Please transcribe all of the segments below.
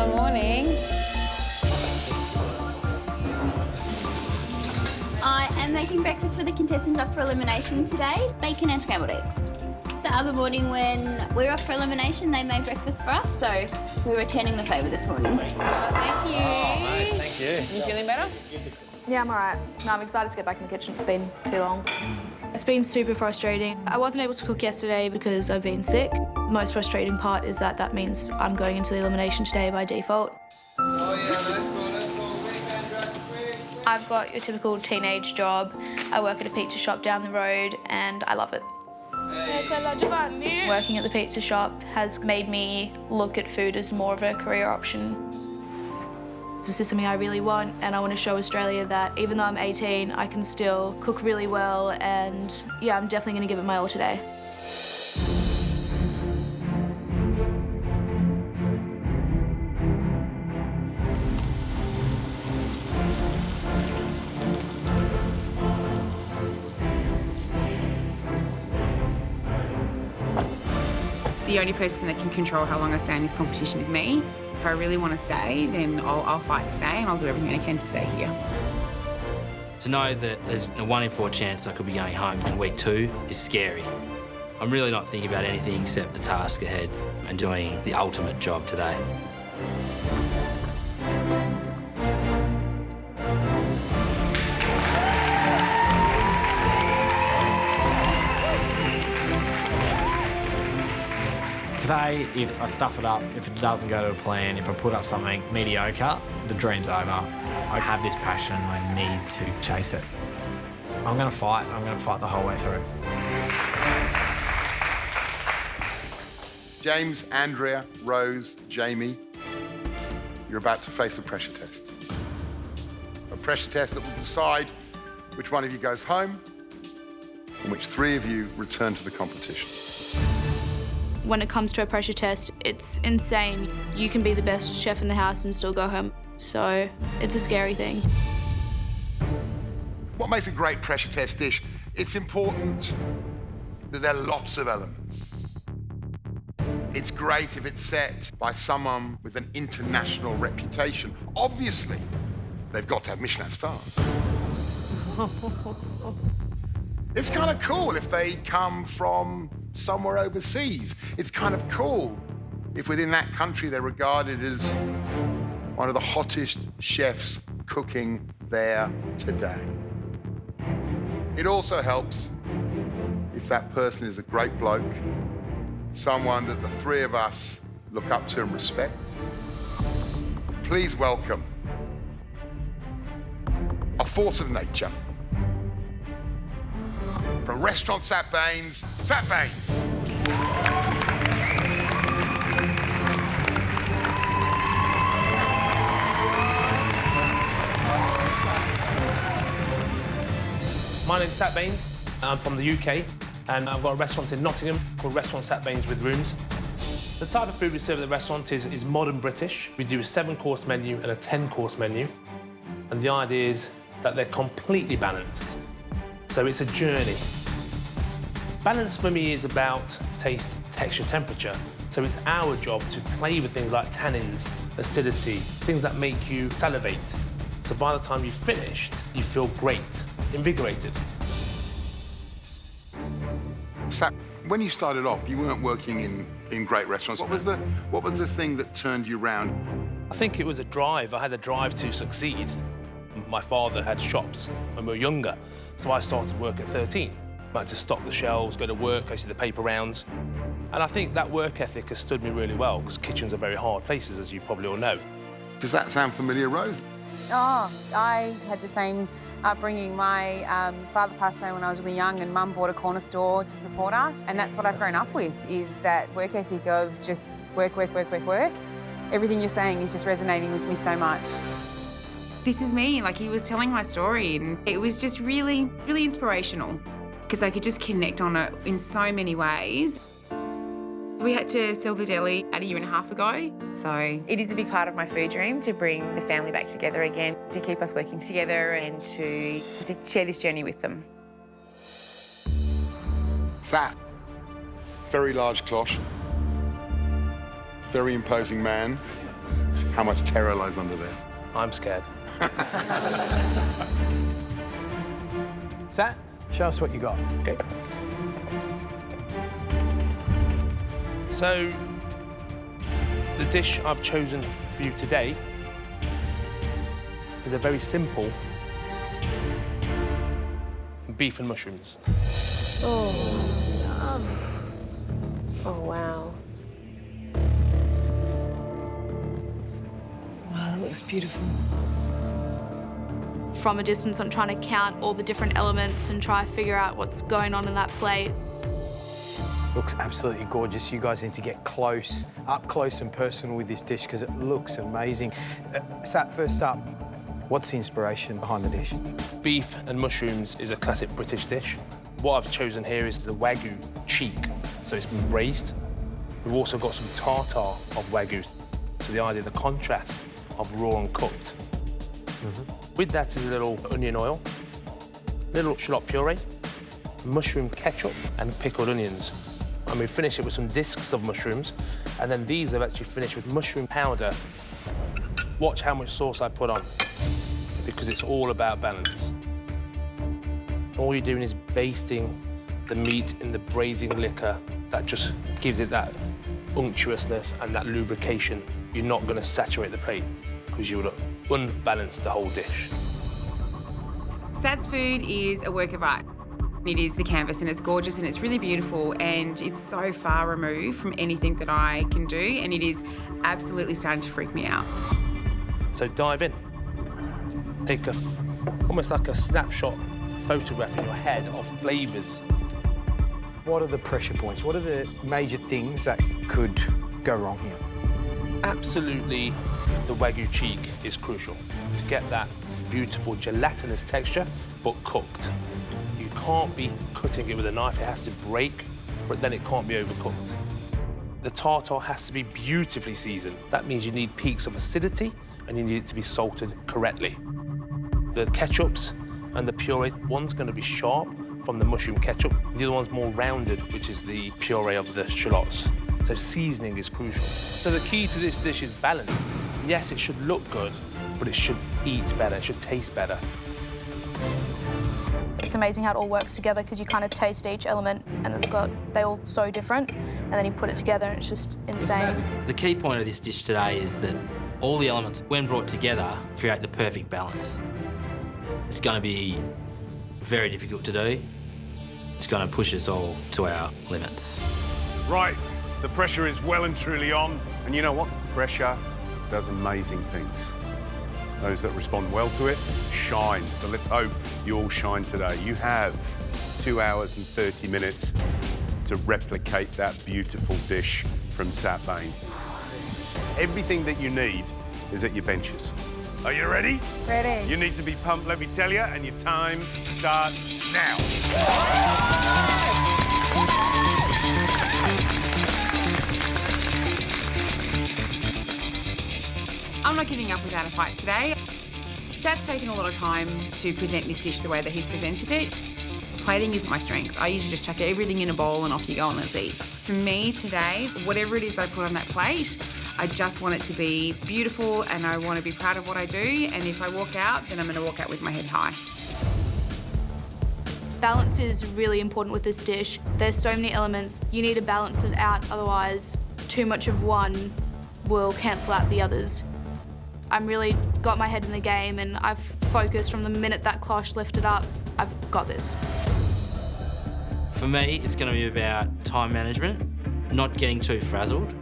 Morning. I am making breakfast for the contestants up for elimination today. Bacon and scrambled eggs. The other morning when we were up for elimination, they made breakfast for us, so we're returning the favour this morning. Thank you. Oh, mate, thank you. You feeling better? Yeah, I'm all right. No, I'm excited to get back in the kitchen. It's been too long. It's been super frustrating. I wasn't able to cook yesterday because I've been sick. The most frustrating part is that that means I'm going into the elimination today by default. Oh, yeah, let's go. I've got your typical teenage job. I work at a pizza shop down the road and I love it. Hey. Working at the pizza shop has made me look at food as more of a career option. This is something I really want, and I want to show Australia that even though I'm 18, I can still cook really well, and yeah, I'm definitely going to give it my all today. The only person that can control how long I stay in this competition is me. If I really want to stay, then I'll fight today and I'll do everything I can to stay here. To know that there's a 1 in 4 chance I could be going home in week 2 is scary. I'm really not thinking about anything except the task ahead and doing the ultimate job today. Today, if I stuff it up, if it doesn't go to plan, if I put up something mediocre, the dream's over. I have this passion, I need to chase it. I'm going to fight the whole way through. James, Andrea, Rose, Jamie, you're about to face a pressure test. A pressure test that will decide which one of you goes home and which 3 of you return to the competition. When it comes to a pressure test, it's insane. You can be the best chef in the house and still go home. So it's a scary thing. What makes a great pressure test dish? It's important that there are lots of elements. It's great if it's set by someone with an international reputation. Obviously, they've got to have Michelin stars. It's kind of cool if they come from somewhere overseas. It's kind of cool if within that country they're regarded as one of the hottest chefs cooking there today. It also helps if that person is a great bloke, someone that the 3 of us look up to and respect. Please welcome a force of nature. From restaurant Sat Bains, Sat Bains. My name's Sat Bains. I'm from the UK, and I've got a restaurant in Nottingham called Restaurant Sat Bains with Rooms. The type of food we serve at the restaurant is modern British. We do a 7-course menu and a 10-course menu, and the idea is that they're completely balanced. So it's a journey. Balance for me is about taste, texture, temperature. So it's our job to play with things like tannins, acidity, things that make you salivate. So by the time you've finished, you feel great, invigorated. Sat, when you started off, you weren't working in great restaurants. What was the thing that turned you round? I think it was a drive. I had a drive to succeed. My father had shops when we were younger, so I started work at 13. I had to stock the shelves, go to work, go to the paper rounds. And I think that work ethic has stood me really well, because kitchens are very hard places, as you probably all know. Does that sound familiar, Rose? Oh, I had the same upbringing. My father passed away when I was really young, and Mum bought a corner store to support us. And that's what I've grown up with, is that work ethic of just work, work, work, work, work. Everything you're saying is just resonating with me so much. This is me, like he was telling my story, and it was just really, really inspirational because I could just connect on it in so many ways. We had to sell the deli about 1.5 years ago, so it is a big part of my food dream to bring the family back together again, to keep us working together and to share this journey with them. Sat, very large cloche, very imposing man. how much terror lies under there. I'm scared. Sat, show us what you got. Okay. So, the dish I've chosen for you today is a very simple beef and mushrooms. Oh, oh wow. Wow, that looks beautiful. From a distance, I'm trying to count all the different elements and try to figure out what's going on in that plate. Looks absolutely gorgeous. You guys need to get close, up close and personal with this dish because it looks amazing. Sat, first up, what's the inspiration behind the dish? Beef and mushrooms is a classic British dish. What I've chosen here is the Wagyu cheek, so it's been braised. We've also got some tartar of Wagyu, so the idea, the contrast of raw and cooked. With that is a little onion oil, little shallot puree, mushroom ketchup and pickled onions. And we finish it with some discs of mushrooms, and then these are actually finished with mushroom powder. Watch how much sauce I put on, because it's all about balance. All you're doing is basting the meat in the braising liquor that just gives it that unctuousness and that lubrication. You're not going to saturate the plate because you would unbalance the whole dish. Sat's food is a work of art. It is the canvas and it's gorgeous and it's really beautiful and it's so far removed from anything that I can do, and it is absolutely starting to freak me out. So dive in. Take almost like a snapshot photograph in your head of flavours. What are the pressure points? What are the major things that could go wrong here? Absolutely, the Wagyu cheek is crucial to get that beautiful gelatinous texture, but cooked. You can't be cutting it with a knife. It has to break, but then it can't be overcooked. The tartar has to be beautifully seasoned. That means you need peaks of acidity and you need it to be salted correctly. The ketchups and the puree, one's going to be sharp from the mushroom ketchup, the other one's more rounded, which is the puree of the shallots. So seasoning is crucial. So the key to this dish is balance. Yes, it should look good, but it should eat better, it should taste better. It's amazing how it all works together because you kind of taste each element and they're all so different, and then you put it together and it's just insane. The key point of this dish today is that all the elements, when brought together, create the perfect balance. It's going to be very difficult to do. It's going to push us all to our limits. Right, the pressure is well and truly on, and you know what? Pressure does amazing things. Those that respond well to it shine, so let's hope you all shine today. You have 2 hours and 30 minutes to replicate that beautiful dish from Sat Bains. Everything that you need is at your benches. Are you ready? Ready. You need to be pumped, let me tell you, and your time starts now. I'm not giving up without a fight today. Sat's taken a lot of time to present this dish the way that he's presented it. Plating isn't my strength. I usually just chuck everything in a bowl and off you go and let's eat. For me today, whatever it is that I put on that plate, I just want it to be beautiful and I want to be proud of what I do. And if I walk out, then I'm going to walk out with my head high. Balance is really important with this dish. There's so many elements. You need to balance it out, otherwise too much of one will cancel out the others. I'm really got my head in the game and I've focused from the minute that cloche lifted up. I've got this. For me, it's going to be about time management, not getting too frazzled.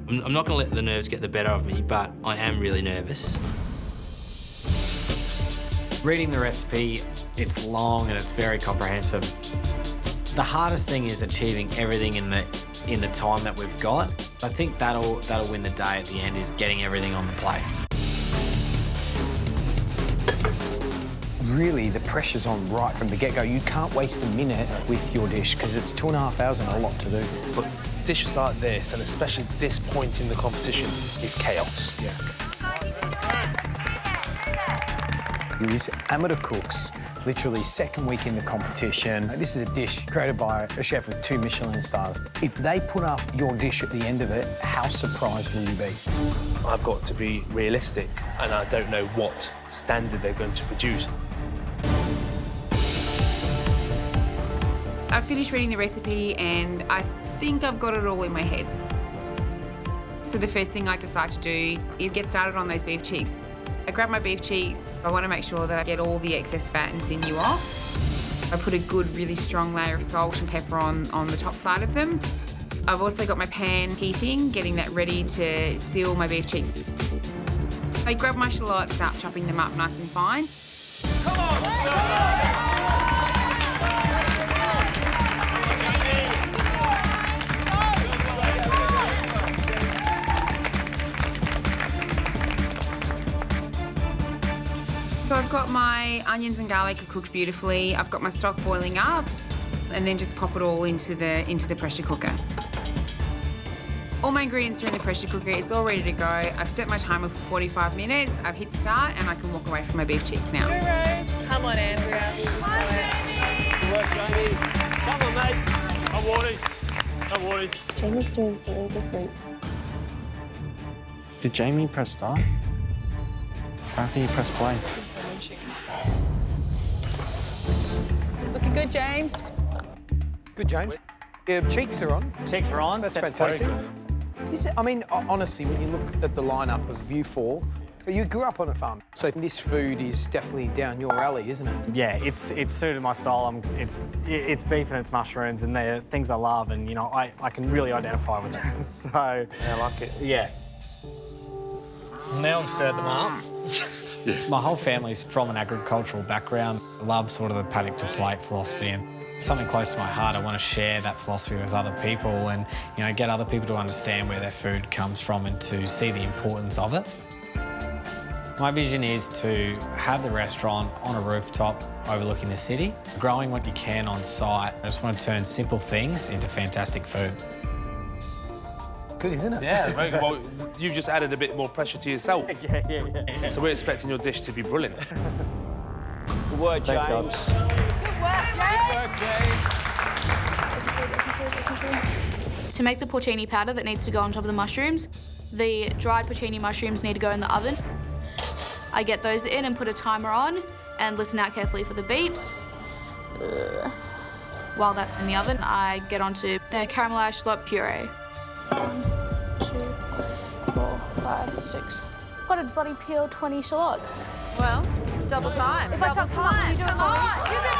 I'm not going to let the nerves get the better of me, but I am really nervous. Reading the recipe, it's long and it's very comprehensive. The hardest thing is achieving everything in the time that we've got. I think that'll win the day at the end, is getting everything on the plate. Really, the pressure's on right from the get-go. You can't waste a minute with your dish because it's 2.5 hours and a lot to do. But dishes like this, and especially this point in the competition, is chaos. Yeah. These amateur cooks Literally second week in the competition. This is a dish created by a chef with 2 Michelin stars. If they put up your dish at the end of it, how surprised will you be? I've got to be realistic, and I don't know what standard they're going to produce. I finished reading the recipe and I think I've got it all in my head. So the first thing I decide to do is get started on those beef cheeks. I grab my beef cheeks. I want to make sure that I get all the excess fat and sinew off. I put a good, really strong layer of salt and pepper on the top side of them. I've also got my pan heating, getting that ready to seal my beef cheeks. I grab my shallots, start chopping them up nice and fine. Come on, let's go! So I've got my onions and garlic cooked beautifully. I've got my stock boiling up, and then just pop it all into the pressure cooker. All my ingredients are in the pressure cooker. It's all ready to go. I've set my timer for 45 minutes. I've hit start, and I can walk away from my beef cheeks now. Come on, Andrea. Good work, Jamie. Come on, mate. I'm worried. I'm worried. Jamie's doing something different. Did Jamie press start? I think he pressed play. Looking good, James. Good, James. Your cheeks are on. Cheeks are on. That's fantastic. I mean, honestly, when you look at the lineup of you four, you grew up on a farm, so this food is definitely down your alley, isn't it? Yeah, it's suited my style. It's beef and it's mushrooms, and they're things I love, and you know I can really identify with it. So Yeah, I like it. yeah. Now I've stirred them up. My whole family's from an agricultural background. I love sort of the paddock to plate philosophy, and something close to my heart. I want to share that philosophy with other people, and you know, get other people to understand where their food comes from and to see the importance of it. My vision is to have the restaurant on a rooftop overlooking the city, growing what you can on site. I just want to turn simple things into fantastic food. Good, isn't it? Yeah, very good. Well, you've just added a bit more pressure to yourself. Yeah. So we're expecting your dish to be brilliant. Good work, James. Thanks, guys. Good work, James. To make the porcini powder that needs to go on top of the mushrooms, the dried porcini mushrooms need to go in the oven. I get those in and put a timer on and listen out carefully for the beeps. While that's in the oven, I get onto the caramelised shallot puree. 1, 2, 4, 5, 6. Got to bloody peel 20 shallots. Well, double time. If I chuck some up, will you do it for me? You can do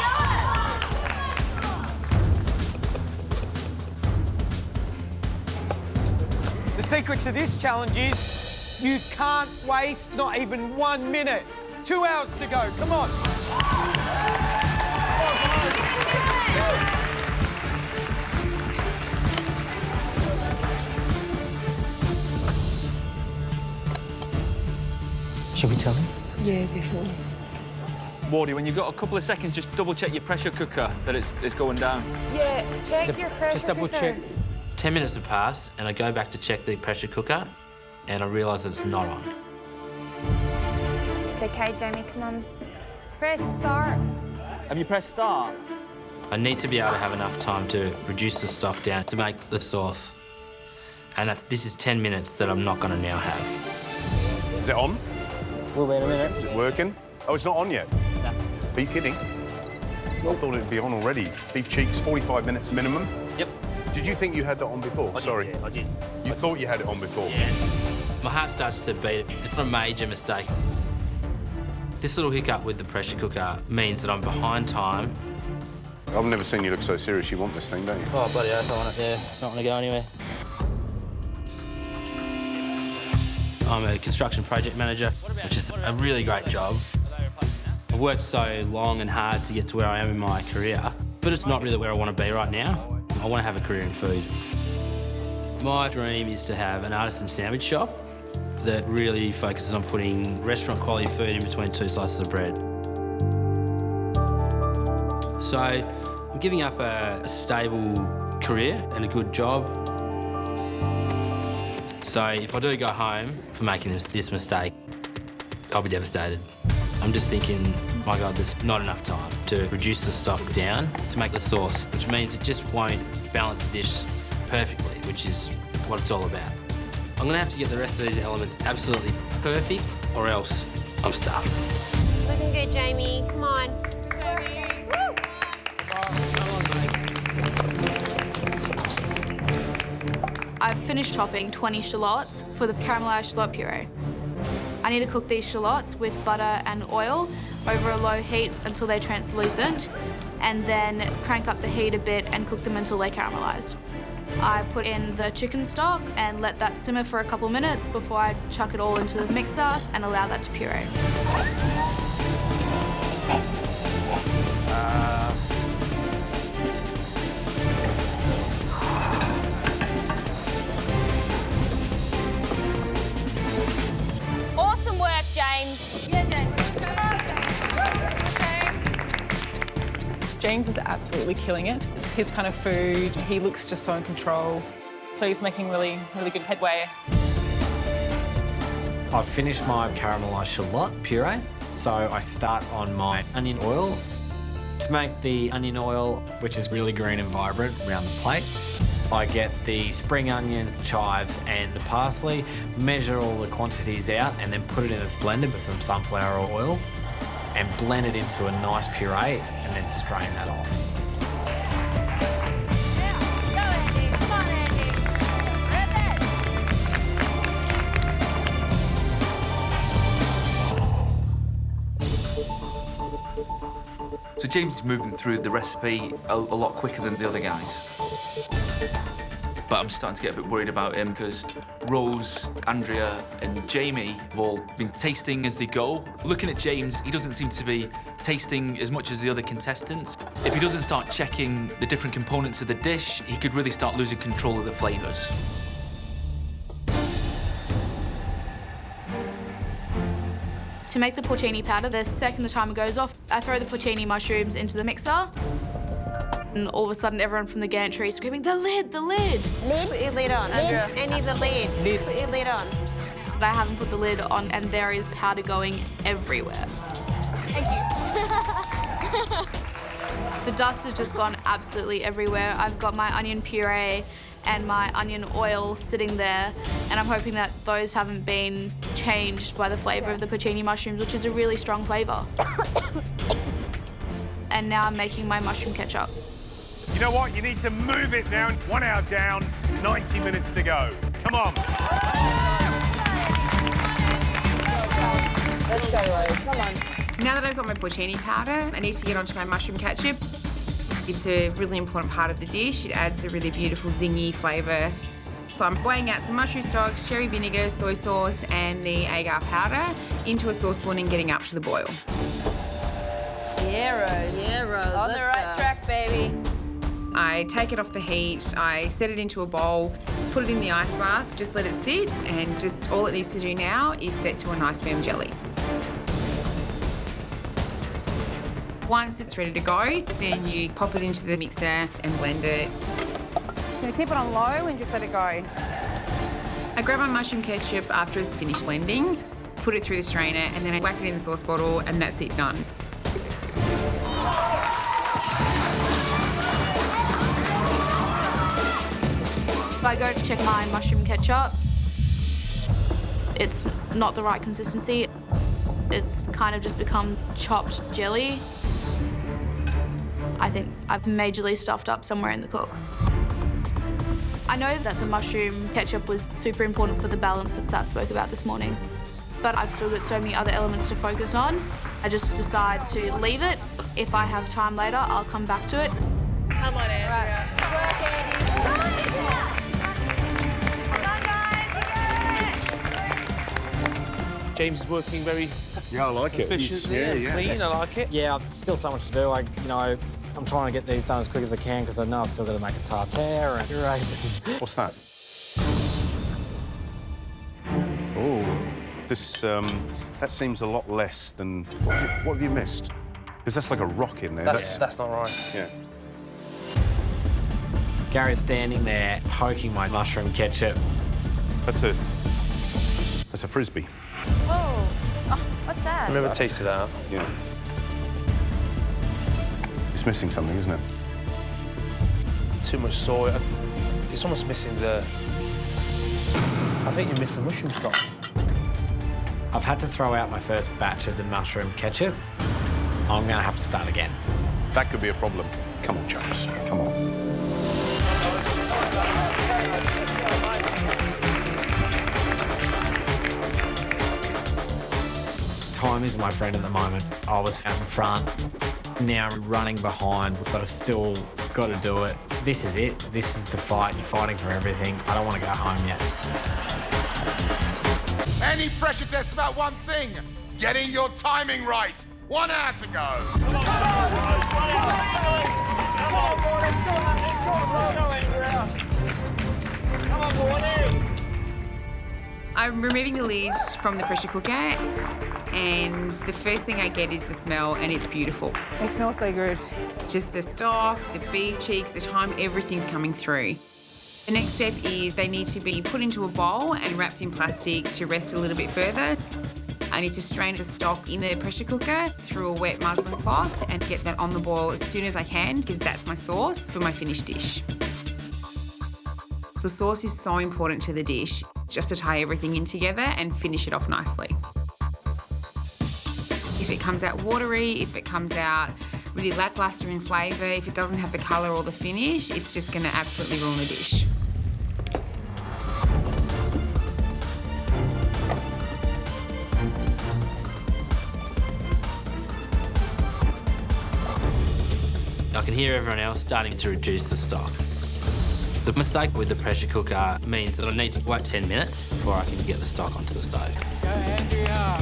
it! The secret to this challenge is you can't waste not even 1 minute. 2 hours to go, come on. Should we tell him? Yeah, definitely. Wardy, when you've got a couple of seconds, just double check your pressure cooker that it's going down. Yeah, check your pressure Just double cooker. check. 10 minutes have passed, and I go back to check the pressure cooker, and I realise that it's not on. It's okay, Jamie, come on. Press start. Have you pressed start? I need to be able to have enough time to reduce the stock down to make the sauce. And this is 10 minutes that I'm not going to now have. Is it on? We'll wait a minute. Is it working? Oh, it's not on yet? No. Are you kidding? I thought it'd be on already. Beef cheeks, 45 minutes minimum. Yep. Did you think you had that on before? Sorry. I did. You thought you had it on before? Yeah. My heart starts to beat. It's a major mistake. This little hiccup with the pressure cooker means that I'm behind time. I've never seen you look so serious. You want this thing, don't you? Oh, bloody hell, I want it there. Not want to go anywhere. I'm a construction project manager, which is a really great job. I've worked so long and hard to get to where I am in my career, but it's not really where I want to be right now. I want to have a career in food. My dream is to have an artisan sandwich shop that really focuses on putting restaurant quality food in between 2 slices of bread. So I'm giving up a stable career and a good job. So if I do go home for making this mistake, I'll be devastated. I'm just thinking, My God, there's not enough time to reduce the stock down to make the sauce, which means it just won't balance the dish perfectly, which is what it's all about. I'm gonna have to get the rest of these elements absolutely perfect, or else I'm stuffed. Looking good, Jamie. Come on. I've finished chopping 20 shallots for the caramelised shallot puree. I need to cook these shallots with butter and oil over a low heat until they're translucent, and then crank up the heat a bit and cook them until they're caramelised. I put in the chicken stock and let that simmer for a couple of minutes before I chuck it all into the mixer and allow that to puree. Awesome work, James. Yeah, James. James is absolutely killing it. It's his kind of food. He looks just so in control. So he's making really good headway. I've finished my caramelised shallot puree, so I start on my onion oil. To make the onion oil, which is really green and vibrant, around the plate, I get the spring onions, chives and the parsley, measure all the quantities out and then put it in a blender with some sunflower oil and blend it into a nice puree and then strain that off. So James is moving through the recipe a lot quicker than the other guys. But I'm starting to get a bit worried about him because Rose, Andrea and Jamie have all been tasting as they go. Looking at James, he doesn't seem to be tasting as much as the other contestants. If he doesn't start checking the different components of the dish, he could really start losing control of the flavours. To make the porcini powder, the second the timer goes off, I throw the porcini mushrooms into the mixer. And all of a sudden, everyone from the gantry is screaming, "The lid, the lid!" Lid? Put your lid on. Andrea. I need the lid. Lid. Put your lid on. But I haven't put the lid on, and there is powder going everywhere. Thank you. The dust has just gone absolutely everywhere. I've got my onion puree and my onion oil sitting there, and I'm hoping that those haven't been changed by the flavour of the porcini mushrooms, which is a really strong flavour. And now I'm making my mushroom ketchup. You know what? You need to move it now. 1 hour down, 90 minutes to go. Come on. Let's go, Rose. Come on. Now that I've got my porcini powder, I need to get onto my mushroom ketchup. It's a really important part of the dish. It adds a really beautiful zingy flavour. So I'm weighing out some mushroom stock, sherry vinegar, soy sauce and the agar powder into a saucepan and getting up to the boil. Yeah, Rose. Yeah, Rose. On the right track, baby. I take it off the heat, I set it into a bowl, put it in the ice bath, just let it sit, and just all it needs to do now is set to a nice firm jelly. Once it's ready to go, then you pop it into the mixer and blend it. So keep it on low and just let it go. I grab my mushroom ketchup after it's finished blending, put it through the strainer, and then I whack it in the sauce bottle, and that's it, done. If I go to check my mushroom ketchup, it's not the right consistency. It's kind of just become chopped jelly. I think I've majorly stuffed up somewhere in the cook. I know that the mushroom ketchup was super important for the balance that Sat spoke about this morning, but I've still got so many other elements to focus on. I just decide to leave it. If I have time later, I'll come back to it. Come on, Andrea. Good work, Andy. James is working very Yeah, I like it. efficiently and clean. I like it. Yeah, I've still so much to do. I'm trying to get these done as quick as I can because I know I've still got to make a tartare and purees. What's that? Oh, this, that seems a lot less than... What have you missed? Because that's like a rock in there. That's not right. Yeah. Gary's standing there poking my mushroom ketchup. That's a frisbee. Whoa. Oh, what's that? I've never tasted that. Yeah. It's missing something, isn't it? Too much soy. It's almost missing the... I think you missed the mushroom stock. I've had to throw out my first batch of the mushroom ketchup. I'm going to have to start again. That could be a problem. Come on, chaps. Come on. Time is my friend at the moment. I was out in front, now I'm running behind, but I've still got to do it. This is it. This is the fight. You're fighting for everything. I don't want to go home yet. Any pressure test about one thing, getting your timing right. 1 hour to go. Come on, I'm removing the lid from the pressure cooker, and the first thing I get is the smell, and it's beautiful. It smells so good. Just the stock, the beef cheeks, the thyme, everything's coming through. The next step is they need to be put into a bowl and wrapped in plastic to rest a little bit further. I need to strain the stock in the pressure cooker through a wet muslin cloth and get that on the boil as soon as I can, because that's my sauce for my finished dish. The sauce is so important to the dish, just to tie everything in together and finish it off nicely. If it comes out watery, if it comes out really lackluster in flavour, if it doesn't have the colour or the finish, it's just going to absolutely ruin the dish. I can hear everyone else starting to reduce the stock. The mistake with the pressure cooker means that I need to wait 10 minutes before I can get the stock onto the stove. Go, Andrea!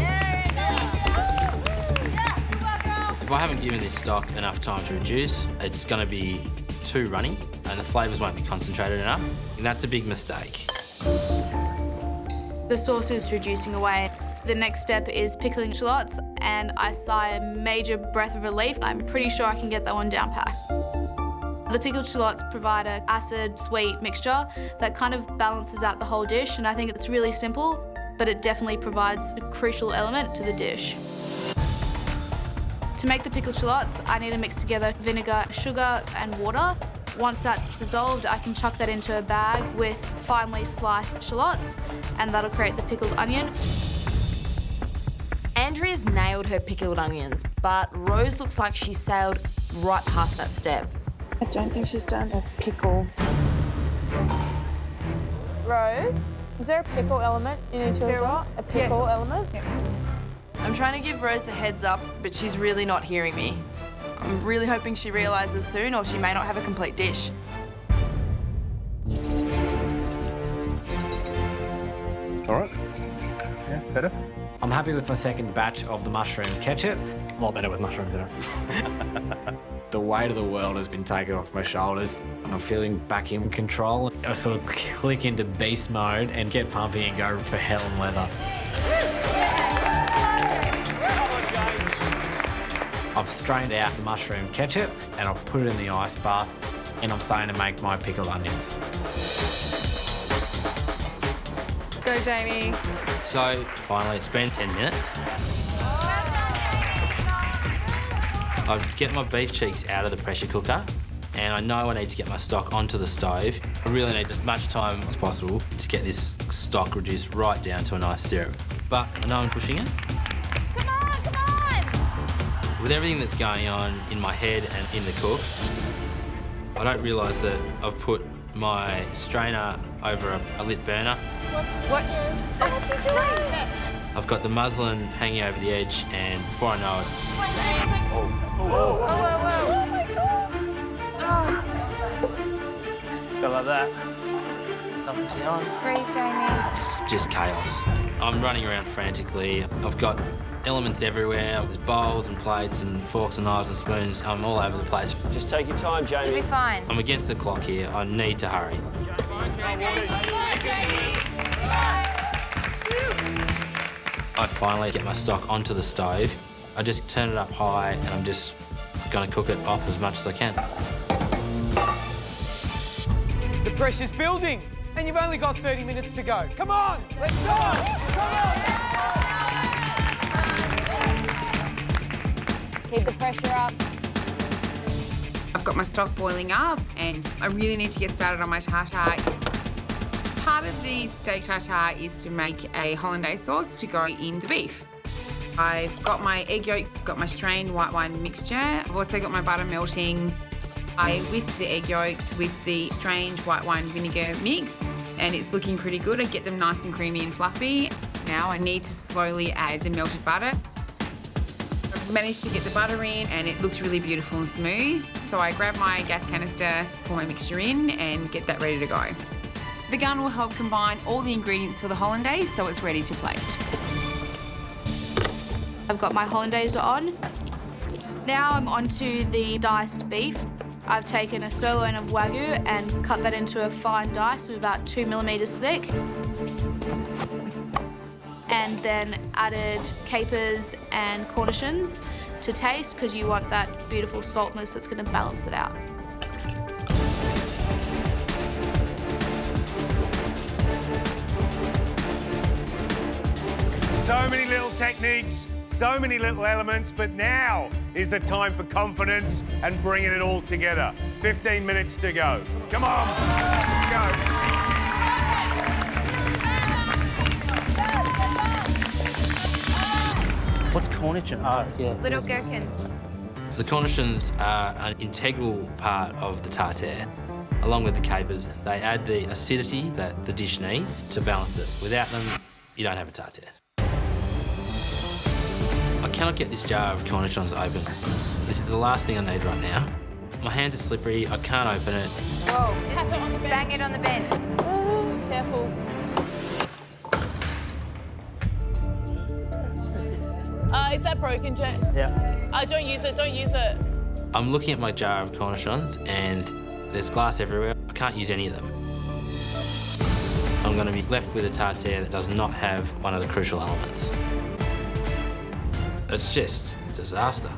If I haven't given this stock enough time to reduce, it's going to be too runny and the flavours won't be concentrated enough. And that's a big mistake. The sauce is reducing away. The next step is pickling shallots, and I sigh a major breath of relief. I'm pretty sure I can get that one down pat. The pickled shallots provide an acid-sweet mixture that kind of balances out the whole dish, and I think it's really simple, but it definitely provides a crucial element to the dish. To make the pickled shallots, I need to mix together vinegar, sugar and water. Once that's dissolved, I can chuck that into a bag with finely sliced shallots, and that'll create the pickled onion. Andrea's nailed her pickled onions, but Rose looks like she sailed right past that step. I don't think she's done a pickle. Rose, is there a pickle element you need to do? A pickle element? Yeah. I'm trying to give Rose a heads up, but she's really not hearing me. I'm really hoping she realises soon, or she may not have a complete dish. All right. Yeah, better? I'm happy with my second batch of the mushroom ketchup. A lot better with mushrooms in it. The weight of the world has been taken off my shoulders and I'm feeling back in control. I sort of click into beast mode and get pumping and go for hell and leather. I've strained out the mushroom ketchup and I've put it in the ice bath and I'm starting to make my pickled onions. Go, Jamie. So finally, it's been 10 minutes. I get my beef cheeks out of the pressure cooker and I know I need to get my stock onto the stove. I really need as much time as possible to get this stock reduced right down to a nice syrup. But I know I'm pushing it. Come on, come on! With everything that's going on in my head and in the cook, I don't realise that I've put my strainer over a lit burner. What's he doing? I've got the muslin hanging over the edge and before I know it, Whoa, whoa, Oh my God! Go like that. Something to yours. Breathe, Jamie. it's just chaos. I'm running around frantically. I've got elements everywhere. There's bowls and plates and forks and knives and spoons. I'm all over the place. Just take your time, Jamie. You'll be fine. I'm against the clock here. I need to hurry. I finally get my stock onto the stove. I just turn it up high and I'm just going to cook it off as much as I can. The pressure's building and you've only got 30 minutes to go. Come on, let's go! Come on! Keep the pressure up. got my stock boiling up and I really need to get started on my tartare. Part of the steak tartare is to make a hollandaise sauce to go in the beef. I've got my egg yolks, got my strained white wine mixture. I've also got my butter melting. I whisk the egg yolks with the strained white wine vinegar mix and it's looking pretty good. I get them nice and creamy and fluffy. Now I need to slowly add the melted butter. I've managed to get the butter in and it looks really beautiful and smooth. So I grab my gas canister, pour my mixture in and get that ready to go. The gun will help combine all the ingredients for the hollandaise so it's ready to plate. I've got my hollandaise on. Now I'm onto the diced beef. I've taken a sirloin of Wagyu and cut that into a fine dice of about 2 millimetres thick. And then added capers and cornichons to taste because you want that beautiful saltness that's going to balance it out. So many little techniques, so many little elements, but now is the time for confidence and bringing it all together. 15 minutes to go. Come on, let's go. What's cornichon? Oh, yeah. Little gherkins. The cornichons are an integral part of the tartare. Along with the capers, they add the acidity that the dish needs to balance it. Without them, you don't have a tartare. I cannot get this jar of cornichons open. This is the last thing I need right now. My hands are slippery, I can't open it. Whoa, just bang it on the bench. Ooh, careful. Is that broken, Jet? Yeah. Don't use it, don't use it. I'm looking at my jar of cornichons and there's glass everywhere. I can't use any of them. I'm going to be left with a tartare that does not have one of the crucial elements. It's just a disaster.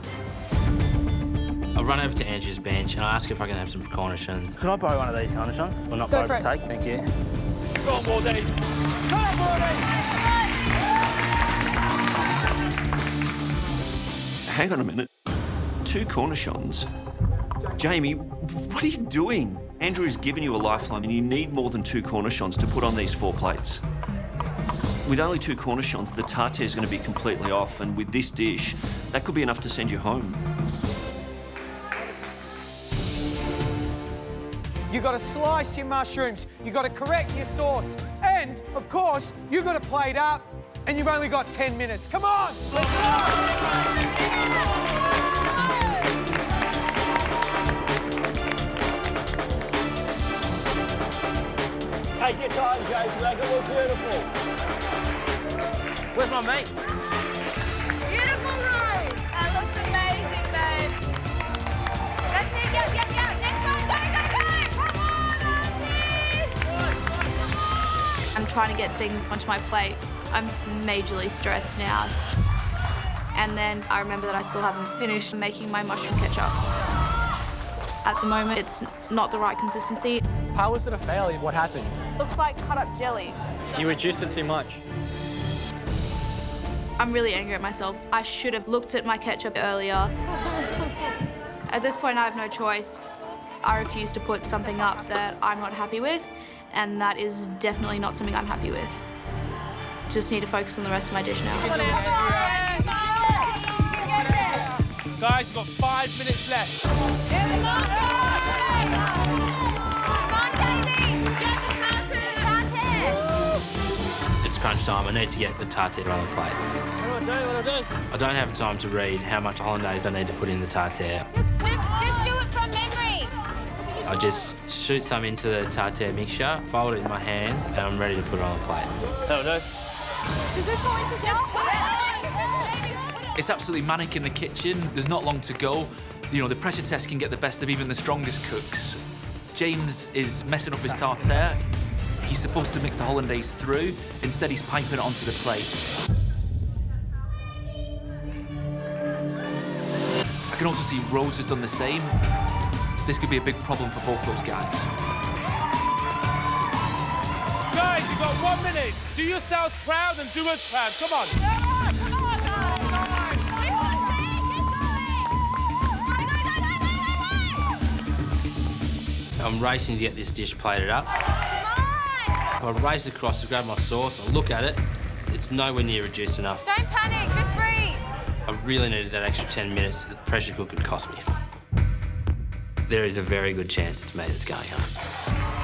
I run over to Andrew's bench and I ask if I can have some cornichons. Can I borrow one of these cornichons? Well, not borrow, but take, thank you. Go on, Mordy. Come on, Mordy. Hang on a minute. 2 cornichons? Jamie, what are you doing? Andrew has given you a lifeline and you need more than 2 cornichons to put on these 4 plates. With only 2 cornichons, the tartare is going to be completely off, and with this dish, that could be enough to send you home. You got to slice your mushrooms. You got to correct your sauce, and of course, you got to plate up. And you've only got 10 minutes. Come on, let's go! Take your time, Jason. Make it look beautiful. Where's my mate? Beautiful, Rose. That looks amazing, babe. That's it. Yep. Next one. Go. I'm trying to get things onto my plate. I'm majorly stressed now. And then I remember that I still haven't finished making my mushroom ketchup. At the moment, it's not the right consistency. How was it a failure? What happened? Looks like cut up jelly. You reduced it too much. I'm really angry at myself. I should have looked at my ketchup earlier. At this point, I have no choice. I refuse to put something up that I'm not happy with, and that is definitely not something I'm happy with. Just need to focus on the rest of my dish now. Guys, you've got 5 minutes left. Come on, Jamie. Get the tartare. It's crunch time. I need to get the tartare on the plate. What do I do? I don't have time to read how much hollandaise I need to put in the tartare. Just do it from memory. I just shoot some into the tartare mixture, fold it in my hands, and I'm ready to put it on the plate. That'll do. Does this go into this? It's absolutely manic in the kitchen. There's not long to go. You know, the pressure test can get the best of even the strongest cooks. James is messing up his tartare. He's supposed to mix the hollandaise through. Instead, he's piping it onto the plate. I can also see Rose has done the same. This could be a big problem for both those guys. Guys, you've got 1 minute. Do yourselves proud and do us proud. Come on. I'm racing to get this dish plated up. I race across to grab my sauce, I look at it, it's nowhere near reduced enough. Don't panic, just breathe. I really needed that extra 10 minutes that the pressure cooker could cost me. There is a very good chance it's me that's going home.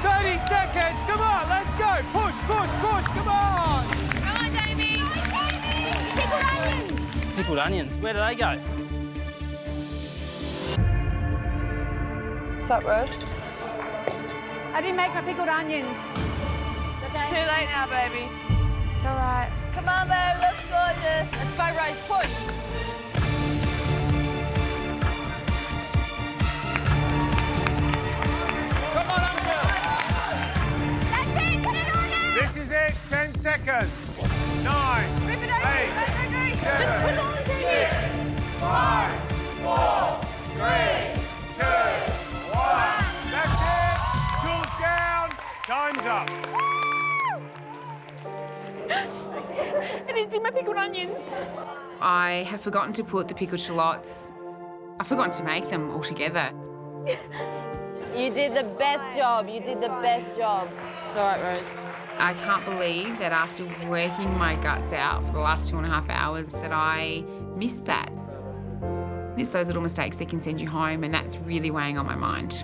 30 seconds, come on, let's go. Push, push, push, come on. Come on, Jamie. Pickled onions. Pickled onions, where do they go? What's up, Rose? I didn't make my pickled onions. Too late now, baby. It's all right. Come on, babe, looks gorgeous. Let's go, Rose, push. Come on, Andrea. That's it, put it on now. This is it. 10 seconds. 9, Rip it over. 8, Go, go, go. 7, Just put it on, Jamie. 6, 5, 4, 3, 2, 1. That's it. Tools down. Time's up. I didn't do my pickled onions. I have forgotten to put the pickled shallots. I've forgotten to make them altogether. You did the best job. You did the best job. It's all right, Rose. I can't believe that after working my guts out for the last 2.5 hours that I missed that. It's those little mistakes that can send you home, and that's really weighing on my mind.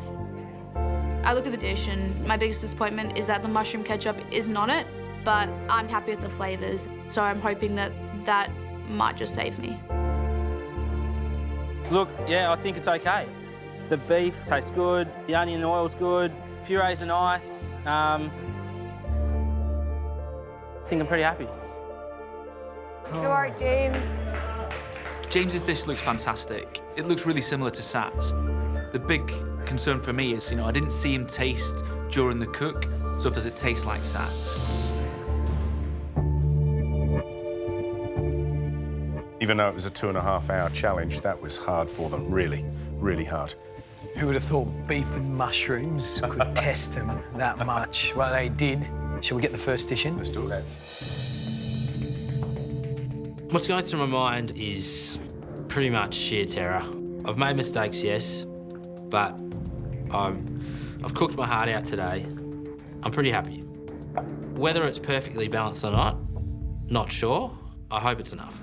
I look at the dish and my biggest disappointment is that the mushroom ketchup isn't on it, but I'm happy with the flavours, so I'm hoping that that might just save me. Look, yeah, I think it's okay. The beef tastes good, the onion oil's good, purees are nice. I think I'm pretty happy. You all right, James? James's dish looks fantastic. It looks really similar to Sat's. The big concern for me is, I didn't see him taste during the cook, so does it taste like Sat's? Even though it was a 2.5-hour challenge, that was hard for them. Really, really hard. Who would have thought beef and mushrooms could test them that much? Well, they did. Shall we get the first dish in? Let's do it. What's going through my mind is pretty much sheer terror. I've made mistakes, yes, but I've cooked my heart out today. I'm pretty happy. Whether it's perfectly balanced or not sure. I hope it's enough.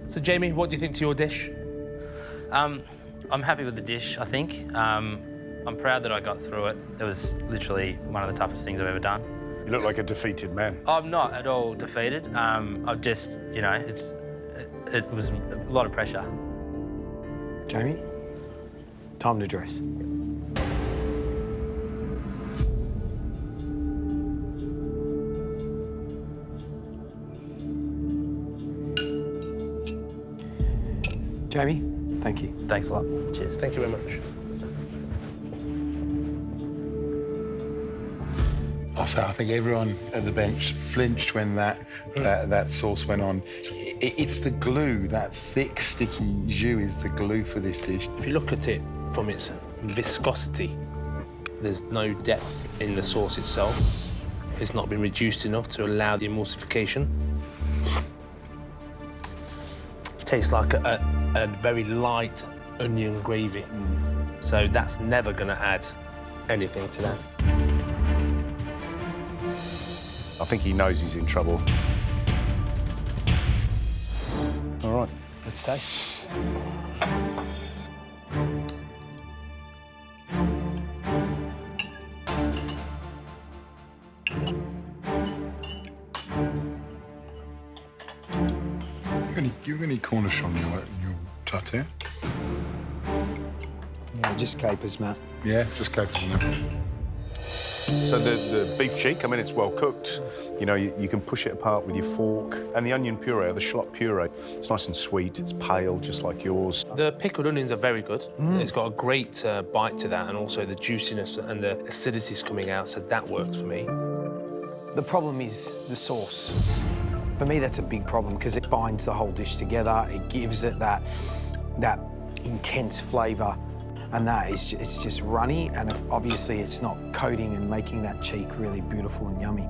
So, Jamie, what do you think to your dish? I'm happy with the dish, I think. I'm proud that I got through it. It was literally one of the toughest things I've ever done. You look like a defeated man. I'm not at all defeated. I've just, it was a lot of pressure. Jamie, time to dress. Jamie, thank you. Thanks a lot. Cheers. Thank you very much. I think everyone at the bench flinched when that sauce went on. It's the glue, that thick, sticky jus is the glue for this dish. If you look at it from its viscosity, there's no depth in the sauce itself. It's not been reduced enough to allow the emulsification. It tastes like a very light onion gravy. So that's never going to add anything to that. I think he knows he's in trouble. All right, let's taste. You have any Cornish on your tartare? Yeah, just capers, Matt. Yeah, just capers, Matt. So the beef cheek, it's well cooked. You can push it apart with your fork. And the onion puree, the shallot puree, it's nice and sweet. It's pale, just like yours. The pickled onions are very good. It's got a great bite to that, and also the juiciness and the acidity's coming out, so that works for me. The problem is the sauce. For me, that's a big problem because it binds the whole dish together. It gives it that intense flavour, and it's just runny, and obviously it's not coating and making that cheek really beautiful and yummy.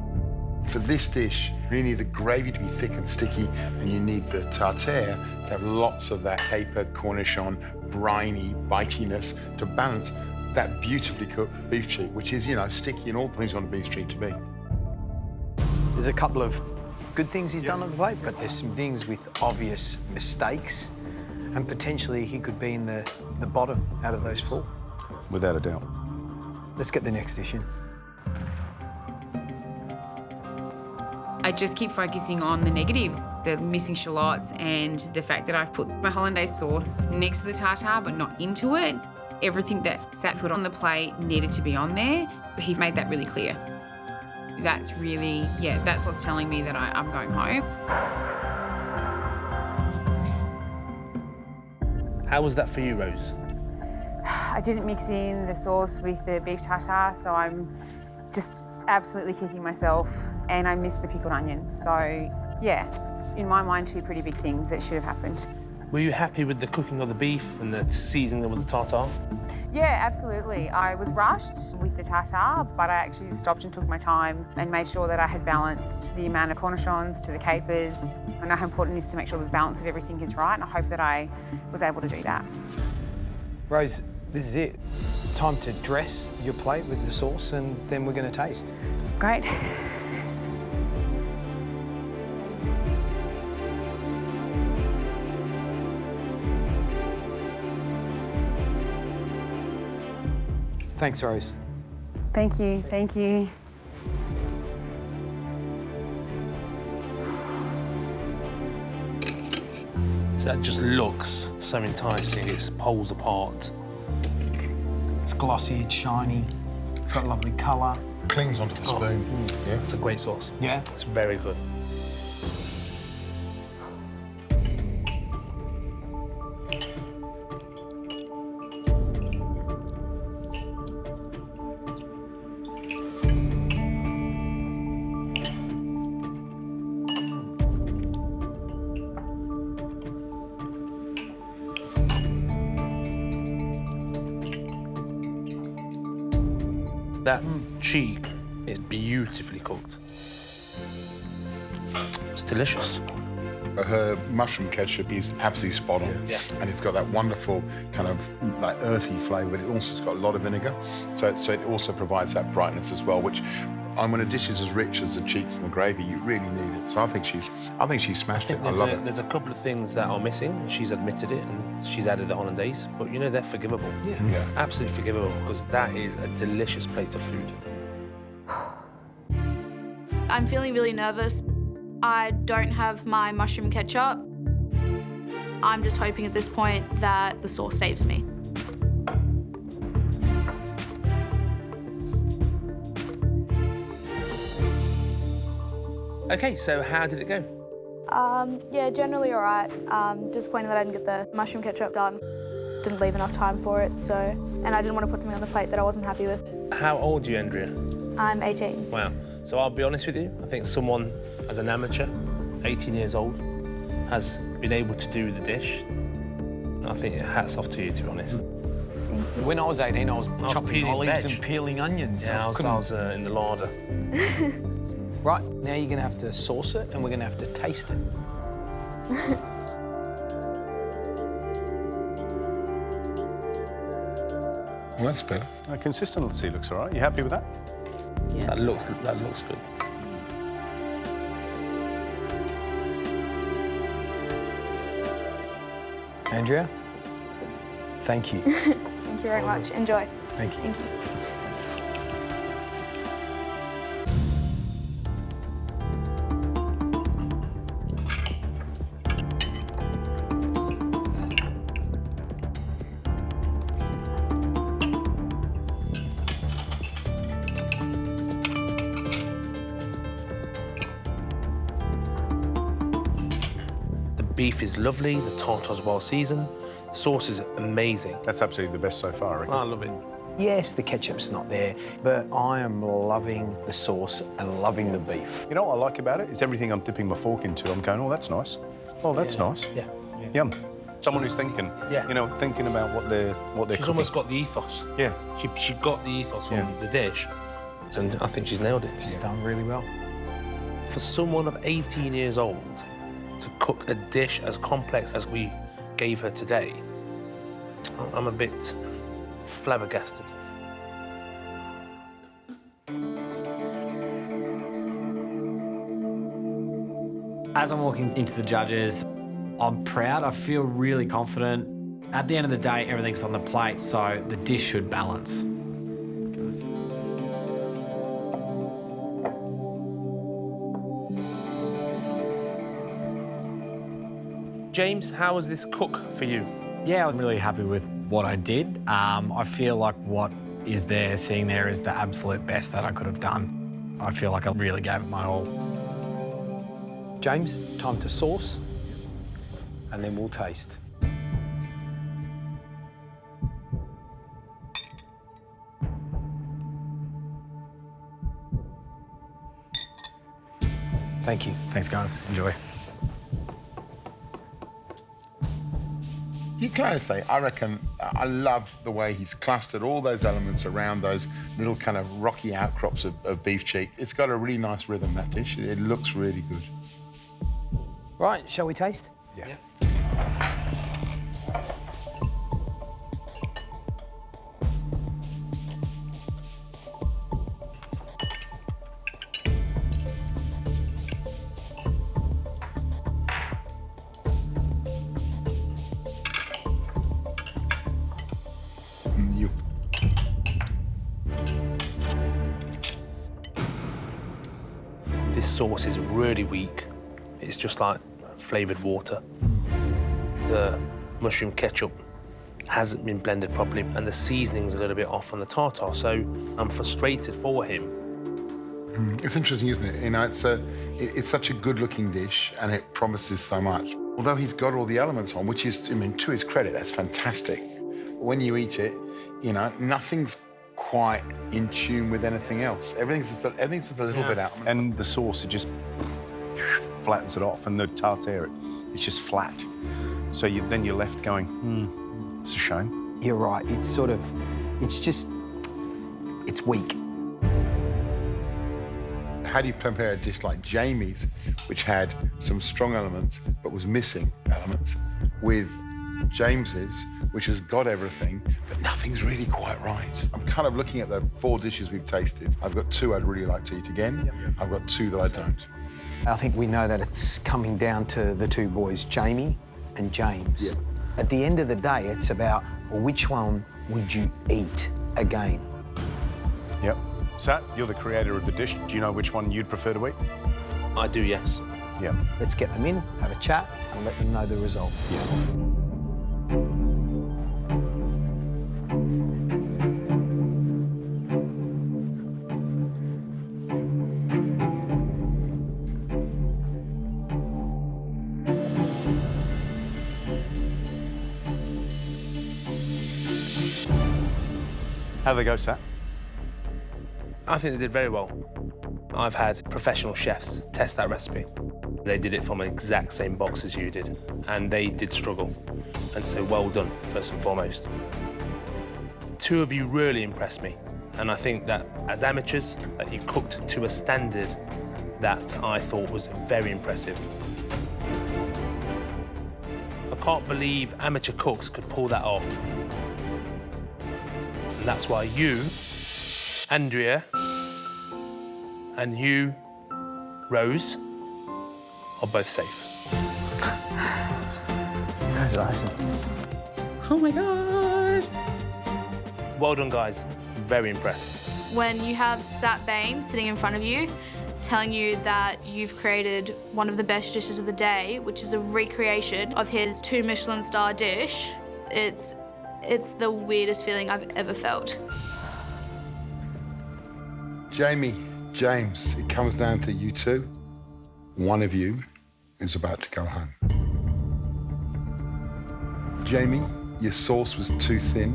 For this dish, you need the gravy to be thick and sticky, and you need the tartare to have lots of that caper, cornichon, briny bitiness to balance. that beautifully cooked beef cheek, which is, you know, sticky and all the things you want a beef cheek to be. There's a couple of good things he's done on the plate, but there's some things with obvious mistakes, and potentially he could be in the bottom out of those 4. Without a doubt. Let's get the next dish in. I just keep focusing on the negatives, the missing shallots and the fact that I've put my hollandaise sauce next to the tartare but not into it. Everything that Sat put on the plate needed to be on there. He made that really clear. That's really, yeah, that's what's telling me that I'm going home. How was that for you, Rose? I didn't mix in the sauce with the beef tartare, so I'm just absolutely kicking myself, and I missed the pickled onions. So, yeah, in my mind, 2 pretty big things that should have happened. Were you happy with the cooking of the beef and the seasoning with the tartare? Yeah, absolutely. I was rushed with the tartare, but I actually stopped and took my time and made sure that I had balanced the amount of cornichons to the capers. I know how important it is to make sure the balance of everything is right, and I hope that I was able to do that. Rose, this is it. Time to dress your plate with the sauce, and then we're going to taste. Great. Thanks, Rose. Thank you, thank you. So that just looks so enticing. It's poles apart. It's glossy, it's shiny, got lovely colour. Clings onto the spoon. Yeah, it's a great sauce. Yeah. It's very good. That cheek is beautifully cooked. It's delicious. Her mushroom ketchup is absolutely spot on. Yeah. And it's got that wonderful kind of like earthy flavour, but it also has got a lot of vinegar. So it also provides that brightness as well, which when a dish is as rich as the cheeks and the gravy, you really need it. So I think she's smashed it. I love it. There's a couple of things that are missing, and she's admitted it, and she's added the hollandaise, but you know, they're forgivable. Yeah. Absolutely forgivable, because that is a delicious plate of food. I'm feeling really nervous. I don't have my mushroom ketchup. I'm just hoping at this point that the sauce saves me. Okay, so how did it go? Yeah, generally all right. Disappointed that I didn't get the mushroom ketchup done. Didn't leave enough time for it, so... And I didn't want to put something on the plate that I wasn't happy with. How old are you, Andrea? I'm 18. Wow. So I'll be honest with you, I think someone, as an amateur, 18 years old, has been able to do the dish. I think hats off to you, to be honest. When I was 18, I was chopping peeling olives veg. and peeling onions. Yeah, I was in the larder. Right, now you're going to have to sauce it, and we're going to have to taste it. Well, that's better. Consistency looks all right. You happy with that? Yeah. That looks good. Andrea, thank you. Thank you very much. Enjoy. Thank you. Thank you. Beef is lovely, the tartare's well seasoned, the sauce is amazing. That's absolutely the best so far, I reckon. I love it. Yes, the ketchup's not there, but I am loving the sauce and loving the beef. You know what I like about it? Is everything I'm dipping my fork into, I'm going, oh, that's nice. Oh, that's nice. Yeah. Yum. Someone who's thinking, you know, thinking about what they're She's cooking. almost got the ethos. Yeah. She got the ethos from the dish, and I think she's nailed it. She's done really well. For someone of 18 years old to cook a dish as complex as we gave her today, I'm a bit flabbergasted. As I'm walking into the judges, I'm proud. I feel really confident. At the end of the day, everything's on the plate, so the dish should balance. James, how was this cook for you? Yeah, I'm really happy with what I did. I feel like what is there, sitting there, is the absolute best that I could have done. I feel like I really gave it my all. James, time to sauce, and then we'll taste. Thank you. Thanks, guys. Enjoy. You can I say, I reckon, I love the way he's clustered all those elements around those little kind of rocky outcrops of beef cheek. It's got a really nice rhythm, that dish. It looks really good. Right, shall we taste? Yeah. This sauce is really weak. It's just like flavoured water. The mushroom ketchup hasn't been blended properly and the seasoning's a little bit off on the tartare, so I'm frustrated for him. It's interesting, isn't it? You know, it's such a good-looking dish and it promises so much. Although he's got all the elements on, which is, I mean, to his credit, that's fantastic. When you eat it, you know, nothing's quite in tune with anything else. Everything's just a little bit out. And the sauce, it just flattens it off, and the tartare, it's just flat. So then you're left going, it's a shame. You're right. It's sort of, it's weak. How do you compare a dish like Jamie's, which had some strong elements but was missing elements, with James's, which has got everything, but nothing's really quite right? I'm kind of looking at the 4 dishes we've tasted. I've got 2 I'd really like to eat again. I've got 2 that I don't. I think we know that it's coming down to the 2 boys, Jamie and James. Yeah. At the end of the day, it's about, well, which one would you eat again? Yep. Sat, you're the creator of the dish. Do you know which one you'd prefer to eat? I do, yes. Yeah. Let's get them in, have a chat, and let them know the result. Yeah. How'd they go, Sat? I think they did very well. I've had professional chefs test that recipe. They did it from the exact same box as you did, and they did struggle. And so well done, first and foremost. 2 of you really impressed me, and I think that as amateurs, that you cooked to a standard that I thought was very impressive. I can't believe amateur cooks could pull that off. And that's why you, Andrea, and you, Rose, are both safe. Congratulations. Oh my gosh. Well done, guys. Very impressed. When you have Sat Bains sitting in front of you, telling you that you've created one of the best dishes of the day, which is a recreation of his 2 Michelin star dish, it's the weirdest feeling I've ever felt. Jamie, James, it comes down to you 2. One of you is about to go home. Jamie, your sauce was too thin,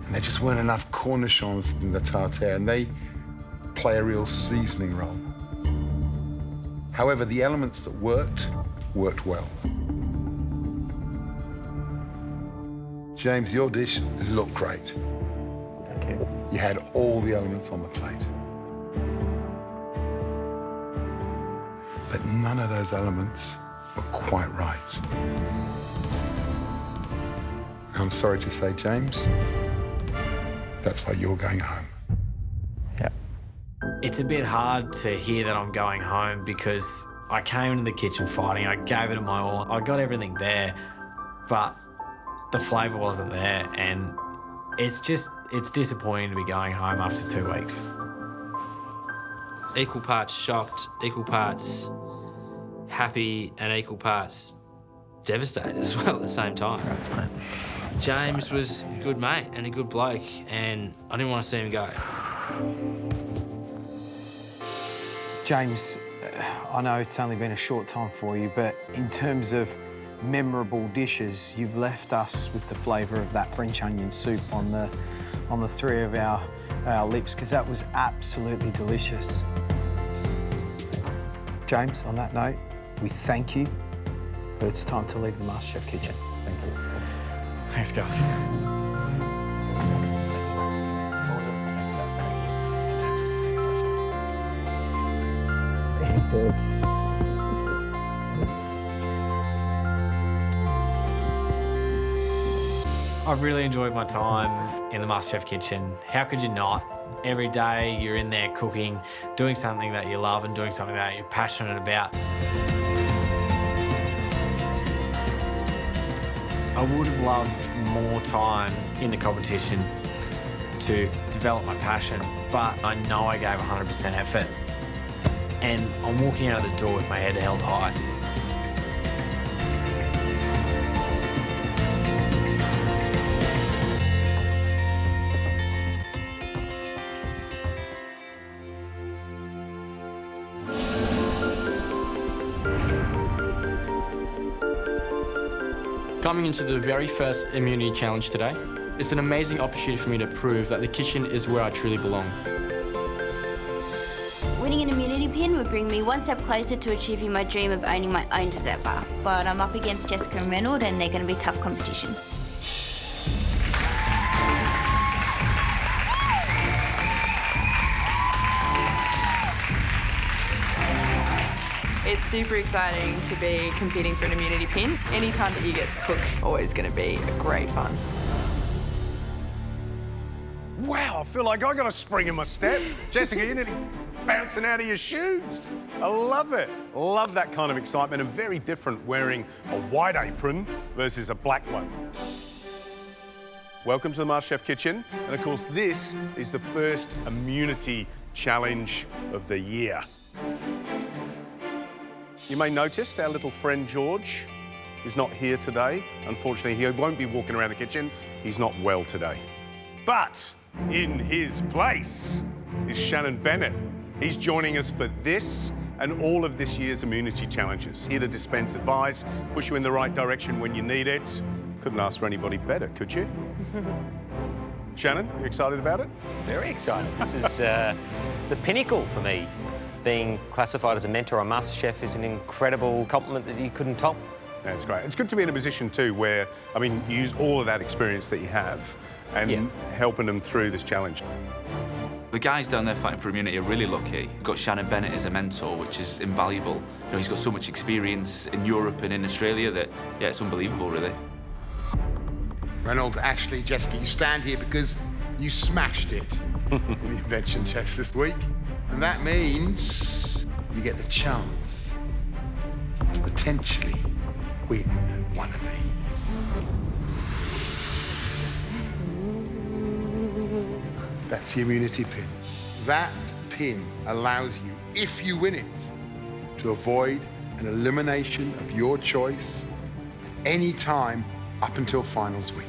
and there just weren't enough cornichons in the tartare, and they play a real seasoning role. However, the elements that worked well. James, your dish looked great. Thank you. You had all the elements on the plate. But none of those elements were quite right. I'm sorry to say, James, that's why you're going home. Yeah. It's a bit hard to hear that I'm going home because I came into the kitchen fighting, I gave it my all, I got everything there, but the flavour wasn't there, and it's disappointing to be going home after 2 weeks. Equal parts shocked, equal parts happy, and equal parts devastated as well at the same time. That's mate. James was a good mate and a good bloke, and I didn't want to see him go. James, I know it's only been a short time for you, but in terms of memorable dishes, you've left us with the flavour of that French onion soup on the three of our lips, because that was absolutely delicious. James, on that note, we thank you, but it's time to leave the MasterChef kitchen. Thank you. Thanks, guys. I've really enjoyed my time in the MasterChef kitchen. How could you not? Every day you're in there cooking, doing something that you love and doing something that you're passionate about. I would have loved more time in the competition to develop my passion, but I know I gave 100% effort. And I'm walking out of the door with my head held high. Coming into the very first immunity challenge today, it's an amazing opportunity for me to prove that the kitchen is where I truly belong. Winning an immunity pin would bring me one step closer to achieving my dream of owning my own dessert bar. But I'm up against Jessica and Reynolds, and they're going to be tough competition. It's super exciting to be competing for an immunity pin. Any time that you get to cook, always going to be great fun. Wow, I feel like I got a spring in my step. Jessica, you're nearly bouncing out of your shoes. I love it. Love that kind of excitement, and very different wearing a white apron versus a black one. Welcome to the MasterChef kitchen. And of course, this is the first immunity challenge of the year. You may notice our little friend George is not here today. Unfortunately, he won't be walking around the kitchen. He's not well today. But in his place is Shannon Bennett. He's joining us for this and all of this year's immunity challenges. Here to dispense advice, push you in the right direction when you need it. Couldn't ask for anybody better, could you? Shannon, you excited about it? Very excited. This is the pinnacle for me. Being classified as a mentor on MasterChef is an incredible compliment that you couldn't top. That's great. It's good to be in a position too where, I mean, you use all of that experience that you have and helping them through this challenge. The guys down there fighting for immunity are really lucky. You've got Shannon Bennett as a mentor, which is invaluable. You know, he's got so much experience in Europe and in Australia that, yeah, it's unbelievable, really. Reynolds, Ashley, Jessica, you stand here because you smashed it in the invention test this week. And that means you get the chance to potentially win one of these. That's the immunity pin. That pin allows you, if you win it, to avoid an elimination of your choice at any time up until finals week.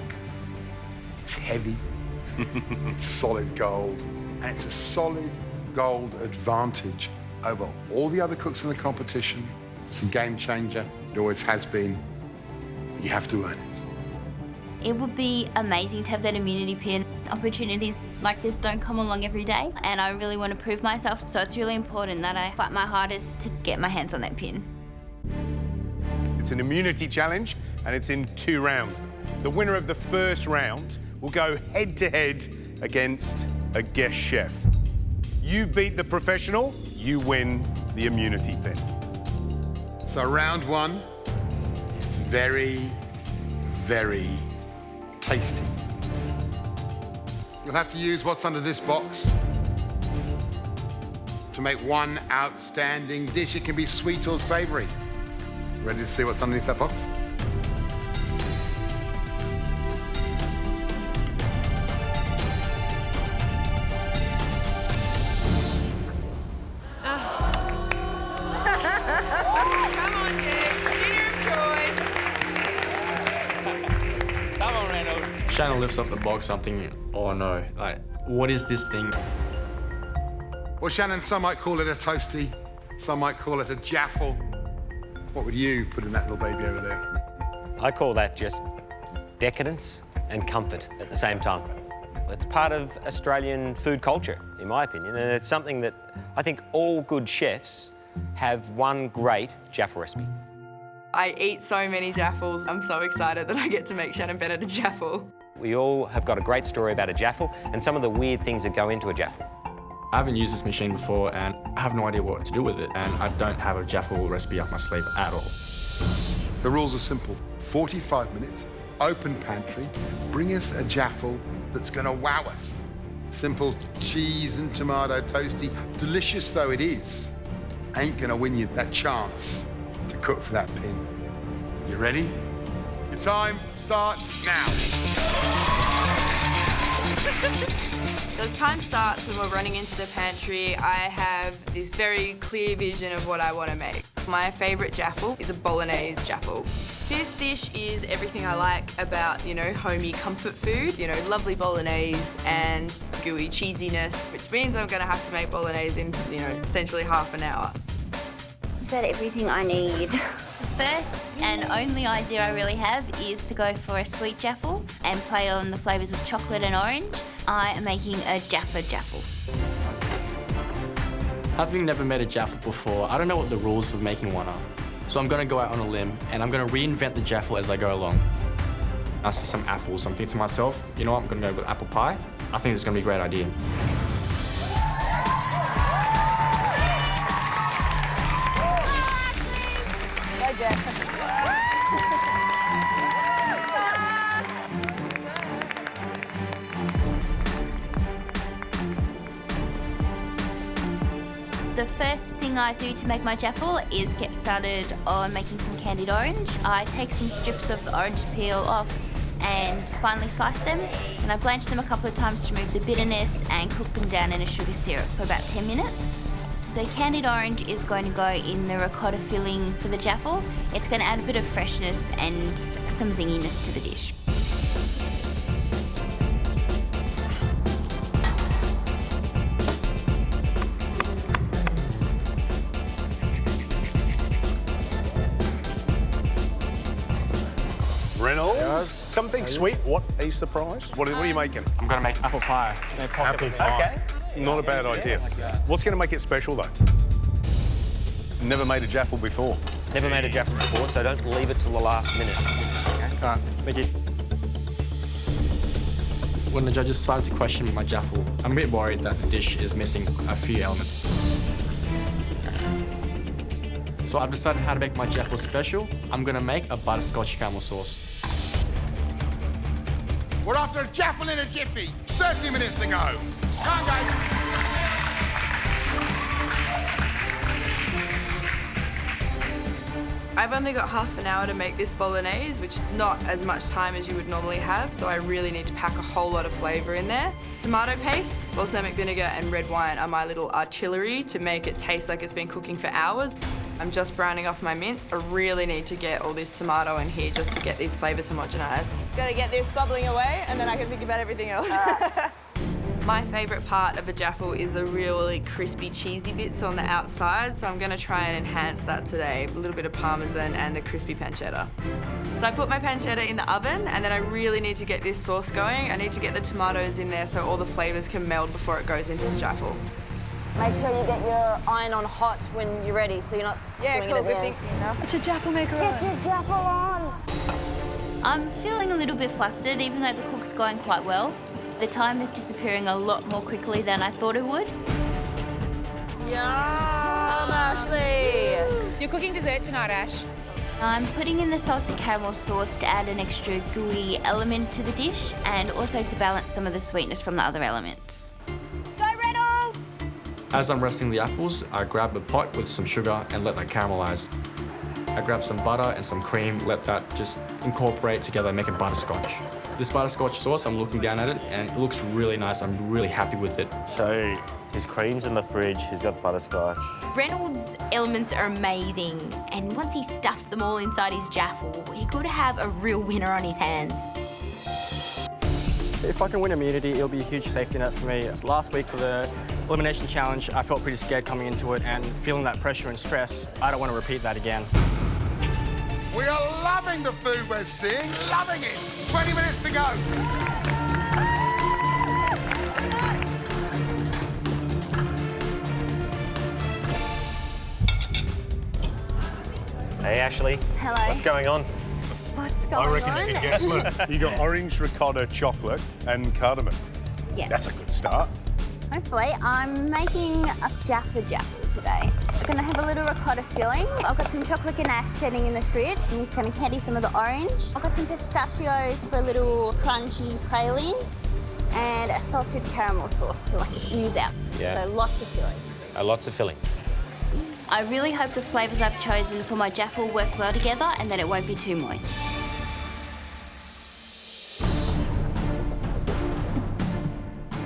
It's heavy, it's solid gold, and it's a solid gold advantage over all the other cooks in the competition. It's a game changer. It always has been. You have to earn it. It would be amazing to have that immunity pin. Opportunities like this don't come along every day, and I really want to prove myself, so it's really important that I fight my hardest to get my hands on that pin. It's an immunity challenge, and it's in 2 rounds. The winner of the first round will go head-to-head against a guest chef. You beat the professional, you win the immunity pin. So round 1 is very, very tasty. You'll have to use what's under this box to make one outstanding dish. It can be sweet or savoury. Ready to see what's underneath that box? Come on, Jess. Dinner of choice. Come on, Randall. Shannon lifts up the box, I'm thinking, oh no, like, what is this thing? Well, Shannon, some might call it a toasty, some might call it a jaffle. What would you put in that little baby over there? I call that just decadence and comfort at the same time. It's part of Australian food culture, in my opinion, and it's something that I think all good chefs have one great jaffle recipe. I eat so many jaffles. I'm so excited that I get to make Shannon better to jaffle. We all have got a great story about a jaffle and some of the weird things that go into a jaffle. I haven't used this machine before and I have no idea what to do with it, and I don't have a jaffle recipe up my sleeve at all. The rules are simple. 45 minutes, open pantry, bring us a jaffle that's gonna wow us. Simple cheese and tomato toasty, delicious though it is, ain't gonna win you that chance to cook for that pin. You ready? Your time starts now. So as time starts and we're running into the pantry, I have this very clear vision of what I want to make. My favourite jaffle is a bolognese jaffle. This dish is everything I like about, homey comfort food, lovely bolognese and gooey cheesiness, which means I'm going to have to make bolognese in, essentially half an hour. Is that everything I need? The first and only idea I really have is to go for a sweet jaffle and play on the flavours of chocolate and orange. I am making a Jaffa jaffle. Having never made a jaffle before, I don't know what the rules of making one are. So I'm gonna go out on a limb and I'm gonna reinvent the jaffle as I go along. I see some apples, I'm thinking to myself, you know what, I'm gonna go with apple pie. I think it's gonna be a great idea. Go, Jess. The first thing I do to make my jaffle is get started on making some candied orange. I take some strips of the orange peel off and finely slice them, and I blanch them a couple of times to remove the bitterness and cook them down in a sugar syrup for about 10 minutes. The candied orange is going to go in the ricotta filling for the jaffle. It's going to add a bit of freshness and some zinginess to the dish. Reynolds, something sweet. What a surprise. What are you making? I'm gonna make apple pie. Apple pie. Okay. Not a bad idea. What's gonna make it special though? Never made a jaffle before. Never made a jaffle before, so don't leave it till the last minute. Okay. All right, thank you. When the judges started to question my jaffle, I'm a bit worried that the dish is missing a few elements. So I've decided how to make my jaffle special. I'm gonna make a butterscotch caramel sauce. We're after a jaffle in a jiffy. 30 minutes to go. Come on, guys. I've only got half an hour to make this bolognese, which is not as much time as you would normally have, so I really need to pack a whole lot of flavour in there. Tomato paste, balsamic vinegar and red wine are my little artillery to make it taste like it's been cooking for hours. I'm just browning off my mince. I really need to get all this tomato in here just to get these flavours homogenised. Gotta get this bubbling away and then I can think about everything else. My favourite part of a jaffle is the really crispy, cheesy bits on the outside, so I'm going to try and enhance that today. A little bit of parmesan and the crispy pancetta. So I put my pancetta in the oven, and then I really need to get this sauce going. I need to get the tomatoes in there so all the flavours can meld before it goes into the jaffle. Make sure you get your iron on hot when you're ready, so you're not doing it at the end. Put your jaffle maker on. Get your jaffle on. I'm feeling a little bit flustered, even though the cook's going quite well. The time is disappearing a lot more quickly than I thought it would. Yum, Ashley! You're cooking dessert tonight, Ash. I'm putting in the salsa caramel sauce to add an extra gooey element to the dish and also to balance some of the sweetness from the other elements. Let's go, Reynolds! As I'm resting the apples, I grab a pot with some sugar and let that caramelize. I grab some butter and some cream, let that just incorporate together and make a butterscotch. This butterscotch sauce, I'm looking down at it and it looks really nice. I'm really happy with it. So his cream's in the fridge, he's got butterscotch. Reynolds' elements are amazing, and once he stuffs them all inside his jaffle, he could have a real winner on his hands. If I can win immunity, it'll be a huge safety net for me. Last week for the Elimination Challenge, I felt pretty scared coming into it, and feeling that pressure and stress, I don't want to repeat that again. We are loving the food we're seeing, loving it. 20 minutes to go. Hey, Ashley. Hello. What's going on? What's I going reckon on? you can guess. Look, you got orange ricotta chocolate and cardamom. Yes. That's a good start. Hopefully, I'm making a jaffle today. I'm gonna have a little ricotta filling. I've got some chocolate ganache sitting in the fridge. I'm gonna candy some of the orange. I've got some pistachios for a little crunchy praline and a salted caramel sauce to ooze out. Yeah. So lots of filling. Lots of filling. I really hope the flavours I've chosen for my jaffle work well together and that it won't be too moist.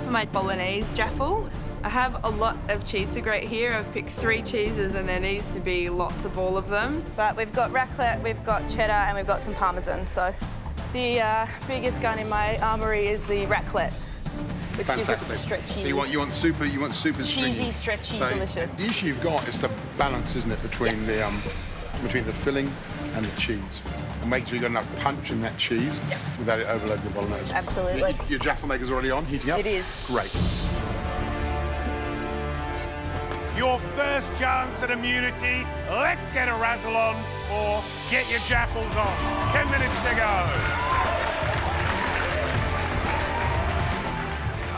For my bolognese jaffle, I have a lot of cheese to grate here. I've picked 3 cheeses and there needs to be lots of all of them. But we've got raclette, we've got cheddar, and we've got some parmesan. So the biggest gun in my armoury is the raclette, which gives it stretchy. So you want super cheesy, stretchy, so delicious. The issue you've got is the balance, isn't it, between the filling and the cheese. And make sure you've got enough punch in that cheese without it overloading the bolognese. Absolutely. Your jaffle maker's already on, heating up? It is. Great. Your first chance at immunity. Let's get a razzle on or get your jaffles on. 10 minutes to go.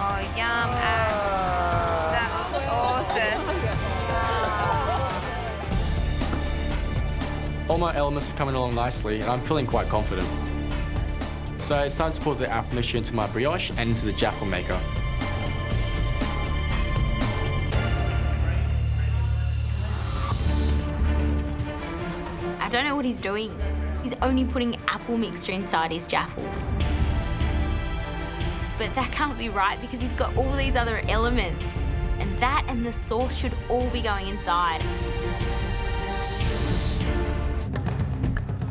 Oh, yum, Ash. That looks awesome. All my elements are coming along nicely and I'm feeling quite confident. So it's time to put the apple mixture into my brioche and into the jaffle maker. I don't know what he's doing. He's only putting apple mixture inside his jaffle. But that can't be right because he's got all these other elements. And that and the sauce should all be going inside.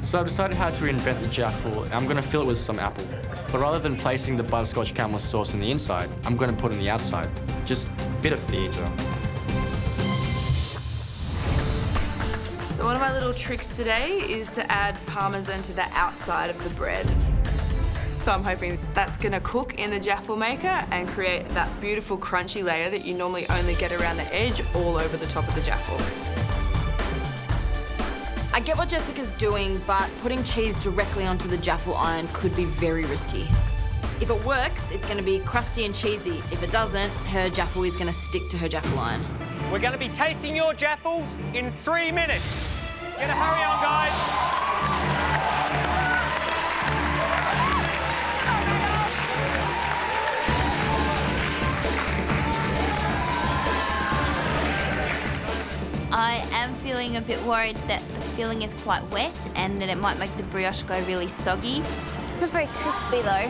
So I've decided how to reinvent the jaffle and I'm going to fill it with some apple. But rather than placing the butterscotch caramel sauce on the inside, I'm going to put it on the outside. Just a bit of theatre. So one of my little tricks today is to add parmesan to the outside of the bread. So I'm hoping that's going to cook in the jaffle maker and create that beautiful crunchy layer that you normally only get around the edge all over the top of the jaffle. I get what Jessica's doing, but putting cheese directly onto the jaffle iron could be very risky. If it works, it's going to be crusty and cheesy. If it doesn't, her jaffle is going to stick to her jaffle iron. We're going to be tasting your jaffles in 3 minutes. Get a hurry on, guys. I am feeling a bit worried that the filling is quite wet and that it might make the brioche go really soggy. It's not very crispy though.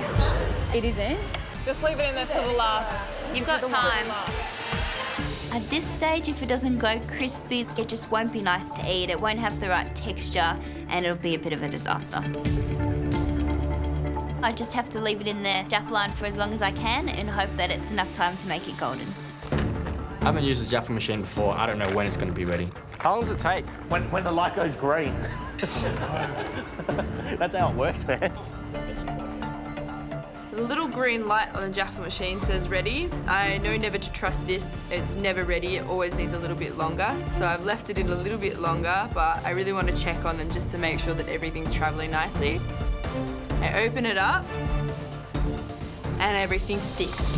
It isn't. Just leave it in there till the last. You've got time. At this stage, if it doesn't go crispy, it just won't be nice to eat. It won't have the right texture and it'll be a bit of a disaster. I just have to leave it in the jaffle iron for as long as I can and hope that it's enough time to make it golden. I haven't used the jaffle machine before. I don't know when it's going to be ready. How long does it take? When the light goes green. That's how it works, man. So the little green light on the jaffle machine says ready. I know never to trust this. It's never ready. It always needs a little bit longer. So I've left it in a little bit longer, but I really want to check on them just to make sure that everything's traveling nicely. I open it up and everything sticks.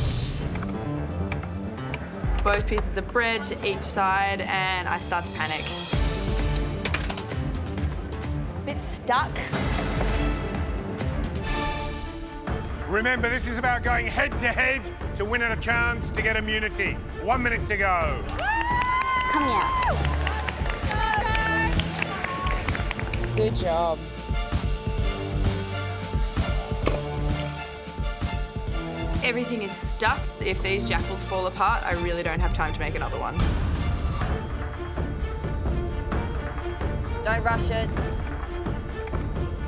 Both pieces of bread to each side and I start to panic. bit stuck. Remember, this is about going head-to-head to win a chance to get immunity. 1 minute to go. It's coming out. Good job. Everything is stuck. If these jaffles fall apart, I really don't have time to make another one. Don't rush it.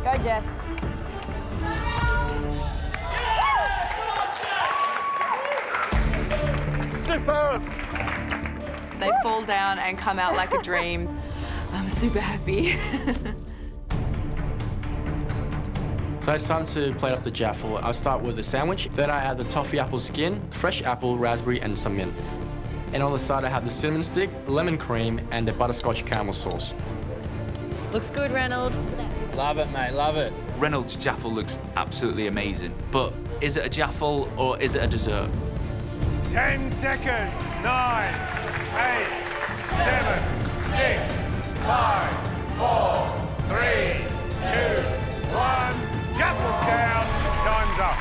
Go, Jess. Superb! They fall down and come out like a dream. I'm super happy. So it's time to plate up the jaffle. I'll start with the sandwich. Then I add the toffee apple skin, fresh apple, raspberry, and some mint. And on the side I have the cinnamon stick, lemon cream, and the butterscotch caramel sauce. Looks good, Reynolds. Love it, mate, love it. Reynolds' jaffle looks absolutely amazing, but is it a jaffle or is it a dessert? 10 seconds. 9, 8, 7, 6, 5, 4, 3, 2, 1. Jaffle's down. Time's up.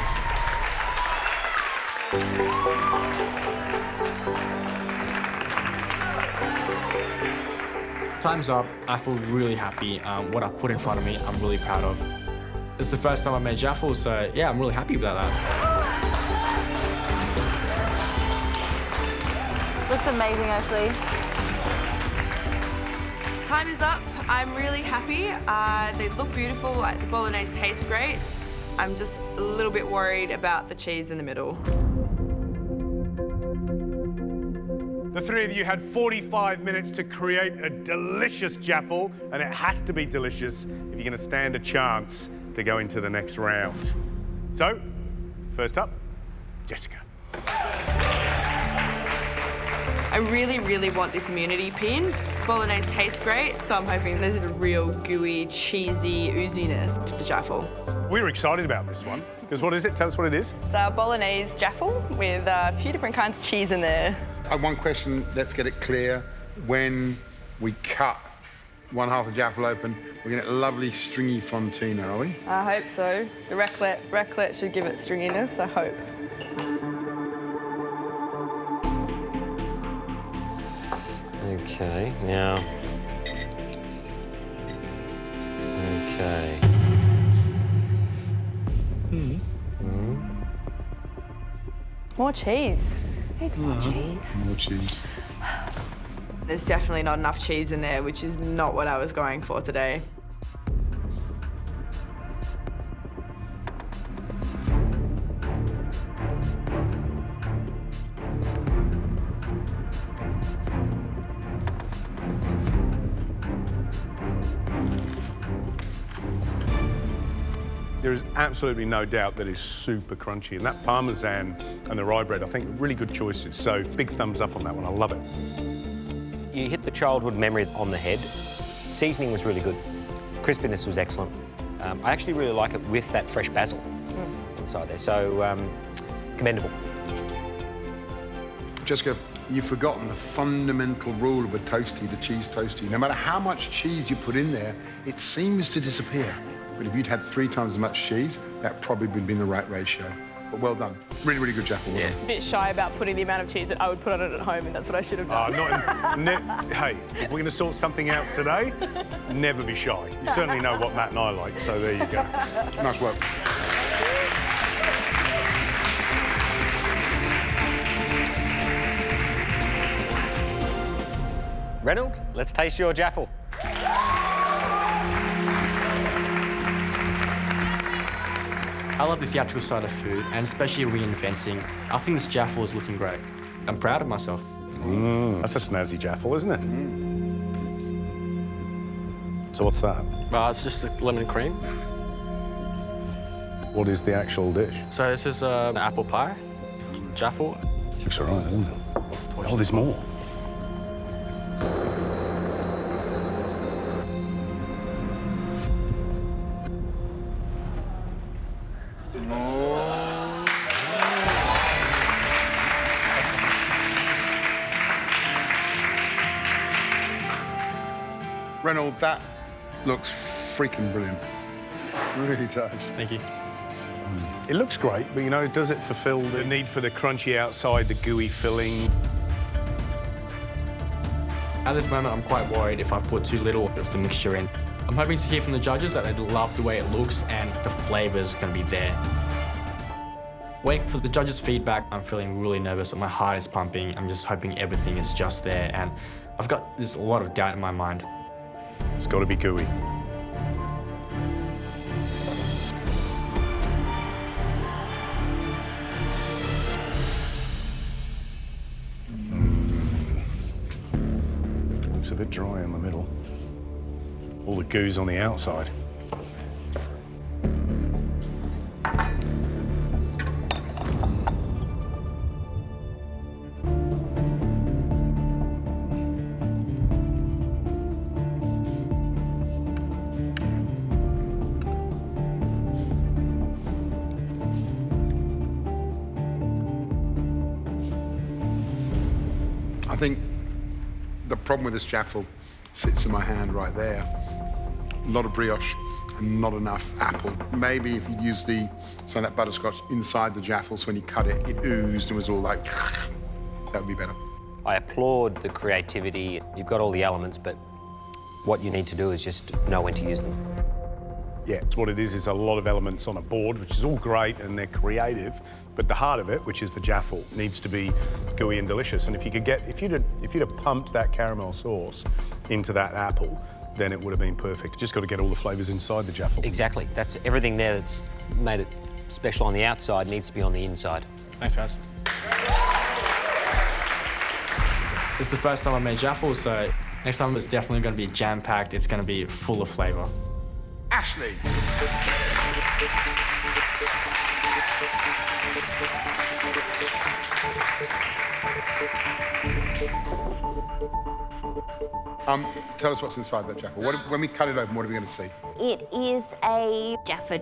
Time's up. I feel really happy. What I put in front of me, I'm really proud of. It's the first time I made jaffle, so yeah, I'm really happy about that. Looks amazing, actually. Time is up. I'm really happy. They look beautiful. The bolognese tastes great. I'm just a little bit worried about the cheese in the middle. The three of you had 45 minutes to create a delicious jaffle, and it has to be delicious if you're going to stand a chance to go into the next round. So, first up, Jessica. I really, really want this immunity pin. Bolognese tastes great, so I'm hoping there's a real gooey, cheesy ooziness to the jaffle. We're excited about this one, because what is it? Tell us what it is. It's a bolognese jaffle with a few different kinds of cheese in there. One question, let's get it clear. When we cut one half of jaffle open, we're going to get a lovely stringy fontina, are we? I hope so. The raclette should give it stringiness, I hope. Okay, now. Okay. More cheese. I need more cheese. More cheese. There's definitely not enough cheese in there, which is not what I was going for today. There is absolutely no doubt that it's super crunchy. And that Parmesan and the rye bread, I think, are really good choices. So big thumbs up on that one. I love it. You hit the childhood memory on the head. Seasoning was really good. Crispiness was excellent. I actually really like it with that fresh basil inside there. So, commendable. Jessica, you've forgotten the fundamental rule of a toastie, the cheese toastie. No matter how much cheese you put in there, it seems to disappear. But if you'd had 3 times as much cheese, that probably would have been the right ratio. But well done. Really, really good jaffle. I was a bit shy about putting the amount of cheese that I would put on it at home, and that's what I should have done. Hey, if we're going to sort something out today, never be shy. You certainly know what Matt and I like, so there you go. Nice work. Reynolds, let's taste your jaffle. I love the theatrical side of food, and especially reinventing. I think this jaffle is looking great. I'm proud of myself. That's a snazzy jaffle, isn't it? So what's that? It's just the lemon cream. What is the actual dish? So this is an apple pie, jaffle. Looks all right, doesn't it? Oh, there's more. Reynolds, that looks freaking brilliant. It really does. Thank you. It looks great, but, you know, does it fulfil the need for the crunchy outside, the gooey filling? At this moment, I'm quite worried if I've put too little of the mixture in. I'm hoping to hear from the judges that they love the way it looks and the flavour's going to be there. Waiting for the judges' feedback, I'm feeling really nervous. My heart is pumping. I'm just hoping everything is just there, and I've got a lot of doubt in my mind. It's got to be gooey. Looks a bit dry in the middle. All the goo's on the outside. I think the problem with this jaffle sits in my hand right there. A lot of brioche and not enough apple. Maybe if you'd used some of that butterscotch inside the jaffle, so when you cut it, it oozed and was all like, that would be better. I applaud the creativity. You've got all the elements, but what you need to do is just know when to use them. Yeah, it's what it is a lot of elements on a board, which is all great and they're creative, but the heart of it, which is the jaffle, needs to be gooey and delicious. And if you'd have pumped that caramel sauce into that apple, then it would have been perfect. Just got to get all the flavours inside the jaffle. Exactly. That's everything there that's made it special on the outside needs to be on the inside. Thanks, guys. It's the first time I made jaffle, so next time it's definitely going to be jam-packed. It's going to be full of flavour. Ashley. Tell us what's inside that jaffle. When we cut it open, what are we going to see? It is a jaffle.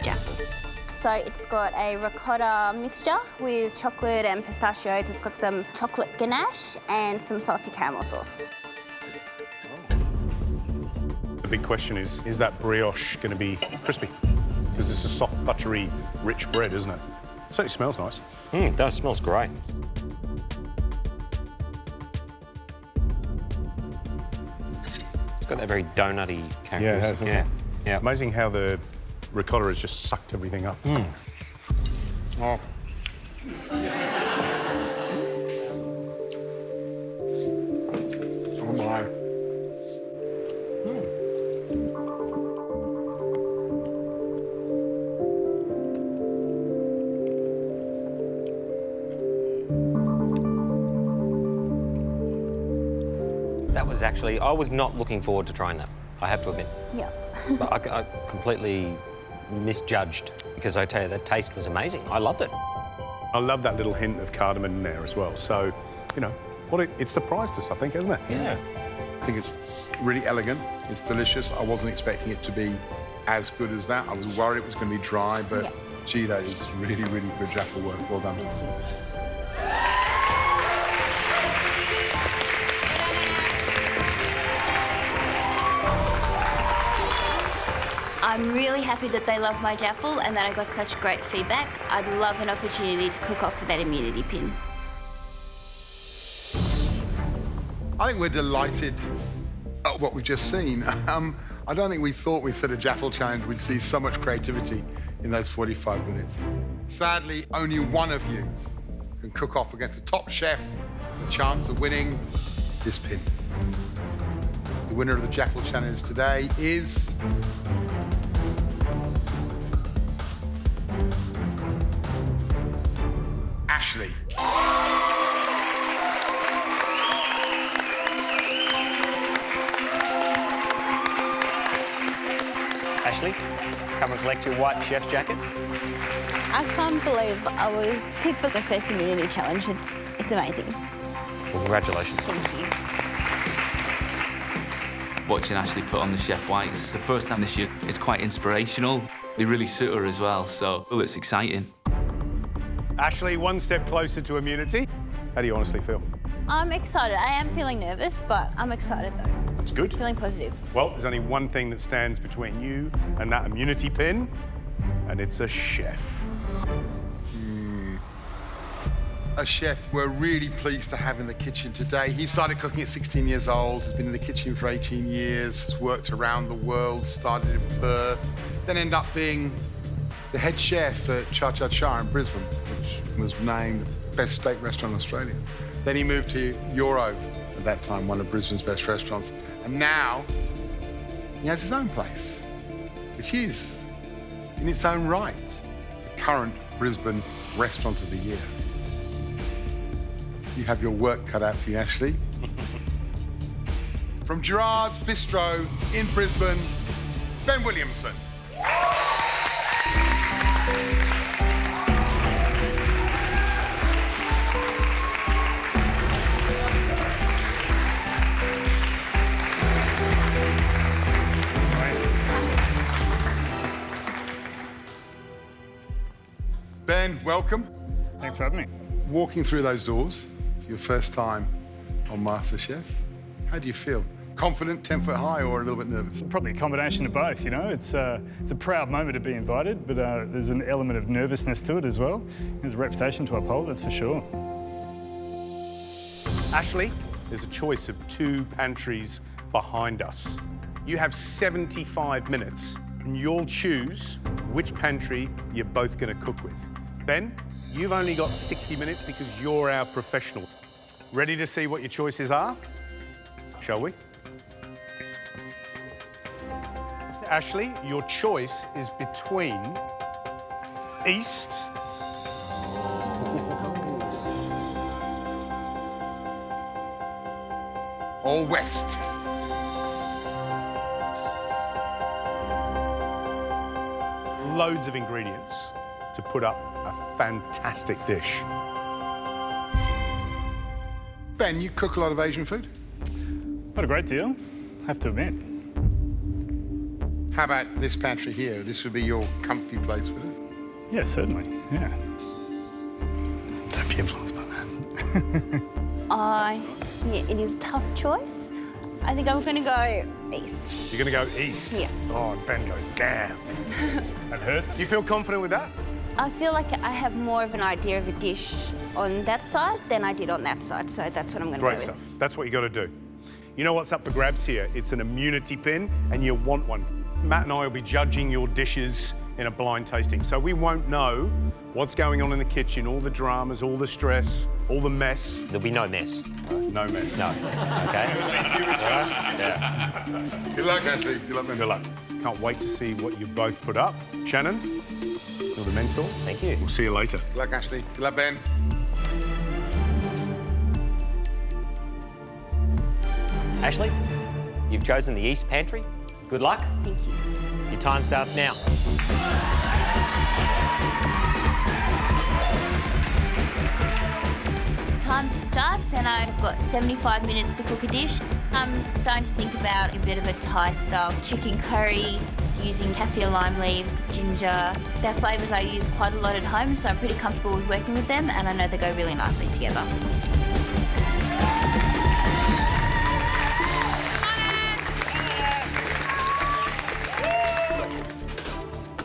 So it's got a ricotta mixture with chocolate and pistachios. It's got some chocolate ganache and some salty caramel sauce. The big question is that brioche going to be crispy? Because it's a soft, buttery, rich bread, isn't it? It certainly smells nice. It does, smells great. It's got that very donutty characteristic. Yeah, it has, hasn't it? Yeah. Amazing how the ricotta has just sucked everything up. Oh. Oh my. That was actually, I was not looking forward to trying that, I have to admit. Yeah. But I completely misjudged because I tell you, that taste was amazing. I loved it. I love that little hint of cardamom in there as well. So, you know, it surprised us, I think, hasn't it? Yeah. I think it's really elegant. It's delicious. I wasn't expecting it to be as good as that. I was worried it was going to be dry, but gee, that is really, really good jaffle work. Well done. Thank you. I'm really happy that they love my jaffle and that I got such great feedback. I'd love an opportunity to cook off for that immunity pin. I think we're delighted at what we've just seen. I don't think we thought we set a jaffle challenge we'd see so much creativity in those 45 minutes. Sadly, only one of you can cook off against the top chef the chance of winning this pin. The winner of the jaffle challenge today is... Ashley. Ashley, come and collect your white chef's jacket. I can't believe I was picked for the first immunity challenge. It's amazing. Well, congratulations. Thank you. Watching Ashley put on the chef whites the first time this year, it's quite inspirational. They really suit her as well, so it's exciting. Ashley, one step closer to immunity. How do you honestly feel? I'm excited. I am feeling nervous, but I'm excited though. That's good. Good. Feeling positive. Well, there's only one thing that stands between you and that immunity pin, and it's a chef. A chef we're really pleased to have in the kitchen today. He started cooking at 16 years old, has been in the kitchen for 18 years, has worked around the world, started in Perth, then ended up being the head chef at Cha Cha Cha in Brisbane, which was named best steak restaurant in Australia. Then he moved to Euro, at that time one of Brisbane's best restaurants, and now he has his own place, which is, in its own right, the current Brisbane Restaurant of the Year. You have your work cut out for you, Ashley. From Gerard's Bistro in Brisbane, Ben Williamson. Ben, welcome. Thanks for having me. Walking through those doors, your first time on MasterChef, how do you feel? Confident, 10 foot high, or a little bit nervous? Probably a combination of both, you know. It's a proud moment to be invited, but there's an element of nervousness to it as well. There's a reputation to uphold, that's for sure. Ashley, there's a choice of 2 pantries behind us. You have 75 minutes, and you'll choose which pantry you're both going to cook with. Ben, you've only got 60 minutes because you're our professional. Ready to see what your choices are? Shall we? Ashley, your choice is between East or West. Loads of ingredients to put up a fantastic dish. Ben, you cook a lot of Asian food? Not a great deal, have to admit. How about this pantry here? This would be your comfy place, would it? Yeah, certainly, yeah. Don't be influenced by that. Yeah, it is a tough choice. I think I'm going to go East. You're going to go East? Yeah. Oh, and Ben goes down. That hurts. Do you feel confident with that? I feel like I have more of an idea of a dish on that side than I did on that side, so that's what I'm going to go Great with. stuff. That's what you got to do. You know what's up for grabs here? It's an immunity pin, and you want one. Matt and I will be judging your dishes in a blind tasting, so we won't know what's going on in the kitchen, all the dramas, all the stress, all the mess. There'll be no mess. No mess. No. Okay. Yeah. Good luck, Ashley. Good luck, man. Good luck. Can't wait to see what you both put up. Shannon, you're the mentor. Thank you. We'll see you later. Good luck, Ashley. Good luck, Ben. Ashley, you've chosen the East Pantry. Good luck. Thank you. Your time starts now. Time starts and I've got 75 minutes to cook a dish. I'm starting to think about a bit of a Thai-style chicken curry using kaffir lime leaves, ginger. They're flavours I use quite a lot at home, so I'm pretty comfortable with working with them, and I know they go really nicely together.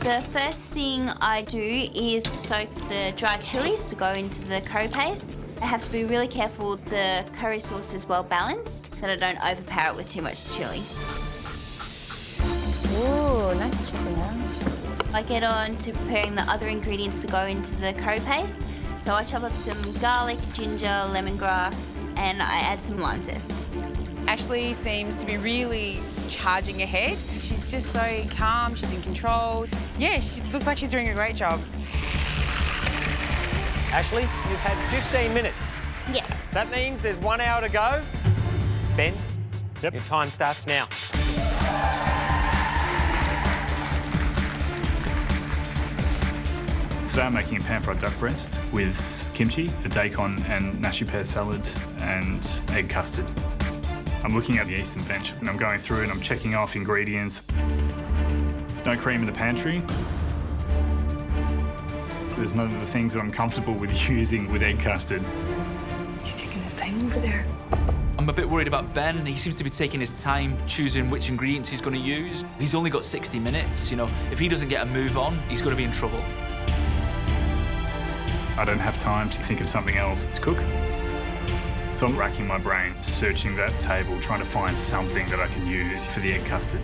The first thing I do is soak the dried chilies to go into the curry paste. I have to be really careful the curry sauce is well balanced, that I don't overpower it with too much chili. Ooh, nice chicken ranch. I get on to preparing the other ingredients to go into the curry paste. So I chop up some garlic, ginger, lemongrass, and I add some lime zest. Ashley seems to be really charging ahead. She's just so calm, she's in control. Yeah, she looks like she's doing a great job. Ashley, you've had 15 minutes. Yes. That means there's 1 hour to go. Ben, your time starts now. Today I'm making a pan-fried duck breast with kimchi, a daikon and nashi pear salad and egg custard. I'm looking at the eastern bench and I'm going through and I'm checking off ingredients. There's no cream in the pantry. There's none of the things that I'm comfortable with using with egg custard. He's taking his time over there. I'm I'm a bit worried about Ben. He seems to be taking his time choosing which ingredients he's going to use. He's only got 60 minutes, you know. If he doesn't get a move on, he's going to be in trouble. I don't have time to think of something else to cook. So I'm racking my brain, searching that table, trying to find something that I can use for the egg custard.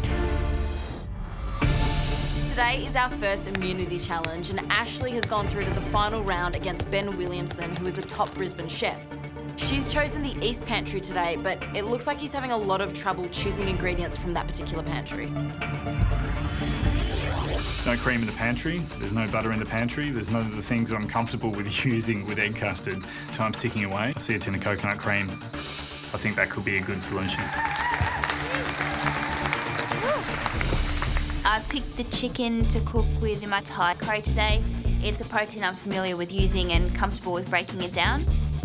Today is our first immunity challenge, and Ashley has gone through to the final round against Ben Williamson, who is a top Brisbane chef. She's chosen the East Pantry today, but it looks like he's having a lot of trouble choosing ingredients from that particular pantry. No cream in the pantry, there's no butter in the pantry, there's none of the things that I'm comfortable with using with egg custard. Time's ticking away. I see a tin of coconut cream. I think that could be a good solution. I picked the chicken to cook with in my Thai curry today. It's a protein I'm familiar with using and comfortable with breaking it down.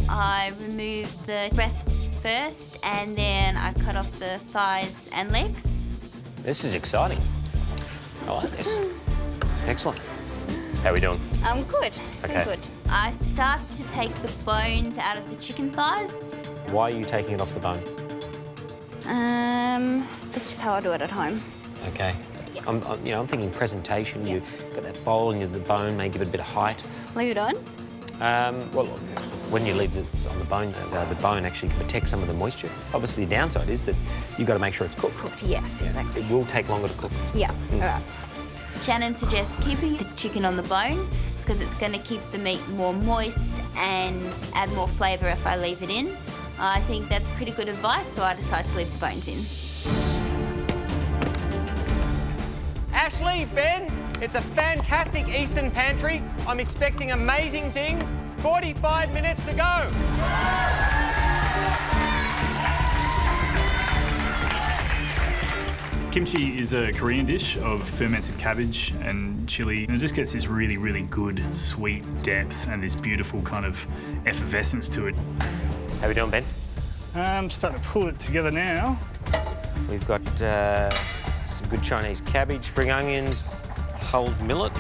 I removed the breasts first and then I cut off the thighs and legs. This is exciting. I like this. Excellent. How are we doing? I'm good. Okay. Good. I start to take the bones out of the chicken thighs. Why are you taking it off the bone? That's just how I do it at home. Okay. Yes. I'm thinking presentation. Yeah. You've got that bowl and the bone may give it a bit of height. Leave it on? Well, when you leave it on the bone actually can protect some of the moisture. Obviously, the downside is that you've got to make sure it's cooked. Cooked, yes, exactly. It will take longer to cook. Yeah, all right. Shannon suggests keeping the chicken on the bone because it's going to keep the meat more moist and add more flavour if I leave it in. I think that's pretty good advice, so I decided to leave the bones in. Ashley, Ben, it's a fantastic Eastern pantry. I'm expecting amazing things. 45 minutes to go. Kimchi is a Korean dish of fermented cabbage and chili. And it just gets this really, really good sweet depth and this beautiful kind of effervescence to it. How are we doing, Ben? I'm starting to pull it together now. We've got some good Chinese cabbage, spring onions, whole millet.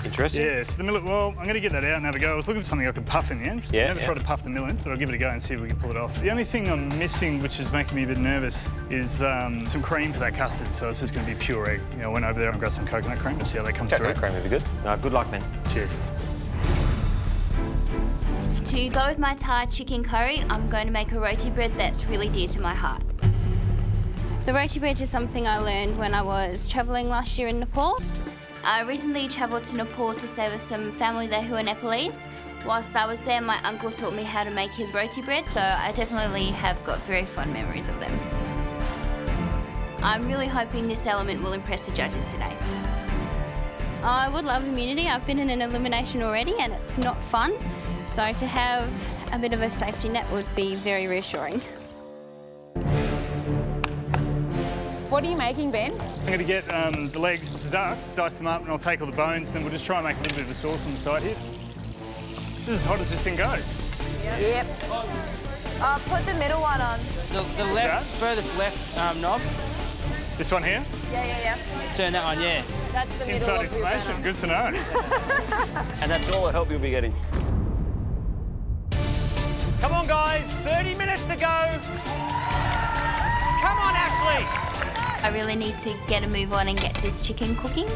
Interesting. Yeah, so the millet, well, I'm going to get that out and have a go. I was looking for something I could puff in the end. Yeah, I never tried to puff the millet, but I'll give it a go and see if we can pull it off. The only thing I'm missing, which is making me a bit nervous, is some cream for that custard. So it's just going to be pure egg. You know, I went over there and got some coconut cream to see how that comes through. Coconut cream would be good. Good luck, man. Cheers. To go with my Thai chicken curry, I'm going to make a roti bread that's really dear to my heart. The roti bread is something I learned when I was travelling last year in Nepal. I recently travelled to Nepal to stay with some family there who are Nepalese. Whilst I was there, my uncle taught me how to make his roti bread, so I definitely have got very fond memories of them. I'm really hoping this element will impress the judges today. I would love immunity. I've been in an elimination already and it's not fun. So to have a bit of a safety net would be very reassuring. What are you making, Ben? I'm going to get the legs of the duck, dice them up, and I'll take all the bones, and then we'll just try and make a little bit of a sauce on the side here. This is as hot as this thing goes. Yep. Put the middle one on. The left, furthest left knob. This one here? Yeah. Turn that on, yeah. That's the middle Inside of your information, burner. good to know. And that's all the help you'll be getting. Come on, guys. 30 minutes to go. Come on, Ashley. I really need to get a move on and get this chicken cooking.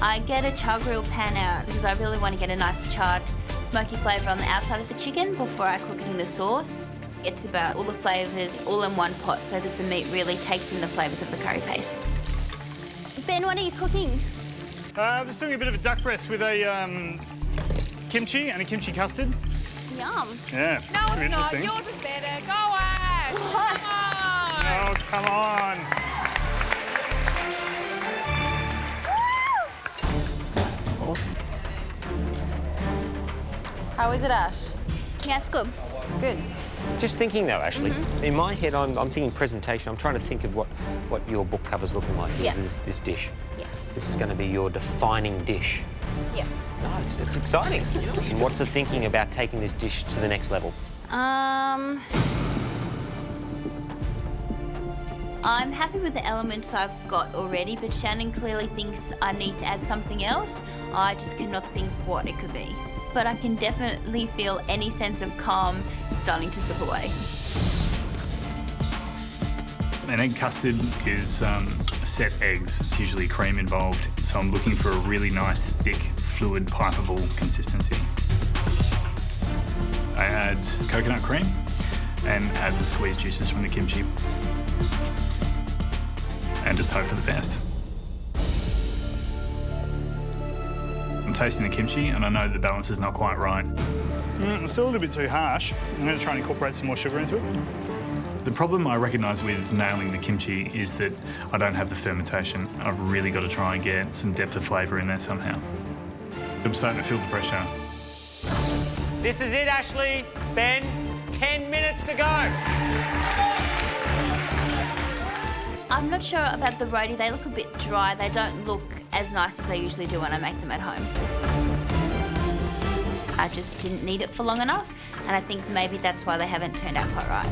I get a char grill pan out because I really want to get a nice charred, smoky flavour on the outside of the chicken before I cook it in the sauce. It's about all the flavours all in one pot so that the meat really takes in the flavours of the curry paste. Ben, what are you cooking? I'm just doing a bit of a duck breast with a kimchi and a kimchi custard. Yum. Yeah, No, pretty it's not. interesting. Yours is better. Go, Ash. Come on. Oh, come on. That smells awesome. How is it, Ash? Yeah, it's good. Good. Just thinking though, Ashley, in my head I'm thinking presentation. I'm trying to think of what your book cover's looking like. Yeah. This dish. Yes. This is going to be your defining dish. Yeah. No, it's exciting. And what's the thinking about taking this dish to the next level? I'm happy with the elements I've got already, but Shannon clearly thinks I need to add something else. I just cannot think what it could be. But I can definitely feel any sense of calm starting to slip away. An egg custard is set eggs. It's usually cream involved. So I'm looking for a really nice, thick, fluid, pipeable consistency. I add coconut cream and add the squeezed juices from the kimchi. And just hope for the best. I'm tasting the kimchi and I know the balance is not quite right. It's still a little bit too harsh. I'm going to try and incorporate some more sugar into it. The problem I recognise with nailing the kimchi is that I don't have the fermentation. I've really got to try and get some depth of flavour in there somehow. I'm starting to feel the pressure. This is it, Ashley. Ben, 10 minutes to go. I'm not sure about the roti. They look a bit dry. They don't look as nice as they usually do when I make them at home. I just didn't knead it for long enough, and I think maybe that's why they haven't turned out quite right.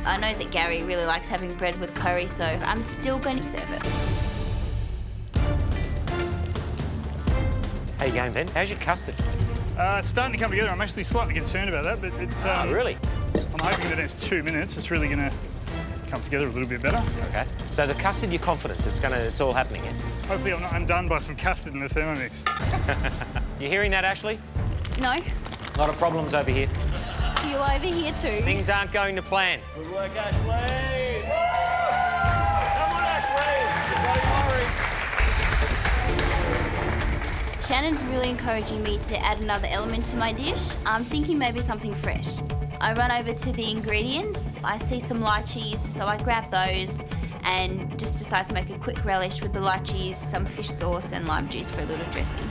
I know that Gary really likes having bread with curry, so I'm still going to serve it. How you going, Ben? How's your custard? It's starting to come together. I'm actually slightly concerned about that, but it's... really? I'm hoping in the next 2 minutes it's really going to come together a little bit better. Okay. So the custard, you're confident it's all happening yet? Hopefully I'm not undone by some custard in the Thermomix. You hearing that, Ashley? No. A lot of problems over here. You over here too. Things aren't going to plan. Good work, Ashley. Come on, Ashley. You've got it, Murray. Shannon's really encouraging me to add another element to my dish. I'm thinking maybe something fresh. I run over to the ingredients. I see some lychees, so I grab those and just decide to make a quick relish with the lychees, some fish sauce and lime juice for a little dressing.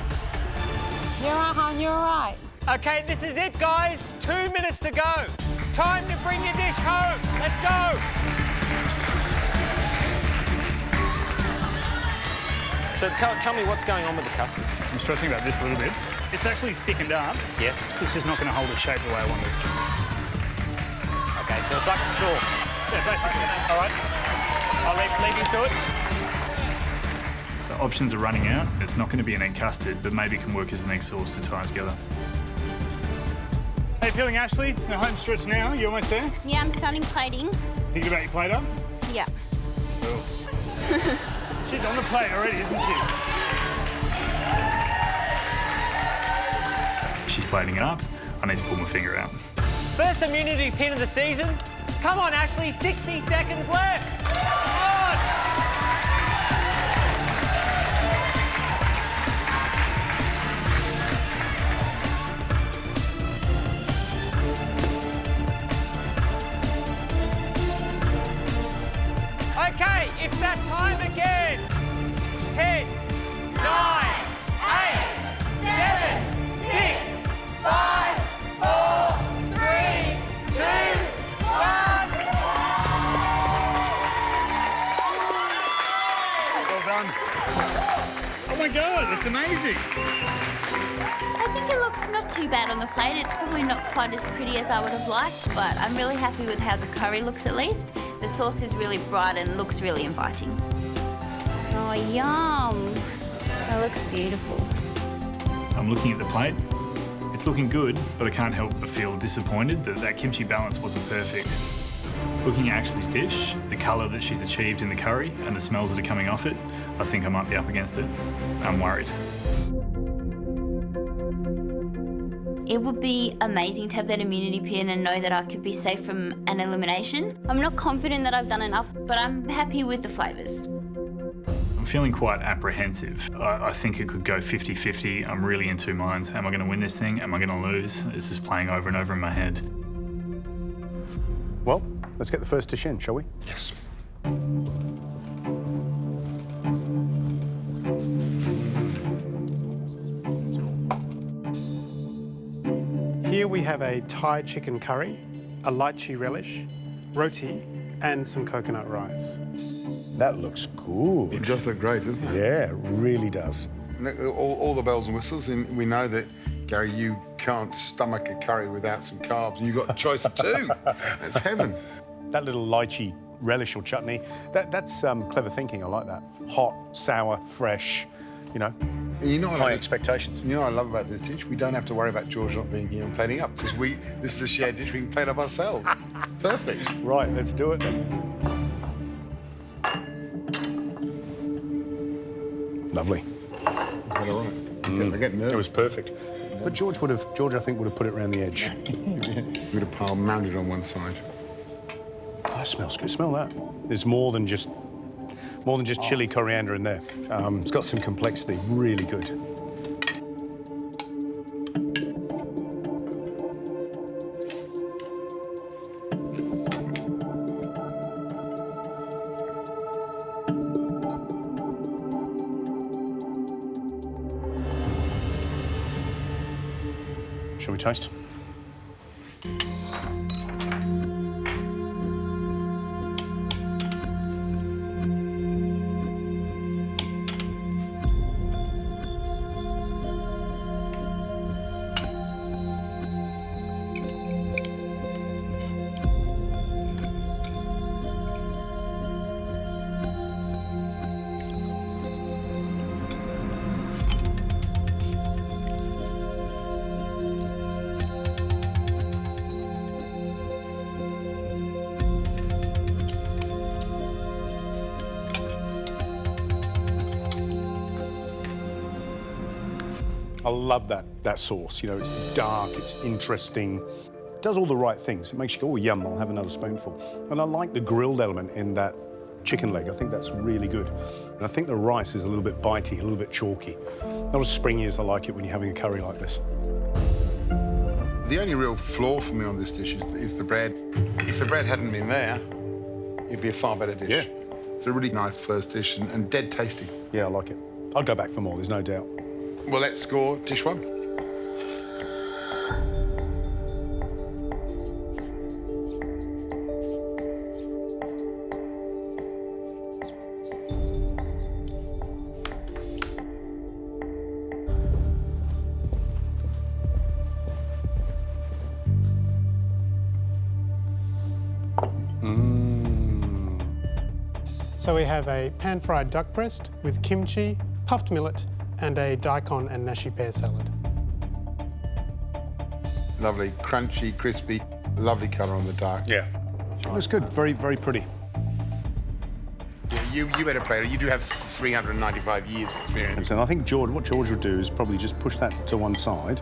You're right, hon, you're right. Okay, this is it, guys. 2 minutes to go. Time to bring your dish home. Let's go. So tell me what's going on with the custard. I'm stressing about this a little bit. It's actually thickened up. Yes. This is not going to hold its shape the way I want it to. Okay, so it's like a sauce. Yeah, basically. All right. I'll leave you to it. The options are running out. It's not going to be an egg custard, but maybe it can work as an egg sauce to tie together. How you feeling, Ashley? The home stretch now. You almost there? Yeah, I'm starting plating. Thinking about your plate up? Yeah. Cool. She's on the plate already, isn't she? She's plating it up. I need to pull my finger out. First immunity pin of the season. Come on, Ashley. 60 seconds left. Come on. Okay, it's that time again. 10, 9, 8, 7, 6, 5, 4, 3, 2, 1. Well done. Oh my God, that's amazing. I think it looks not too bad on the plate. It's probably not quite as pretty as I would have liked, but I'm really happy with how the curry looks at least. The sauce is really bright and looks really inviting. Oh, yum. That looks beautiful. I'm looking at the plate. It's looking good, but I can't help but feel disappointed that that kimchi balance wasn't perfect. Looking at Ashley's dish, the colour that she's achieved in the curry and the smells that are coming off it, I think I might be up against it. I'm worried. It would be amazing to have that immunity pin and know that I could be safe from an elimination. I'm not confident that I've done enough, but I'm happy with the flavours. I'm feeling quite apprehensive. I think it could go 50-50. I'm really in two minds. Am I going to win this thing? Am I going to lose? It's just playing over and over in my head. Well, let's get the first dish in, shall we? Yes. Here we have a Thai chicken curry, a lychee relish, roti, and some coconut rice. That looks good. It does look great, doesn't it? Yeah, it really does. All the bells and whistles, and we know that, Gary, you can't stomach a curry without some carbs, and you've got a choice of two. That's heaven. That little lychee relish or chutney, that's clever thinking. I like that. Hot, sour, fresh, you know. And you know what high expectations. You know what I love about this dish? We don't have to worry about George not being here and plating up, because this is a shared dish we can plate up ourselves. Perfect. Right, let's do it then. Lovely. Is that all right? I get nervous. It was perfect. But George, I think, would have put it around the edge. Would have piled mounted on one side. Oh, that smells good. Smell that. There's more than just chili coriander in there. It's got some complexity. Really good. Shall we taste? I love that sauce. You know, it's dark, it's interesting. It does all the right things. It makes you go, oh, yum, I'll have another spoonful. And I like the grilled element in that chicken leg. I think that's really good. And I think the rice is a little bit bitey, a little bit chalky. Not as springy as I like it when you're having a curry like this. The only real flaw for me on this dish is the bread. If the bread hadn't been there, it'd be a far better dish. Yeah. It's a really nice first dish and dead tasty. Yeah, I like it. I'd go back for more, there's no doubt. Well, let's score dish one. So we have a pan-fried duck breast with kimchi, puffed millet, and a daikon and nashi pear salad. Lovely, crunchy, crispy, lovely colour on the duck. Yeah. Oh, it's good, very, very pretty. Yeah, you better play it. You do have 395 years of experience. And I think what George would do is probably just push that to one side.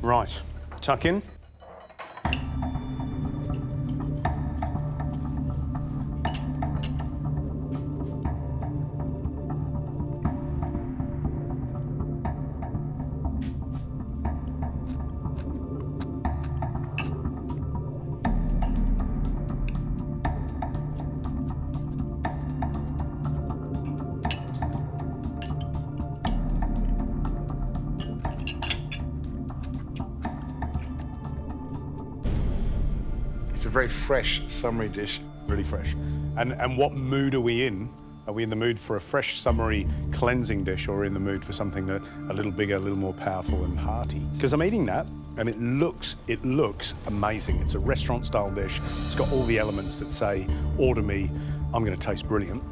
Right, tuck in. It's a very fresh, summery dish. Really fresh. And what mood are we in? Are we in the mood for a fresh, summery, cleansing dish, or in the mood for something that a little bigger, a little more powerful and hearty? Because I'm eating that, and it looks amazing. It's a restaurant-style dish. It's got all the elements that say, order me, I'm going to taste brilliant.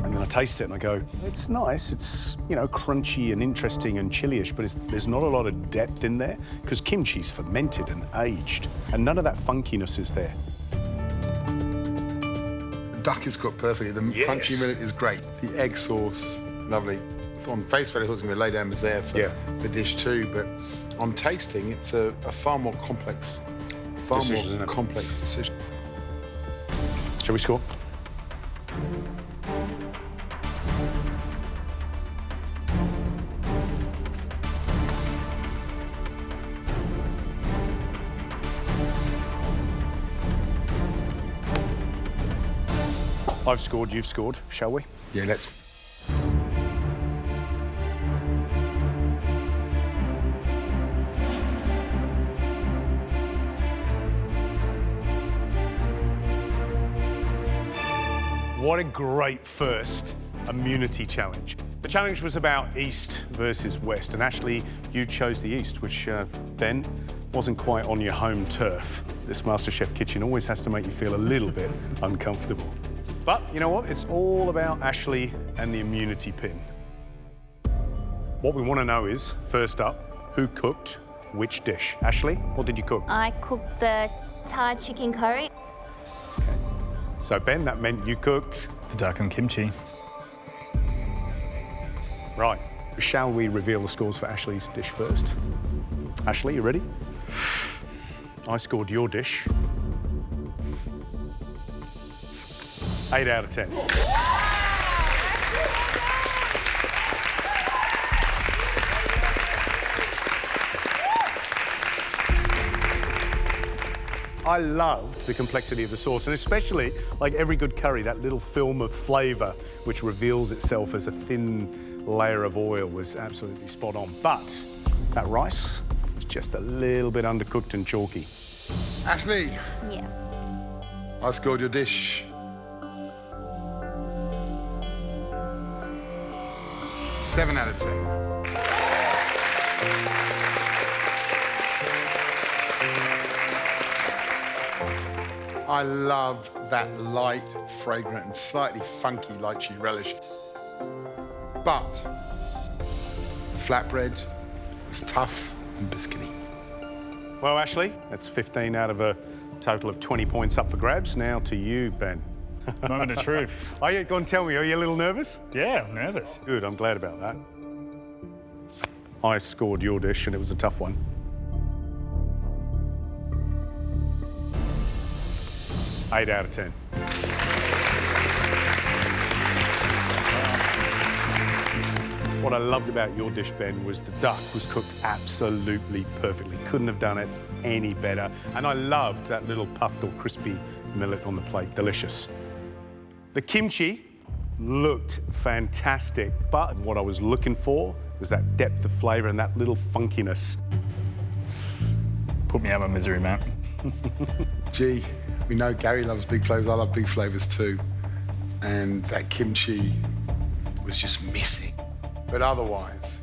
And then I taste it and I go, it's nice, it's, you know, crunchy and interesting and chili-ish, but there's not a lot of depth in there because kimchi's fermented and aged, and none of that funkiness is there. The duck is cooked perfectly. The crunchy millet is great. The egg sauce, lovely. On face value, I thought it was going to be laid down there for dish two, but on tasting, it's a far more complex decision. Shall we score? I've scored, you've scored. Shall we? Yeah, let's. What a great first immunity challenge. The challenge was about East versus West, and Ashley, you chose the East, which, Ben, wasn't quite on your home turf. This MasterChef kitchen always has to make you feel a little bit uncomfortable. But you know what? It's all about Ashley and the immunity pin. What we want to know is, first up, who cooked which dish? Ashley, what did you cook? I cooked the Thai chicken curry. So, Ben, that meant you cooked... The duck and kimchi. Right. Shall we reveal the scores for Ashley's dish first? Ashley, you ready? I scored your dish 8 out of 10. I loved the complexity of the sauce, and especially, like every good curry, that little film of flavour which reveals itself as a thin layer of oil was absolutely spot on. But that rice was just a little bit undercooked and chalky. Ashley, Yes. I scored your dish 7 out of 10. I loved that light, fragrant, and slightly funky lychee relish. But the flatbread was tough and biscuity. Well, Ashley, that's 15 out of a total of 20 points up for grabs. Now to you, Ben. Moment of truth. Oh, yeah, go on, tell me, are you a little nervous? Yeah, I'm nervous. Good, I'm glad about that. I scored your dish, and it was a tough one. Eight out of 10. What I loved about your dish, Ben, was the duck was cooked absolutely perfectly. Couldn't have done it any better. And I loved that little puffed or crispy millet on the plate. Delicious. The kimchi looked fantastic, but what I was looking for was that depth of flavour and that little funkiness. Put me out of my misery, Matt. Gee, we know Gary loves big flavours. I love big flavours too. And that kimchi was just missing. But otherwise,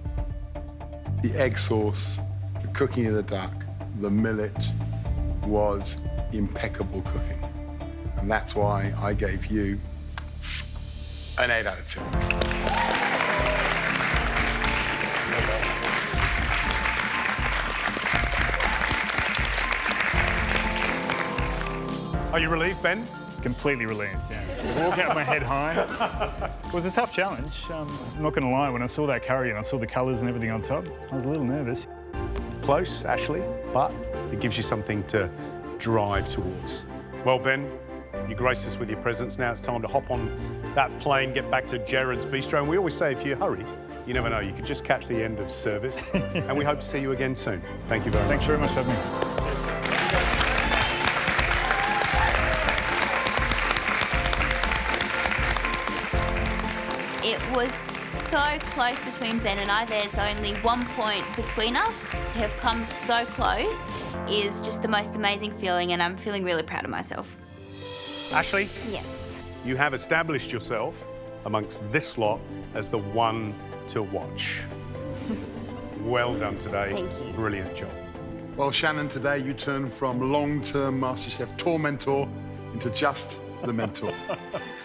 the egg sauce, the cooking of the duck, the millet was impeccable cooking. And that's why I gave you an 8 out of 10. Are you relieved, Ben? Completely relieved, yeah. Walk out with my head high. It was a tough challenge. I'm not going to lie, when I saw that curry and I saw the colours and everything on top, I was a little nervous. Close, Ashley, but it gives you something to drive towards. Well, Ben, you graced us with your presence. Now it's time to hop on that plane, get back to Jared's Bistro. And we always say, if you hurry, you never know, you could just catch the end of service. And we hope to see you again soon. Thank you very much. Thanks very much for having me. It was so close between Ben and I. There's only 1 point between us. We have come so close. It is just the most amazing feeling, and I'm feeling really proud of myself. Ashley? Yes. You have established yourself amongst this lot as the one to watch. Well done today. Thank you. Brilliant job. Well, Shannon, today you turned from long-term MasterChef tormentor into just the mentor.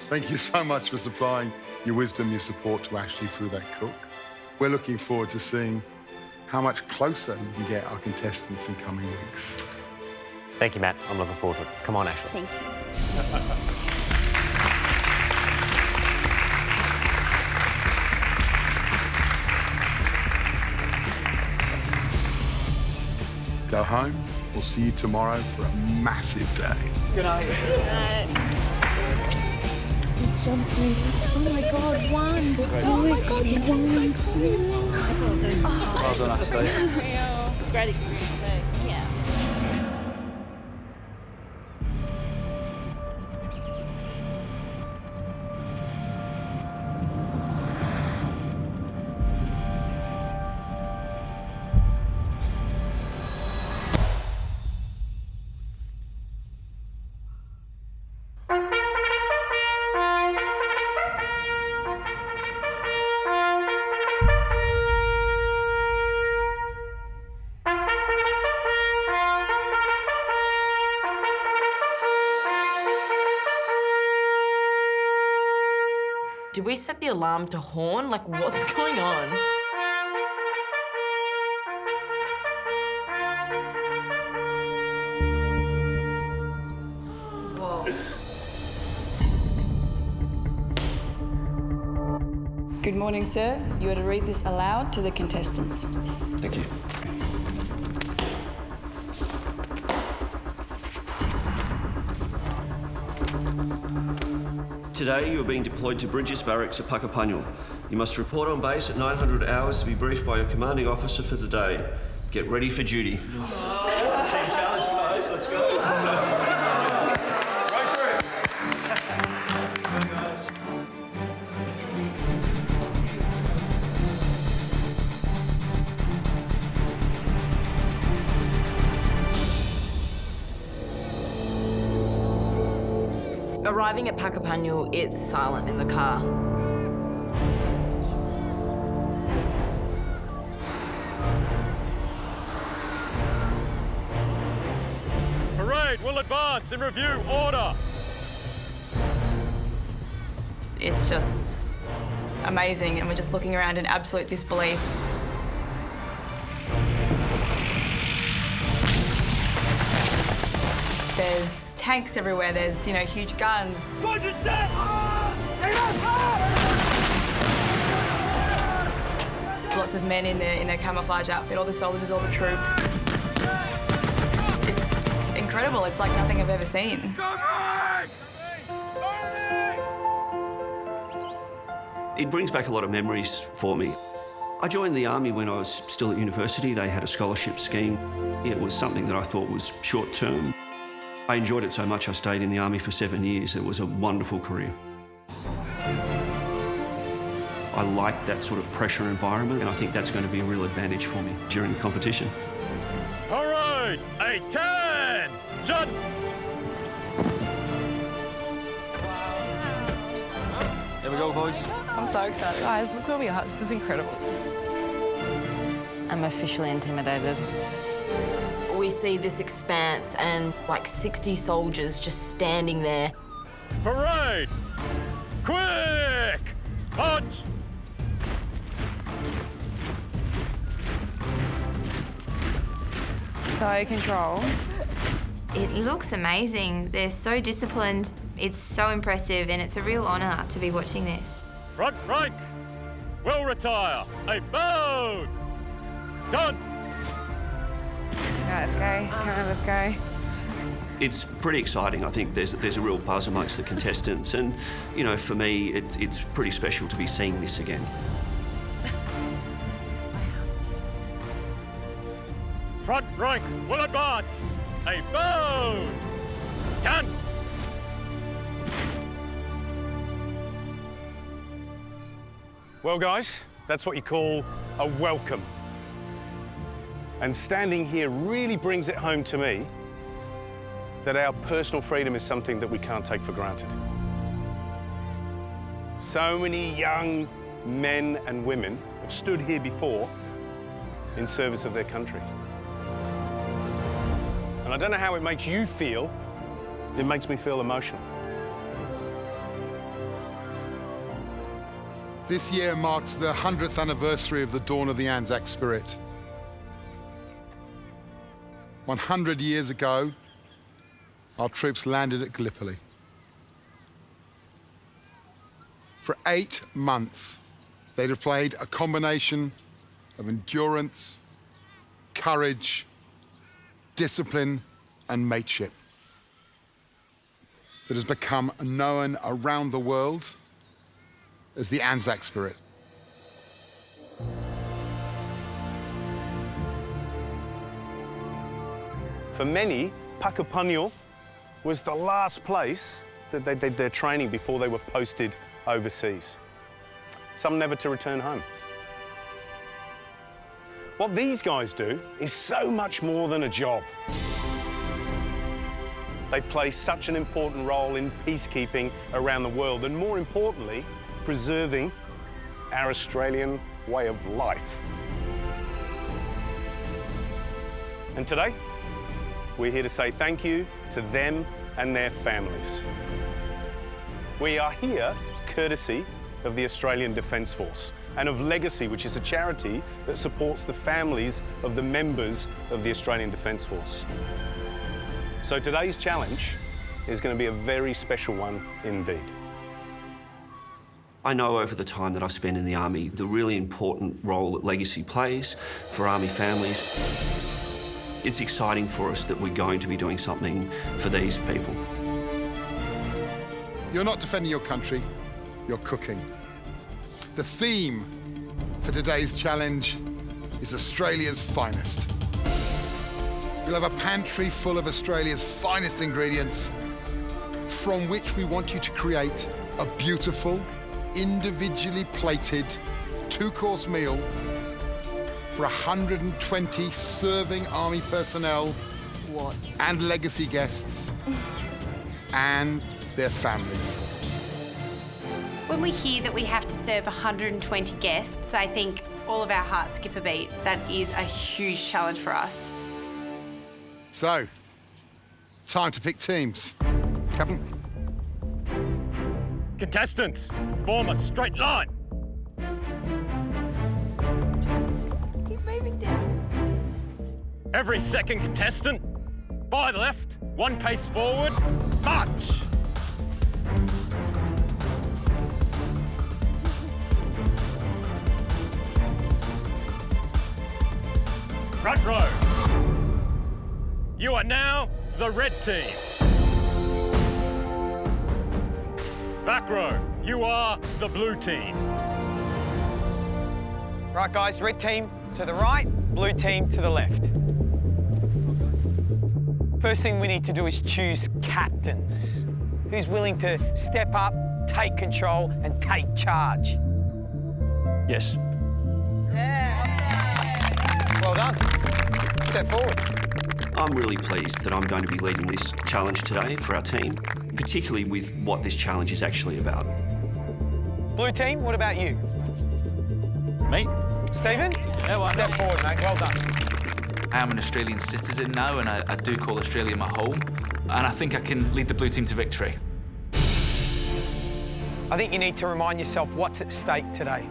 Thank you so much for supplying your wisdom, your support to Ashley through that cook. We're looking forward to seeing how much closer you can get our contestants in coming weeks. Thank you, Matt. I'm looking forward to it. Come on, Ashley. Thank you. Go home. We'll see you tomorrow for a massive day. Good night. Good night. Johnson. Oh my God, one. Oh my God, you won. Chris. Well done, Ashley. Great experience, eh? Yeah. Did we set the alarm to horn? Like, what's going on? Good morning, sir. You are to read this aloud to the contestants. Thank you. Today, you are being deployed to Bridges Barracks at Puckapunyal. You must report on base at 900 hours to be briefed by your commanding officer for the day. Get ready for duty. Team challenge, guys. Let's go. Arriving at Puckapunyal, it's silent in the car. Parade will advance in review order. It's just amazing, and we're just looking around in absolute disbelief. There's tanks everywhere, there's, you know, huge guns. Lots of men in their camouflage outfit, all the soldiers, all the troops. It's incredible, it's like nothing I've ever seen. It brings back a lot of memories for me. I joined the Army when I was still at university. They had a scholarship scheme. It was something that I thought was short-term. I enjoyed it so much I stayed in the Army for 7 years. It was a wonderful career. I like that sort of pressure environment, and I think that's going to be a real advantage for me during the competition. Parade, a 10, John. There we go, boys. I'm so excited. Guys, look where we are. This is incredible. I'm officially intimidated. We see this expanse and like 60 soldiers just standing there. Parade, quick, march. So controlled. It looks amazing. They're so disciplined. It's so impressive, and it's a real honour to be watching this. Front rank will retire. A bow. Done. Let's go. Come on, let's go. It's pretty exciting. I think there's a real buzz amongst the contestants, and you know, for me, it's pretty special to be seeing this again. Front rank will advance. A bow. Done. Well, guys, that's what you call a welcome. And standing here really brings it home to me that our personal freedom is something that we can't take for granted. So many young men and women have stood here before in service of their country. And I don't know how it makes you feel. It makes me feel emotional. This year marks the 100th anniversary of the dawn of the Anzac spirit. 100 years ago, our troops landed at Gallipoli. For 8 months, they displayed a combination of endurance, courage, discipline, and mateship that has become known around the world as the Anzac spirit. For many, Puckapunyal was the last place that they did their training before they were posted overseas. Some never to return home. What these guys do is so much more than a job. They play such an important role in peacekeeping around the world, and more importantly, preserving our Australian way of life. And today, we're here to say thank you to them and their families. We are here courtesy of the Australian Defence Force and of Legacy, which is a charity that supports the families of the members of the Australian Defence Force. So today's challenge is going to be a very special one indeed. I know over the time that I've spent in the Army, the really important role that legacy plays for Army families. It's exciting for us that we're going to be doing something for these people. You're not defending your country, you're cooking. The theme for today's challenge is Australia's finest. We'll have a pantry full of Australia's finest ingredients from which we want you to create a beautiful, individually plated two-course meal for 120 serving Army personnel and legacy guests and their families. When we hear that we have to serve 120 guests, I think all of our hearts skip a beat. That is a huge challenge for us. So, time to pick teams. Captain? Contestants, form a straight line. Keep moving down. Every second contestant, by the left, one pace forward, march. Front row. You are now the red team. Back row, you are the blue team. Right, guys, red team to the right, blue team to the left. First thing we need to do is choose captains. Who's willing to step up, take control, and take charge? Yes. Well done. Step forward. I'm really pleased that I'm going to be leading this challenge today for our team, particularly with what this challenge is actually about. Blue team, what about you? Me? Stephen? Yeah, why Step not? forward, mate. Well done. I am an Australian citizen now, and I do call Australia my home. And I think I can lead the blue team to victory. I think you need to remind yourself what's at stake today.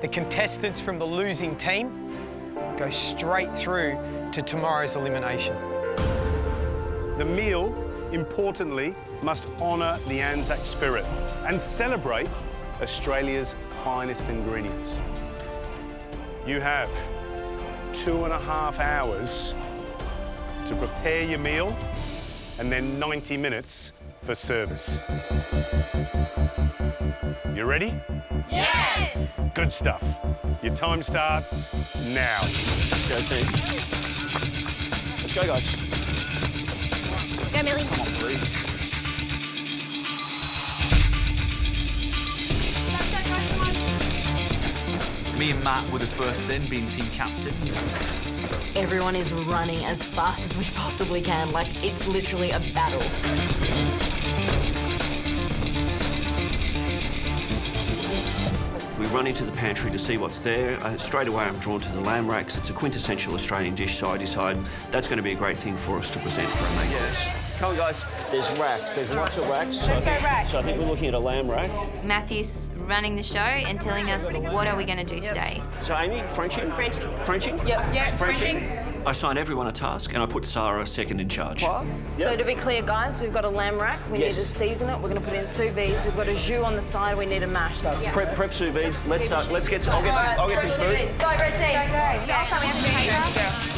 The contestants from the losing team go straight through to tomorrow's elimination. The meal, importantly, must honour the Anzac spirit and celebrate Australia's finest ingredients. You have 2.5 hours to prepare your meal and then 90 minutes for service. You ready? Yes! Good stuff. Your time starts now. Go team. Let's go, guys. Go, Millie. Come on, please. Me and Matt were the first in, being team captains. Everyone is running as fast as we possibly can. Like, it's literally a battle. We run into the pantry to see what's there. Straight away, I'm drawn to the lamb racks. It's a quintessential Australian dish, so I decide that's going to be a great thing for us to present for our main course. Come on, guys. There's racks. There's lots of racks. Let's go rack. So I think we're looking at a lamb rack. Matthew's running the show and telling us what are we going to do today. So, Amy, Frenching? Frenching. Yep. Yeah, Frenching. I assign everyone a task, and I put Sarah second in charge. So to be clear, guys, we've got a lamb rack. We need to season it. We're going to put it in sous vide. We've got a jus on the side. We need a mash. Prep sous vide. Let's start. Let's get. I'll get some food. Go, red team. Go. I'll start with paper.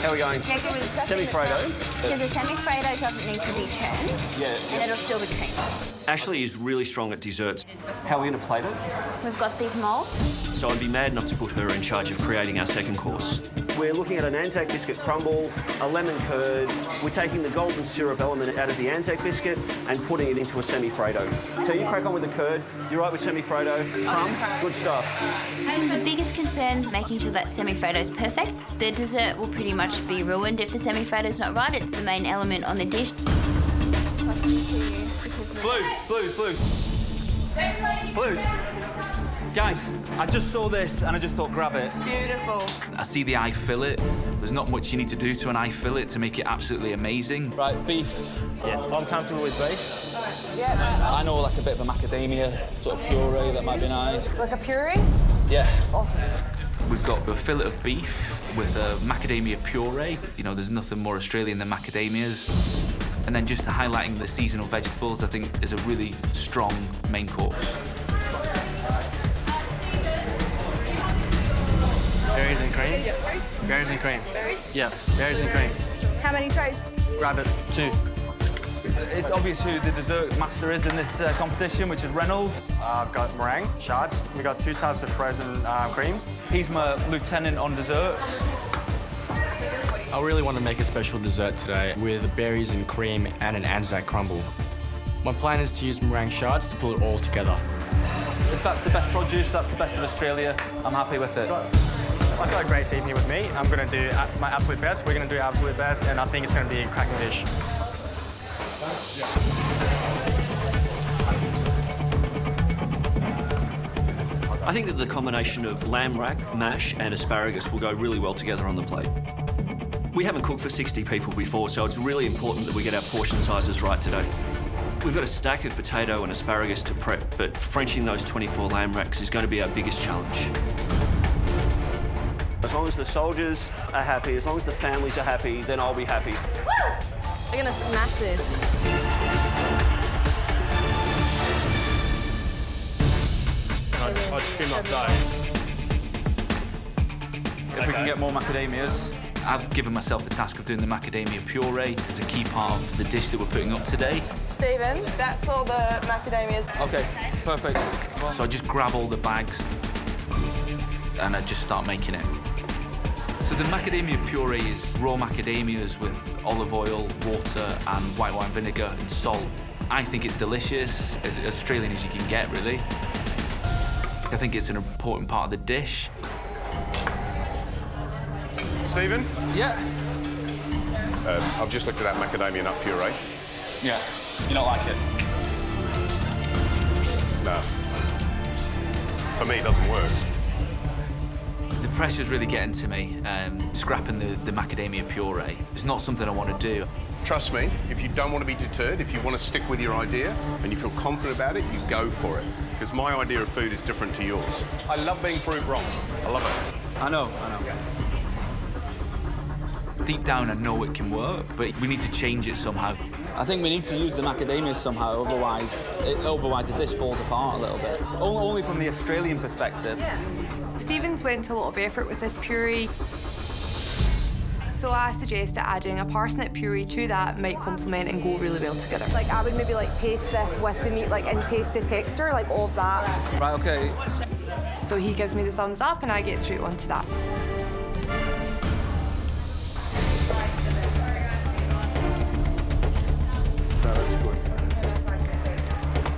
How are we going? Yeah, good. Semi-Freddo. Because a semi-Freddo doesn't need to be churned. Yeah. And it'll still be creamy. Ashley is really strong at desserts. How are we going to plate it? We've got these molds. So I'd be mad not to put her in charge of creating our second course. We're looking at an Anzac biscuit crumble, a lemon curd. We're taking the golden syrup element out of the Anzac biscuit and putting it into a semi-Freddo. So you crack on with the curd. You're right with semi-Freddo. Crumb, good stuff. The biggest concern is making sure that semi-Freddo is perfect. The dessert will pretty much be ruined if the semi-Freddo is not right. It's the main element on the dish. Blues. Guys, I just saw this and I just thought grab it. Beautiful. I see the eye fillet. There's not much you need to do to an eye fillet to make it absolutely amazing. Right, beef. Yeah, I'm comfortable with beef. Yeah. I know like a bit of a macadamia sort of puree that might be nice. Like a puree? Yeah. Awesome. We've got a fillet of beef, with a macadamia puree. You know, there's nothing more Australian than macadamias. And then just highlighting the seasonal vegetables, I think, is a really strong main course. Berries and cream? Berries and cream. Berries? Yeah, berries and cream. How many trays? Grab it, 2. It's obvious who the dessert master is in this competition, which is Reynolds. I've got meringue, shards. We've got 2 types of frozen cream. He's my lieutenant on desserts. I really want to make a special dessert today with berries and cream and an Anzac crumble. My plan is to use meringue shards to pull it all together. If that's the best produce, that's the best of Australia, I'm happy with it. I've got a great team here with me. I'm going to do my absolute best. We're going to do our absolute best, and I think it's going to be a cracking dish. I think that the combination of lamb rack, mash and asparagus will go really well together on the plate. We haven't cooked for 60 people before, so it's really important that we get our portion sizes right today. We've got a stack of potato and asparagus to prep, but Frenching those 24 lamb racks is going to be our biggest challenge. As long as the soldiers are happy, as long as the families are happy, then I'll be happy. We're gonna smash this. I'd trim up dough. If we can get more macadamias. I've given myself the task of doing the macadamia puree. It's a key part of the dish that we're putting up today. Stephen, that's all the macadamias. OK, perfect. So I just grab all the bags and I just start making it. So the macadamia puree is raw macadamias with olive oil, water and white wine vinegar and salt. I think it's delicious, as Australian as you can get, really. I think it's an important part of the dish. Stephen? Yeah? I've just looked at that macadamia nut puree. Yeah. You don't like it? No. For me, it doesn't work. The pressure's really getting to me, scrapping the macadamia puree. It's not something I want to do. Trust me, if you don't want to be deterred, if you want to stick with your idea and you feel confident about it, you go for it. Because my idea of food is different to yours. I love being proved wrong. I love it. I know. Deep down, I know it can work, but we need to change it somehow. I think we need to use the macadamias somehow, otherwise the dish falls apart a little bit. Only from the Australian perspective. Yeah. Stephen's went to a lot of effort with this puree. So I suggest that adding a parsnip puree to that might complement and go really well together. Like I would maybe like taste this with the meat, like and taste the texture, like of that. Right, OK. So he gives me the thumbs up and I get straight onto that.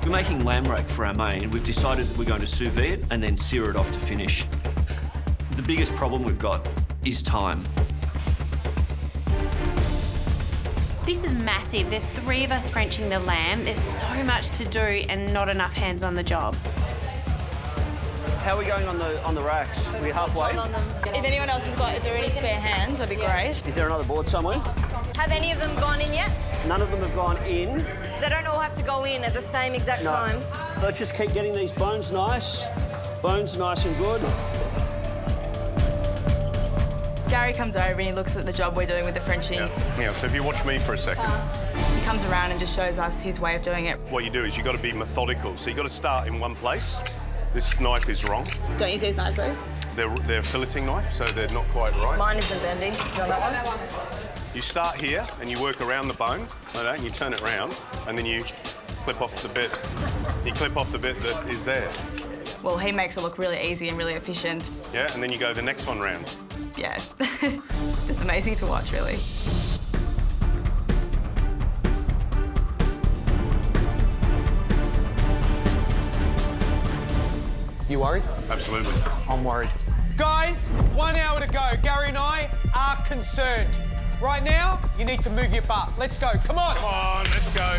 We're making lamb rack for our main. We've decided that we're going to sous vide it and then sear it off to finish. The biggest problem we've got is time. This is massive. There's 3 of us Frenching the lamb. There's so much to do and not enough hands on the job. How are we going on the racks? Are we halfway? If anyone else if there are any spare hands, that'd be great. Is there another board somewhere? Have any of them gone in yet? None of them have gone in. They don't all have to go in at the same exact time. Let's just keep getting these bones nice. Bones nice and good. Gary comes over and he looks at the job we're doing with the Frenching. Yeah, so if you watch me for a second. He comes around and just shows us his way of doing it. What you do is you've got to be methodical. So you've got to start in one place. This knife is wrong. Don't use these knives, though? They're a filleting knife, so they're not quite right. Mine isn't bendy. You want that one? You start here and you work around the bone, like that, and you turn it round, and then you clip off the bit. You clip off the bit that is there. Well, he makes it look really easy and really efficient. Yeah, and then you go the next one round. Yeah, it's just amazing to watch, really. You worried? Absolutely. I'm worried. Guys, 1 hour to go. Gary and I are concerned. Right now, you need to move your butt. Let's go. Come on. Come on, let's go.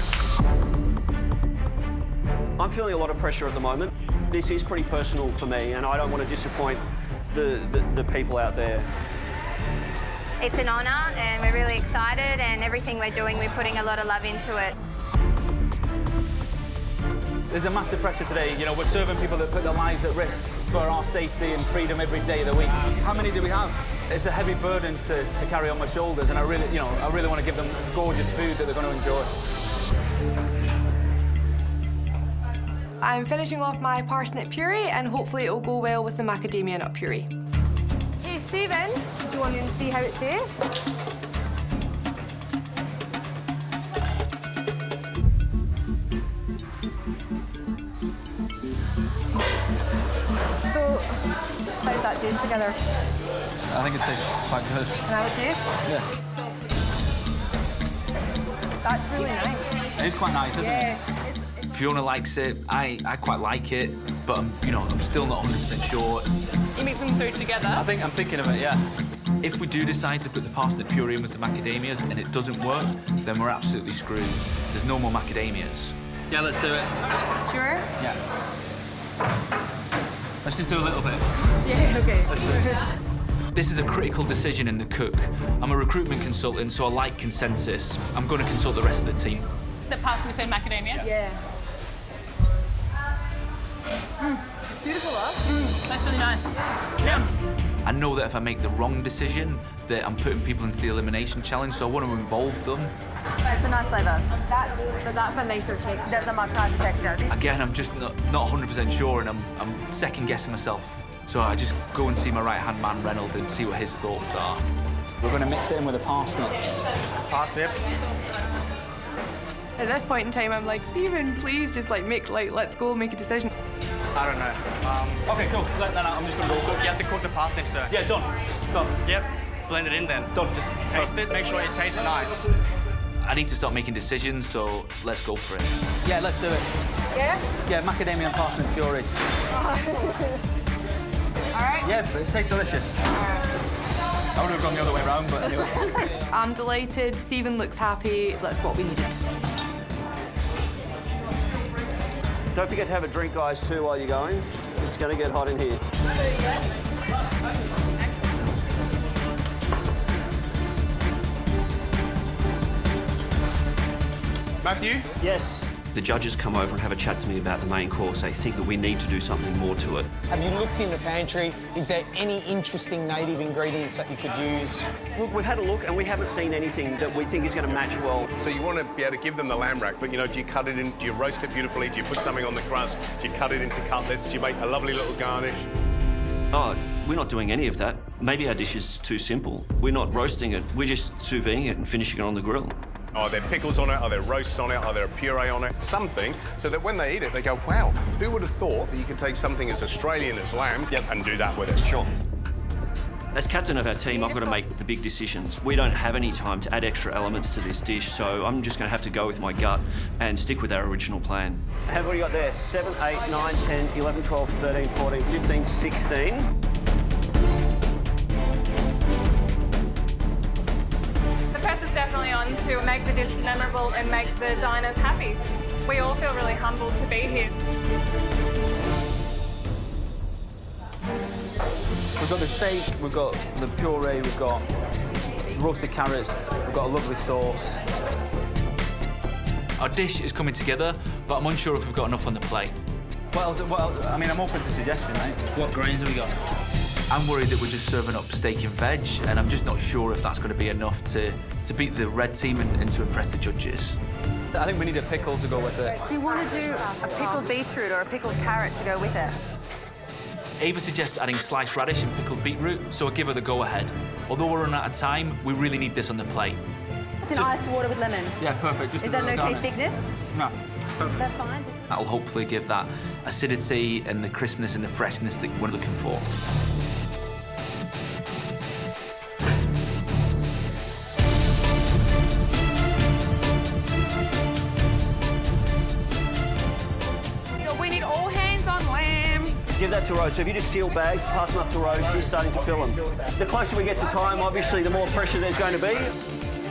I'm feeling a lot of pressure at the moment. This is pretty personal for me, and I don't want to disappoint the people out there. It's an honour and we're really excited, and everything we're doing, we're putting a lot of love into it. There's a massive pressure today. You know, we're serving people that put their lives at risk for our safety and freedom every day of the week. How many do we have? It's a heavy burden to carry on my shoulders, and I really want to give them gorgeous food that they're going to enjoy. I'm finishing off my parsnip puree, and hopefully it will go well with the macadamia nut puree. Hey, Stephen, do you want to see how it tastes? So, how does that taste together? I think it tastes quite good. Can I have a taste? Yeah. That's really nice. It is quite nice, isn't it? Yeah. Fiona likes it. I quite like it, but I'm still not 100% sure. You mix them through together? I'm thinking of it, yeah. If we do decide to put the parsnip puree in with the macadamias and it doesn't work, then we're absolutely screwed. There's no more macadamias. Yeah, let's do it. Sure? Yeah. Let's just do a little bit. Yeah, okay. Let's do it. This is a critical decision in the cook. I'm a recruitment consultant, so I like consensus. I'm going to consult the rest of the team. Is it parsnip and macadamia? Yeah. It's beautiful, huh? That's really nice. Yeah. I know that if I make the wrong decision, that I'm putting people into the elimination challenge, so I want to involve them. It's a nice flavour. That's a nicer texture. That's a much nicer texture. Again, I'm just not 100% sure, and I'm second-guessing myself. So I just go and see my right-hand man, Reynolds, and see what his thoughts are. We're going to mix it in with the parsnips. Parsnips. At this point in time, I'm like, Stephen, please just let's go make a decision. I don't know. Okay, cool. Let that out. I'm just going to go cook. You have to cook the parsnips, sir. Yeah, done. Done. Yep. Blend it in then. Done. Just taste it. Make sure it tastes nice. I need to start making decisions, so let's go for it. Yeah, let's do it. Yeah? Yeah, macadamia and parsnip puree. All right. Yeah, but it tastes delicious. I would have gone the other way around, but anyway. I'm delighted. Stephen looks happy. That's what we needed. Don't forget to have a drink, guys, too, while you're going. It's going to get hot in here. Matthew? Yes. The judges come over and have a chat to me about the main course. They think that we need to do something more to it. Have you looked in the pantry? Is there any interesting native ingredients that you could use? Look, we've had a look and we haven't seen anything that we think is going to match well. So you want to be able to give them the lamb rack, but, do you cut it in, do you roast it beautifully, do you put something on the crust, do you cut it into cutlets, do you make a lovely little garnish? Oh, we're not doing any of that. Maybe our dish is too simple. We're not roasting it, we're just sous videing it and finishing it on the grill. Are there pickles on it? Are there roasts on it? Are there a puree on it? Something, so that when they eat it, they go, wow, who would have thought that you can take something as Australian as lamb and do that with it? Sure. As captain of our team, I've got to make the big decisions. We don't have any time to add extra elements to this dish, so I'm just going to have to go with my gut and stick with our original plan. How have we got there? 7, 8, 9, 10, 11, 12, 13, 14, 15, 16. The pressure's definitely on to make the dish memorable and make the diners happy. We all feel really humbled to be here. We've got the steak, we've got the puree, we've got roasted carrots, we've got a lovely sauce. Our dish is coming together, but I'm unsure if we've got enough on the plate. I mean, I'm open to suggestion, mate. What grains have we got? I'm worried that we're just serving up steak and veg, and I'm just not sure if that's going to be enough to beat the red team and to impress the judges. I think we need a pickle to go with it. Do you want to do a pickled beetroot or a pickled carrot to go with it? Ava suggests adding sliced radish and pickled beetroot, so I give her the go-ahead. Although we're running out of time, we really need this on the plate. It's an iced water with lemon. Yeah, perfect. Just Is that an okay thickness? No. Perfect. That's fine. That'll hopefully give that acidity and the crispness and the freshness that we're looking for. We need all hands on lamb. Give that to Rose. So if you just seal bags, pass them up to Rose, she's starting to fill them. The closer we get to time, obviously, the more pressure there's going to be.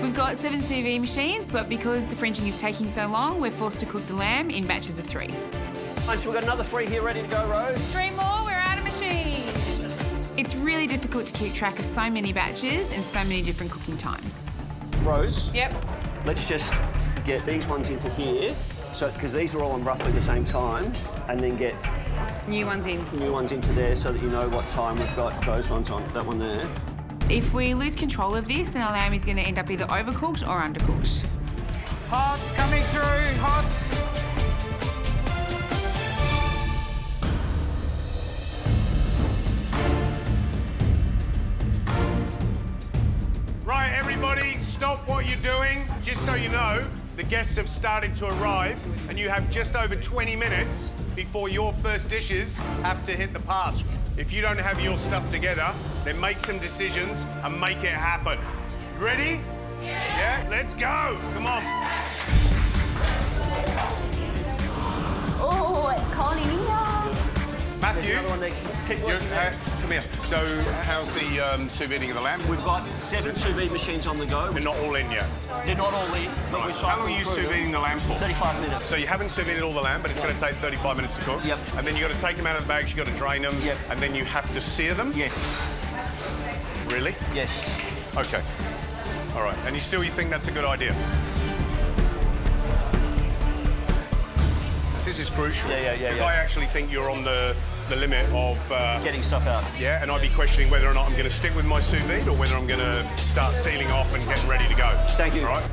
We've got 7 sous vide machines, but because the Frenching is taking so long, we're forced to cook the lamb in batches of 3. And so we've got another 3 here ready to go, Rose. 3 more, we're out of machines. It's really difficult to keep track of so many batches and so many different cooking times. Rose. Yep. Let's just get these ones into here, so because these are all on roughly the same time, and then get new ones into there so that you know what time we've got those ones on, that one there. If we lose control of this, then our lamb is going to end up either overcooked or undercooked. Hot, coming through, hot. Right, everybody, stop what you're doing. Just so you know, the guests have started to arrive, and you have just over 20 minutes before your first dishes have to hit the pass. If you don't have your stuff together, then make some decisions and make it happen. Ready? Yeah, let's go. Come on. Oh, it's cold in here. Matthew, come here. So, how's the sous videing of the lamb? We've got 7 sous vide machines on the go. They're not all in yet? They're not all in, but Right. we're How cycling long are you through sous videing the lamb for? 35 minutes. So you haven't sous vided all the lamb, but it's going to take 35 minutes to cook? Yep. And then you've got to take them out of the bags, you've got to drain them, Yep. and then you have to sear them? Yes. Really? Yes. OK. All right. And you think that's a good idea? This is crucial. Yeah. Because I actually think you're on the limit of... getting stuff out. Yeah, and I'd be questioning whether or not I'm going to stick with my sous vide or whether I'm going to start sealing off and getting ready to go. Thank you. All right?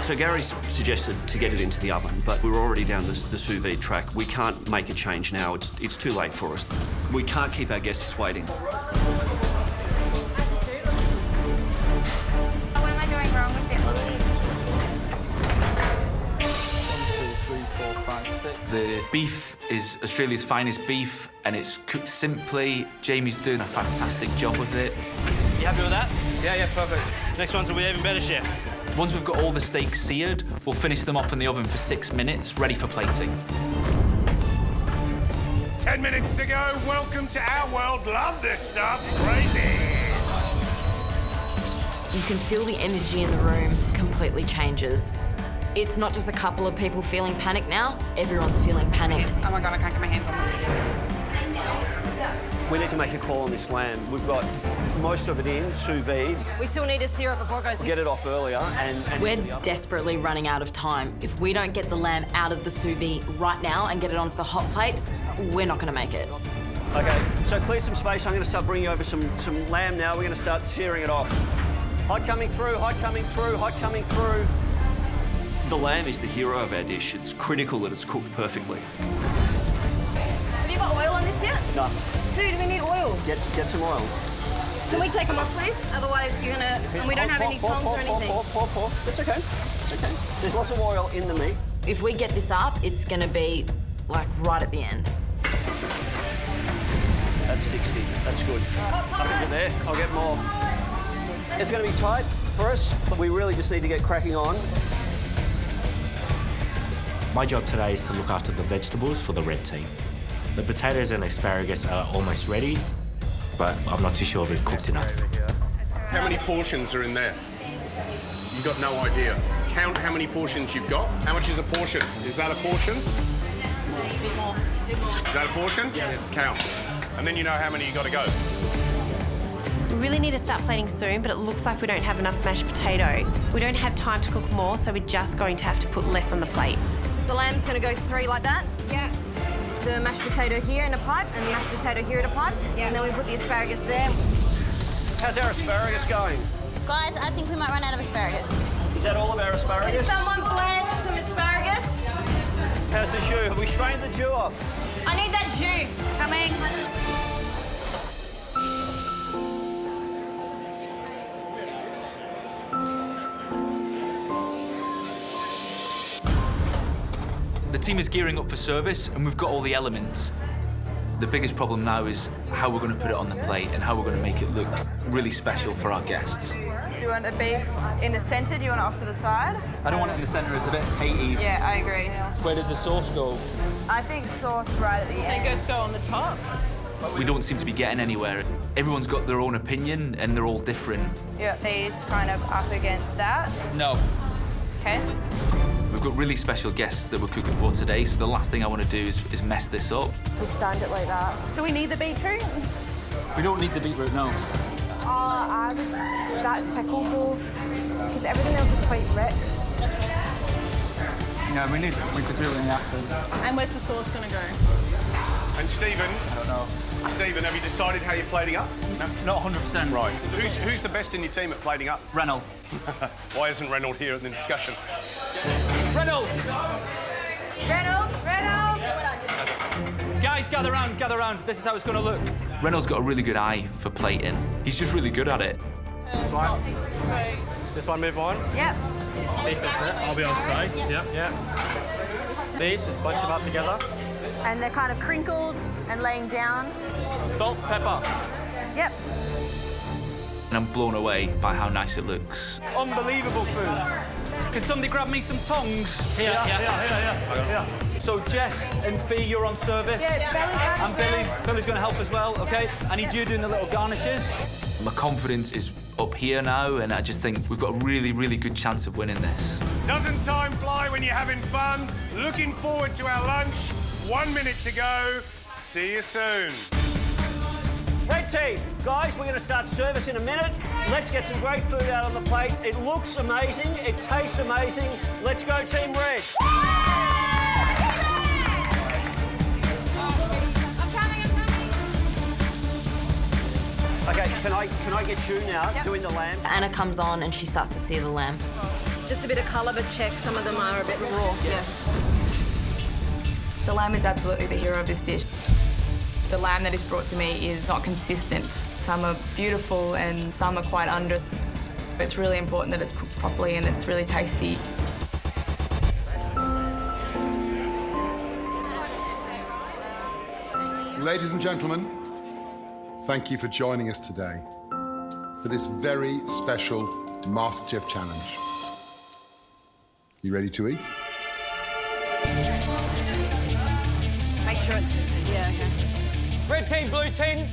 So Gary's suggested to get it into the oven, but we're already down the sous vide track. We can't make a change now. It's too late for us. We can't keep our guests waiting. What am I doing wrong with it? 1, 2, 3, 4, 5, 6. The beef is Australia's finest beef, and it's cooked simply. Jamie's doing a fantastic job with it. You happy with that? Yeah, perfect. Next ones will be even better, chef. Once we've got all the steaks seared, we'll finish them off in the oven for 6 minutes, ready for plating. 10 minutes to go. Welcome to our world. Love this stuff. Crazy. You can feel the energy in the room completely changes. It's not just a couple of people feeling panic now, everyone's feeling panicked. Oh my God, I can't get my hands on it. We need to make a call on this lamb. We've got most of it in, sous vide. We still need to sear it before it goes in. Get it off earlier and We're desperately running out of time. If we don't get the lamb out of the sous vide right now and get it onto the hot plate, we're not going to make it. OK, so clear some space. I'm going to start bringing over some lamb now. We're going to start searing it off. Hot coming through, hot coming through, hot coming through. The lamb is the hero of our dish. It's critical that it's cooked perfectly. Have you got oil on this yet? No. Dude, we need oil. Get some oil. Can we take them off, please? Otherwise, you're gonna... And we don't have any tongs or anything. It's okay. It's okay. There's lots of oil in the meat. If we get this up, it's gonna be, like, right at the end. That's 60. That's good. Up into there. I'll get more. It's going to be tight for us, but we really just need to get cracking on. My job today is to look after the vegetables for the red team. The potatoes and asparagus are almost ready, but I'm not too sure if we've cooked enough. How many portions are in there? You've got no idea. Count how many portions you've got. How much is a portion? Is that a portion? Is that a portion? Yeah. Count. And then you know how many you got to go. We really need to start plating soon, but it looks like we don't have enough mashed potato. We don't have time to cook more, so we're just going to have to put less on the plate. The lamb's gonna go 3 like that. Yeah. The mashed potato here in a pipe, and the mashed potato here in a pipe. Yeah. And then we put the asparagus there. How's our asparagus going? Guys, I think we might run out of asparagus. Is that all of our asparagus? Can someone blanch some asparagus? How's the jus? Have we strained the jus off? I need that jus. It's coming. The team is gearing up for service, and we've got all the elements. The biggest problem now is how we're going to put it on the plate and how we're going to make it look really special for our guests. Do you want a beef in the centre? Do you want it off to the side? I don't want it in the centre, it's a bit 80s. Yeah, I agree. Where does the sauce go? I think sauce right at the end. And it goes go on the top. We don't seem to be getting anywhere. Everyone's got their own opinion and they're all different. Yeah, these kind of up against that. No. Okay. We've got really special guests that we're cooking for today, so the last thing I want to do is mess this up. We'd stand it like that. Do we need the beetroot? We don't need the beetroot, no. That's pickled though, because everything else is quite rich. Yeah, we could do it in the acid. And where's the sauce going to go? And Stephen? I don't know. Stephen, have you decided how you're plating up? No, not 100%. Right. Who's the best in your team at plating up? Reynolds. Why isn't Reynolds here at the discussion? Reynolds! Reynolds! Reynolds! Guys, gather round. This is how it's going to look. Reynolds got a really good eye for plating. He's just really good at it. This one. This one, move on. Yep. Beef is there. I'll be on stay. Yep. These, just bunch them up together. And they're kind of crinkled and laying down. Salt, pepper. Yep. And I'm blown away by how nice it looks. Unbelievable food. Can somebody grab me some tongs? Here. So Jess and Fee, you're on service. Yeah, and Billy's going to help as well, OK? I need you doing the little garnishes. My confidence is up here now, and I just think we've got a really, really good chance of winning this. Doesn't time fly when you're having fun? Looking forward to our lunch. 1 minute to go. See you soon. Red team, guys, we're going to start service in a minute. Let's get some great food out on the plate. It looks amazing. It tastes amazing. Let's go, Team Red. Okay, can I get you now doing the lamb? Anna comes on and she starts to see the lamb. Just a bit of colour, but check. Some of them are a bit raw. Yeah. The lamb is absolutely the hero of this dish. The lamb that is brought to me is not consistent. Some are beautiful and some are quite under. It's really important that it's cooked properly and it's really tasty. Ladies and gentlemen, thank you for joining us today for this very special MasterChef challenge. You ready to eat? Make sure it's... Yeah, okay. Red team, blue team,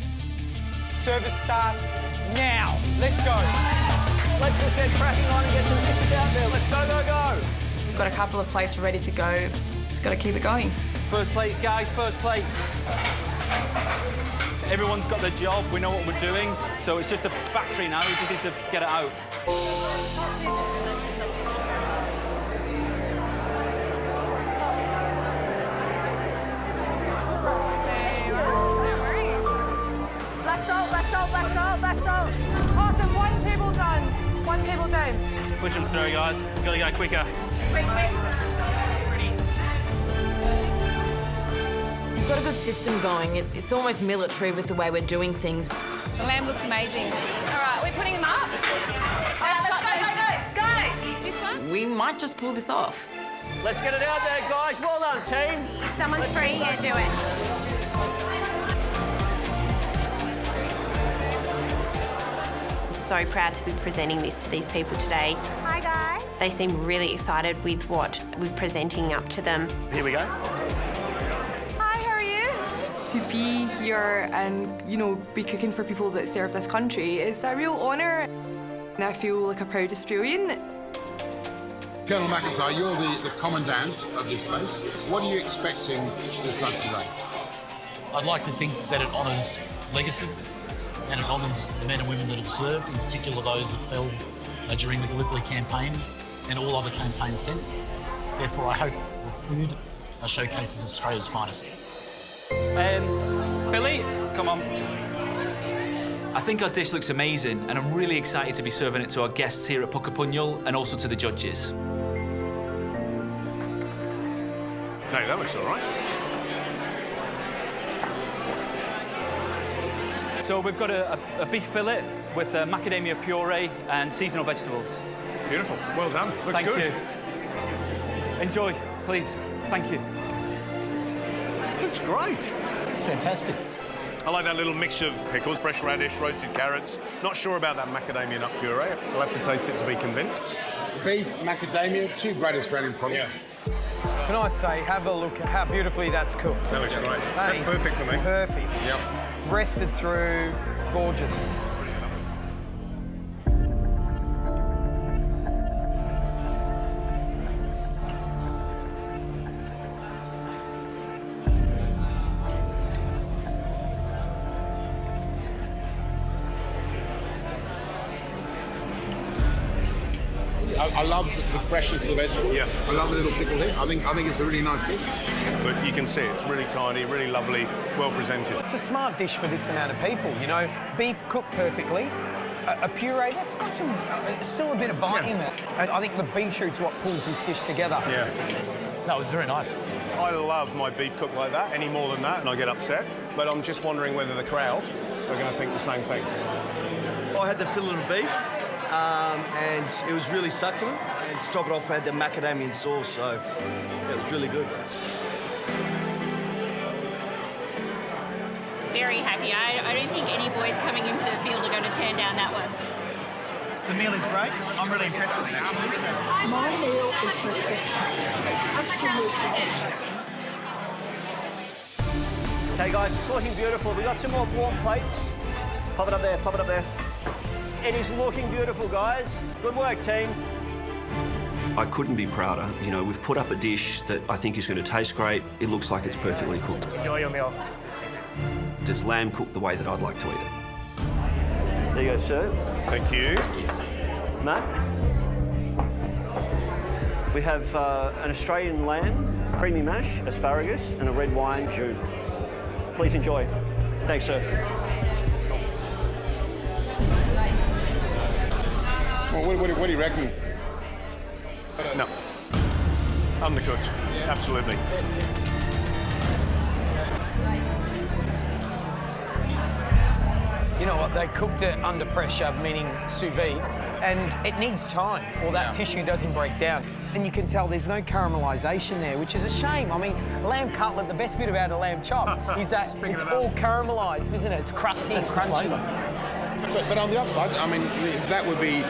service starts now. Let's go. Let's just get cracking on and get some dishes out there. Let's go. We've got a couple of plates ready to go. Just got to keep it going. First plates, guys, first plates. Everyone's got their job, we know what we're doing, so it's just a factory now, we just need to get it out. Black salt. Awesome, 1 table done. 1 table down. Push them through, guys. Gotta go quicker. We've got a good system going. It's almost military with the way we're doing things. The lamb looks amazing. All right, we're putting them up. Let's go. This one? We might just pull this off. Let's get it out there, guys. Well done, team. If someone's free, yeah, do it. So proud to be presenting this to these people today. Hi, guys. They seem really excited with what we're presenting up to them. Here we go. Hi, how are you? To be here and, be cooking for people that serve this country is a real honour. And I feel like a proud Australian. Colonel McIntyre, you're the commandant of this place. What are you expecting this lunch today? I'd like to think that it honours legacy and it honours the men and women that have served, in particular those that fell during the Gallipoli campaign and all other campaigns since. Therefore, I hope the food showcases Australia's finest. Billy, come on. I think our dish looks amazing, and I'm really excited to be serving it to our guests here at Puckapunyal and also to the judges. Hey, that looks all right. So we've got a beef fillet with macadamia puree and seasonal vegetables. Beautiful. Well done. Looks Thank good. you. Enjoy, please. Thank you. Looks great. It's fantastic. I like that little mix of pickles, fresh radish, roasted carrots. Not sure about that macadamia nut puree. I'll have to taste it to be convinced. Beef, macadamia, 2 great Australian products. Yeah. Can I say, have a look at how beautifully that's cooked. That looks great. That That's is perfect for me. Perfect. Yep. Rested through, gorgeous. I I love the freshness of the vegetable. Yeah. I love the little pickle here. I think it's a really nice dish. But you can see it's really tiny, really lovely, well presented. It's a smart dish for this amount of people, you know. Beef cooked perfectly. A puree, that's got some, still a bit of bite in there. And I think the beetroot's what pulls this dish together. Yeah. No, it's very nice. I love my beef cooked like that. Any more than that, and I get upset. But I'm just wondering whether the crowd are going to think the same thing. I had the fillet of beef, and it was really succulent. And to top it off, I had the macadamia sauce, so it was really good. Very happy. I don't think any boys coming into the field are going to turn down that one. The meal is great. I'm really impressed with it, actually. My meal is perfection. Absolute perfection. Okay, guys, it's looking beautiful. We've got some more warm plates. Pop it up there, pop it up there. It is looking beautiful, guys. Good work, team. I couldn't be prouder. You know, we've put up a dish that I think is going to taste great. It looks like it's perfectly cooked. Enjoy your meal. It's lamb cooked the way that I'd like to eat it. There you go, sir. Thank you. Matt? We have an Australian lamb, creamy mash, asparagus, and a red wine jus. Please enjoy. Thanks, sir. Well, what do you reckon? No. Undercooked. Absolutely. You know what, they cooked it under pressure, meaning sous vide, and it needs time, or that tissue doesn't break down. And you can tell there's no caramelisation there, which is a shame. I mean, lamb cutlet, the best bit about a lamb chop is that it's all caramelised, isn't it? It's crusty and crunchy. But on the upside, I mean, that would be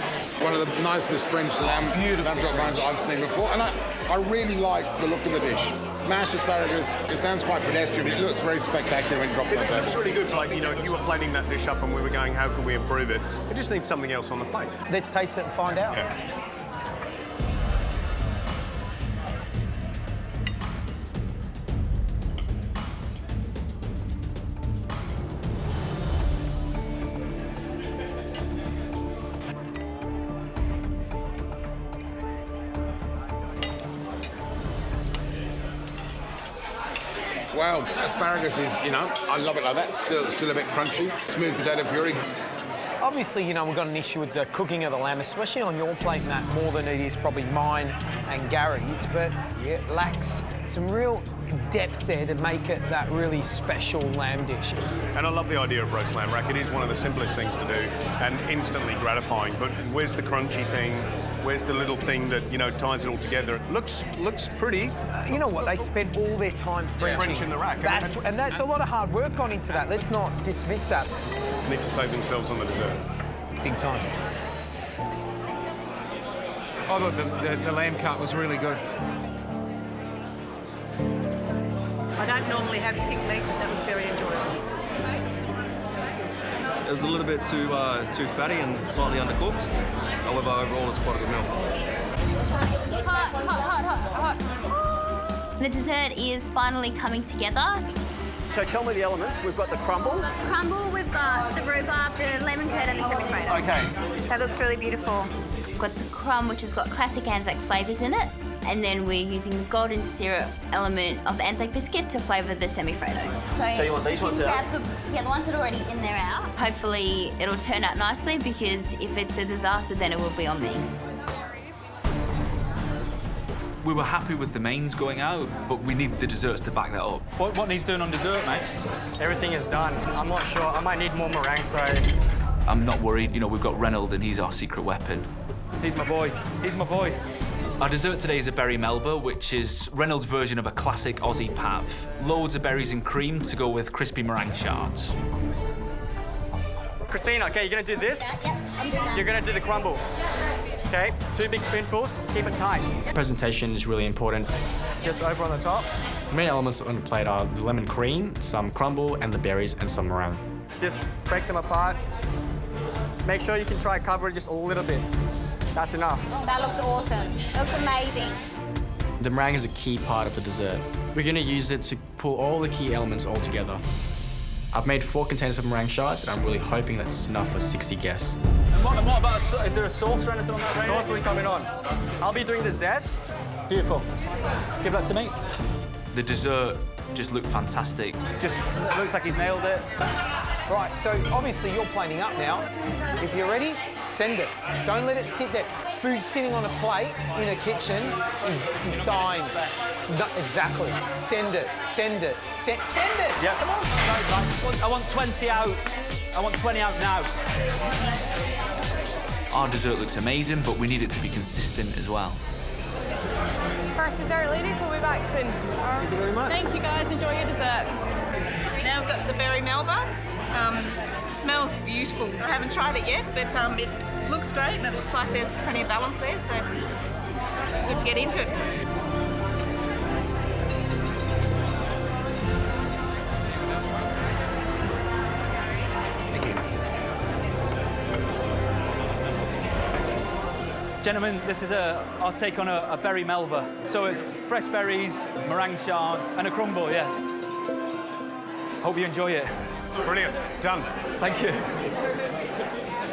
one of the nicest French lamb chop buns I've seen before. And I really like the look of the dish. Mashed asparagus, it sounds quite pedestrian, but it looks very spectacular when you drop it like that. It's really good. Like, you know, if you were plating that dish up and we were going, how can we improve it? It just needs something else on the plate. Let's taste it and find out. Yeah. Wow, asparagus is, you know, I love it like that. Still a bit crunchy. Smooth potato puree. Obviously, you know, we've got an issue with the cooking of the lamb, especially on your plate, Matt, more than it is probably mine and Gary's, but yeah, it lacks some real depth there to make it that really special lamb dish. And I love the idea of roast lamb rack. It is one of the simplest things to do and instantly gratifying, but where's the crunchy thing? Where's the little thing that, you know, ties it all together? It looks pretty. You know what? They spent all their time Frenching the rack. And that's a lot of hard work gone into that. Let's not dismiss that. Need to save themselves on the dessert. Big time. I thought the lamb cut was really good. I don't normally have pig meat, but that was very enjoyable. It was a little bit too fatty and slightly undercooked. However, overall, it's quite a good meal. The dessert is finally coming together. So tell me the elements. We've got the crumble. Crumble, we've got the rhubarb, the lemon curd and the semi-frodo. Okay. That looks really beautiful. We've got the crumb, which has got classic Anzac flavours in it. And then we're using the golden syrup element of the Anzac biscuit to flavour the semi-frodo. So you want these ones out? The ones that are already in there out. Hopefully it'll turn out nicely, because if it's a disaster, then it will be on me. We were happy with the mains going out, but we need the desserts to back that up. What needs doing on dessert, mate? Everything is done. I'm not sure. I might need more meringue, so... I'm not worried. You know, we've got Reynolds and he's our secret weapon. He's my boy. He's my boy. Our dessert today is a berry melba, which is Reynolds' version of a classic Aussie pav. Loads of berries and cream to go with crispy meringue shards. Christina, okay, you're gonna do this. Yeah, I'm doing that. You're gonna do the crumble. Okay, 2 big spoonfuls, keep it tight. Presentation is really important. Just over on the top. The main elements on the plate are the lemon cream, some crumble, and the berries, and some meringue. Just break them apart. Make sure you can try to cover it just a little bit. That's enough. That looks awesome. Looks amazing. The meringue is a key part of the dessert. We're gonna use it to pull all the key elements all together. I've made 4 containers of meringue shards, and I'm really hoping that's enough for 60 guests. What about, is there a sauce or anything on that? Ray? Sauce will be coming on. I'll be doing the zest. Beautiful. Give that to me. The dessert just looked fantastic. Just looks like he's nailed it. Right, so obviously you're plating up now. If you're ready, send it. Don't let it sit there. Food sitting on a plate in a kitchen is dying. No, exactly. Send it, send it, send it. Yeah. Come on. I want 20 out. I want 20 out now. Our dessert looks amazing, but we need it to be consistent as well. First dessert lady, we'll be back soon. Thank you very much. Thank you, guys. Enjoy your dessert. Now I've got the berry melba. Smells beautiful. I haven't tried it yet, but it looks great and it looks like there's plenty of balance there, so it's good to get into it. Gentlemen, this is our take on a berry melba. So it's fresh berries, meringue shards, and a crumble, yeah. Hope you enjoy it. Brilliant. Done. Thank you.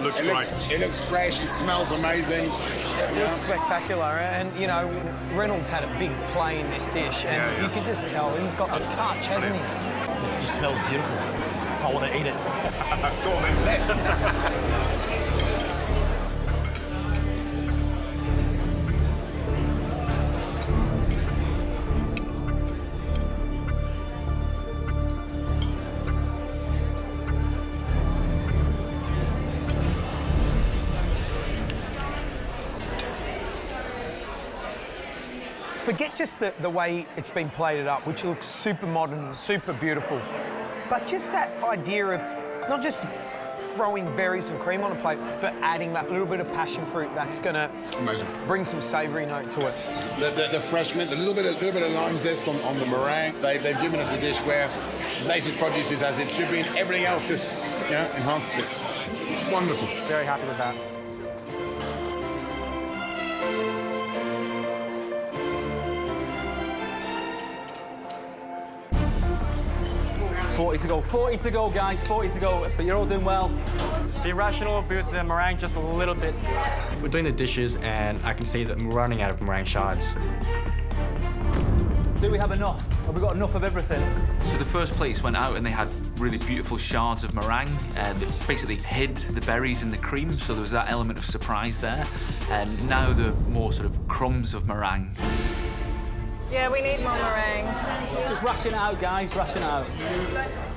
Looks great. It looks fresh. It smells amazing. It looks spectacular, and you know, Reynolds had a big play in this dish, and you can just tell he's got the touch, hasn't he? It just smells beautiful. I want to eat it. Go on then, let's. Forget just the way it's been plated up, which looks super modern, super beautiful, but just that idea of not just throwing berries and cream on a plate, but adding that little bit of passion fruit that's going to bring some savoury note to it. The fresh mint, a little bit of lime zest on the meringue. They've given us a dish where native produce is as it should be, and everything else just enhances it. Wonderful. Very happy with that. 40 to go. 40 to go, guys. 40 to go. But you're all doing well. Be rational, be with the meringue just a little bit. We're doing the dishes, and I can see that we're running out of meringue shards. Do we have enough? Have we got enough of everything? So the first place went out and they had really beautiful shards of meringue that basically hid the berries in the cream, so there was that element of surprise there. And now the more sort of crumbs of meringue. Yeah, we need more meringue. Just ration it out, guys, ration it out.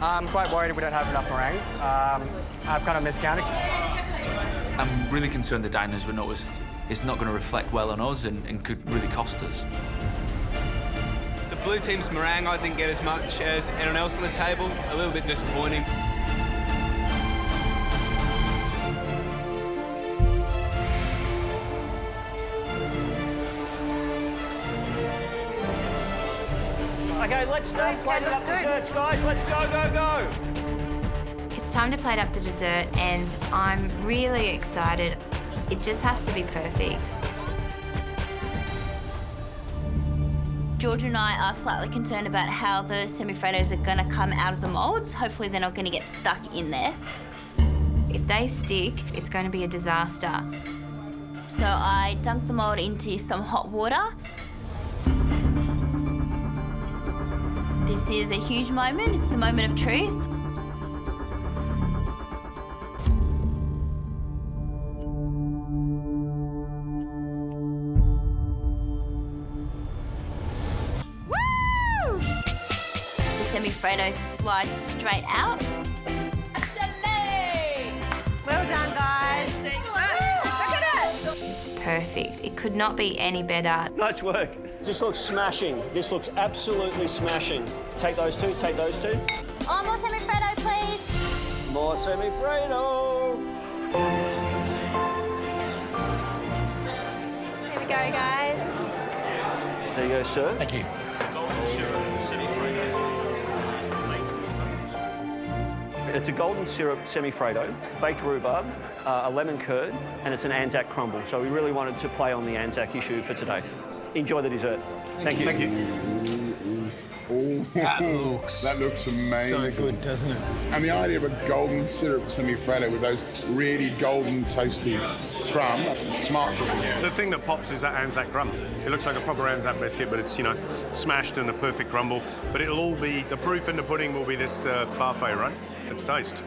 I'm quite worried we don't have enough meringues. I've kind of miscounted. I'm really concerned the diners were noticed it's not going to reflect well on us and could really cost us. The blue team's meringue, I didn't get as much as anyone else on the table. A little bit disappointing. Okay, let's start plating up desserts, guys. Let's go, go, go. It's time to plate up the dessert, and I'm really excited. It just has to be perfect. Georgia and I are slightly concerned about how the semifreddos are going to come out of the moulds. Hopefully they're not going to get stuck in there. If they stick, it's going to be a disaster. So I dunked the mould into some hot water. This is a huge moment. It's the moment of truth. Woo! The semifreddos slide straight out. Well done, guys. Look at it. It's perfect. It could not be any better. Nice work. This looks smashing. This looks absolutely smashing. Take those two, take those two. Oh, more semifreddo, please. More semifreddo. Here we go, guys. There you go, sir. Thank you. It's a golden syrup semifreddo, baked rhubarb, a lemon curd, and it's an Anzac crumble. So we really wanted to play on the Anzac issue for today. Enjoy the dessert. Thank you. Thank you. Oh, That looks amazing. so good, doesn't it? And the idea of a golden syrup semifreddo with those really golden toasty crumb, smart cooking. The thing that pops is that Anzac crumb. It looks like a proper Anzac biscuit, but it's, you know, smashed in a perfect crumble. But it'll all be, the proof in the pudding will be this parfait, right? Let's taste.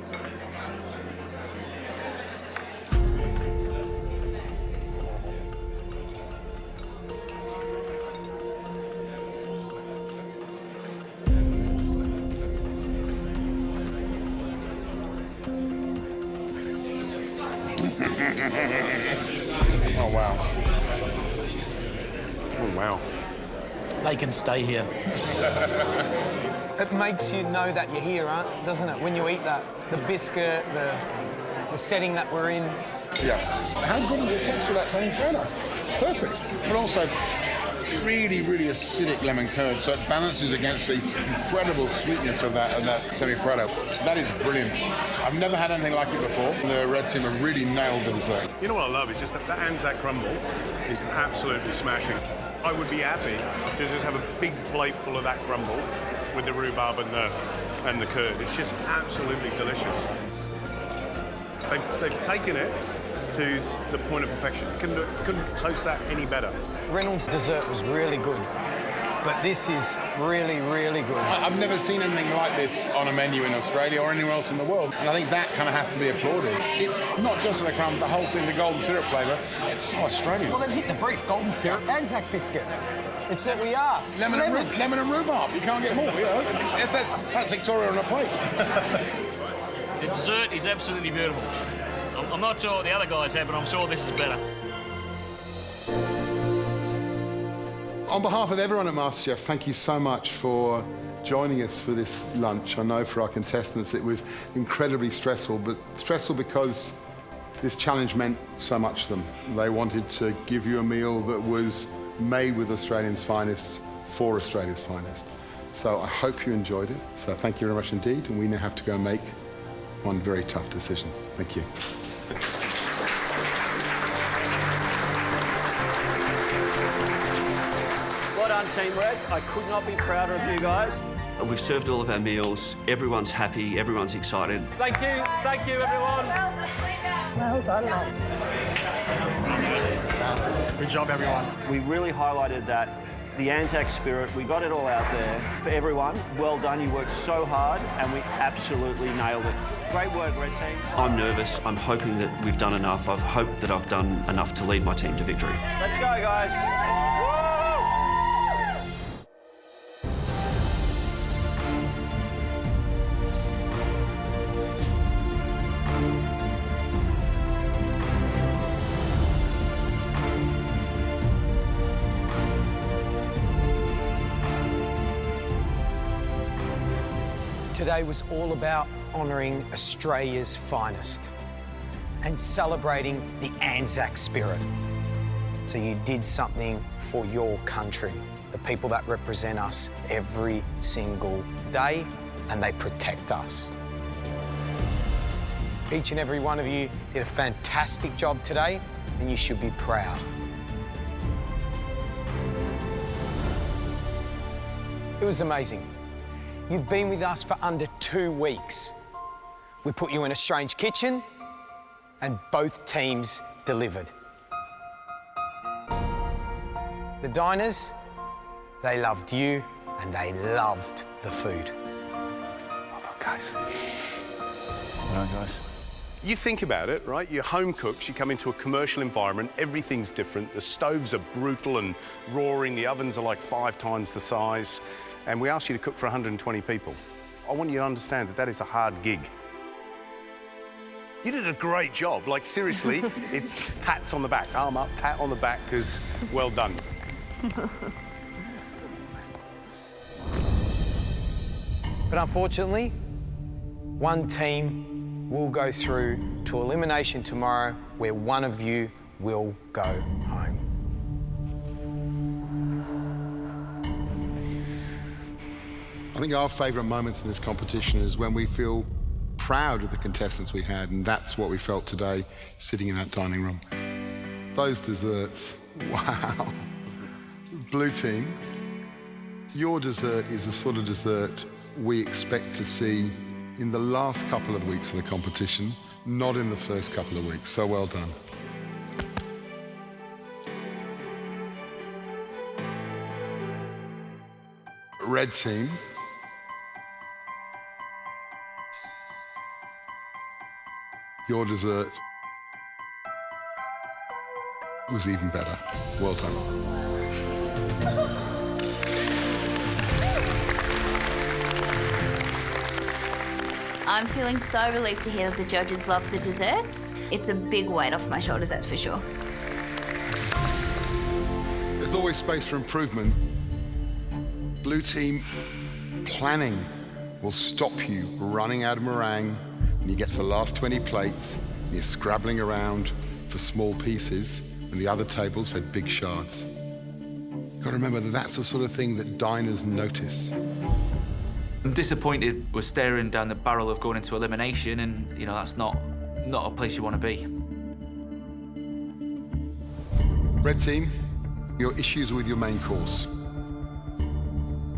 Oh, wow. Oh, wow. They can stay here. It makes you know that you're here, doesn't it? When you eat that, the biscuit, the setting that we're in. Yeah. How good is the texture of that semifreddo? Perfect. But also, really, really acidic lemon curd, so it balances against the incredible sweetness of that semifreddo. That is brilliant. I've never had anything like it before. The red team have really nailed the dessert. You know what I love is just that the Anzac crumble is absolutely smashing. I would be happy to just have a big plate full of that crumble with the rhubarb and the curd. It's just absolutely delicious. They've taken it to the point of perfection. Couldn't toast that any better. Reynolds' dessert was really good, but this is really, really good. I've never seen anything like this on a menu in Australia or anywhere else in the world, and I think that kind of has to be applauded. It's not just the crumb, the whole thing, the golden syrup flavour. It's so Australian. Well, they've hit the brief. Golden syrup, Anzac biscuit. It's what we are. Lemon and rhubarb. You can't get more. You know? That's Victoria on a plate. The dessert is absolutely beautiful. I'm not sure what the other guys have, but I'm sure this is better. On behalf of everyone at MasterChef, thank you so much for joining us for this lunch. I know for our contestants it was incredibly stressful, but stressful because this challenge meant so much to them. They wanted to give you a meal that was made with Australians' finest for Australia's finest. So I hope you enjoyed it. So thank you very much indeed, and we now have to go make one very tough decision. Thank you. Well done, Team Red. I could not be prouder of you guys. We've served all of our meals. Everyone's happy. Everyone's excited. Thank you, everyone. Well done. Good job, everyone. We really highlighted that, the Anzac spirit. We got it all out there for everyone. Well done. You worked so hard, and we absolutely nailed it. Great work, Red Team. I'm nervous. I'm hoping that we've done enough. I've hoped that I've done enough to lead my team to victory. Let's go, guys. Today was all about honouring Australia's finest and celebrating the Anzac spirit. So you did something for your country, the people that represent us every single day, and they protect us. Each and every one of you did a fantastic job today, and you should be proud. It was amazing. You've been with us for under 2 weeks. We put you in a strange kitchen, and both teams delivered. The diners, they loved you, and they loved the food. Well done, guys. Well done, guys. You think about it, right? You're home cooks, you come into a commercial environment, everything's different. The stoves are brutal and roaring, the ovens are like 5 times the size, and we ask you to cook for 120 people. I want you to understand that that is a hard gig. You did a great job. Like, seriously, it's pats on the back, arm up, pat on the back, because well done. But unfortunately, one team will go through to elimination tomorrow, where one of you will go home. I think our favourite moments in this competition is when we feel proud of the contestants we had, and that's what we felt today, sitting in that dining room. Those desserts, wow. Blue team, Your dessert is the sort of dessert we expect to see in the last couple of weeks of the competition, not in the first couple of weeks. So well done. Red team. Your dessert was even better. Well done. I'm feeling so relieved to hear that the judges love the desserts. It's a big weight off my shoulders, that's for sure. There's always space for improvement. Blue team planning will stop you running out of meringue when you get to the last 20 plates and you're scrabbling around for small pieces and the other tables had big shards. You've got to remember that that's the sort of thing that diners notice. I'm disappointed we're staring down the barrel of going into elimination, and you know that's not a place you want to be. Red team, your issues with your main course.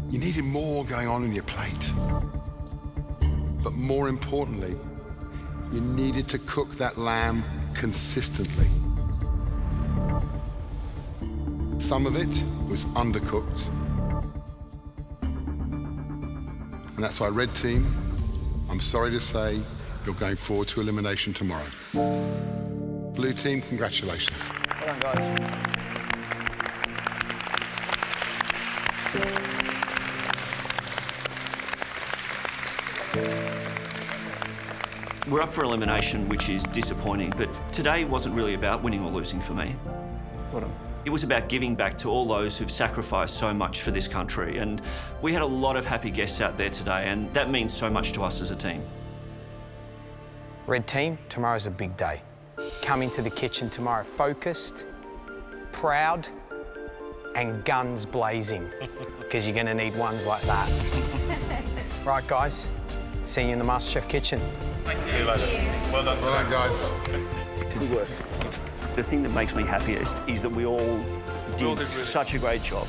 You needed more going on in your plate. But more importantly, you needed to cook that lamb consistently. Some of it was undercooked. And that's why, red team, I'm sorry to say, you're going forward to elimination tomorrow. Blue team, congratulations. Well done, guys. We're up for elimination, which is disappointing, but today wasn't really about winning or losing for me. It was about giving back to all those who've sacrificed so much for this country, and we had a lot of happy guests out there today, and that means so much to us as a team. Red team, tomorrow's a big day. Come into the kitchen tomorrow focused, proud, and guns blazing, because you're going to need ones like that. Right, guys, see you in the MasterChef kitchen. See you later. Well done. Well done, guys. Good work. The thing that makes me happiest is that we all did such a great job.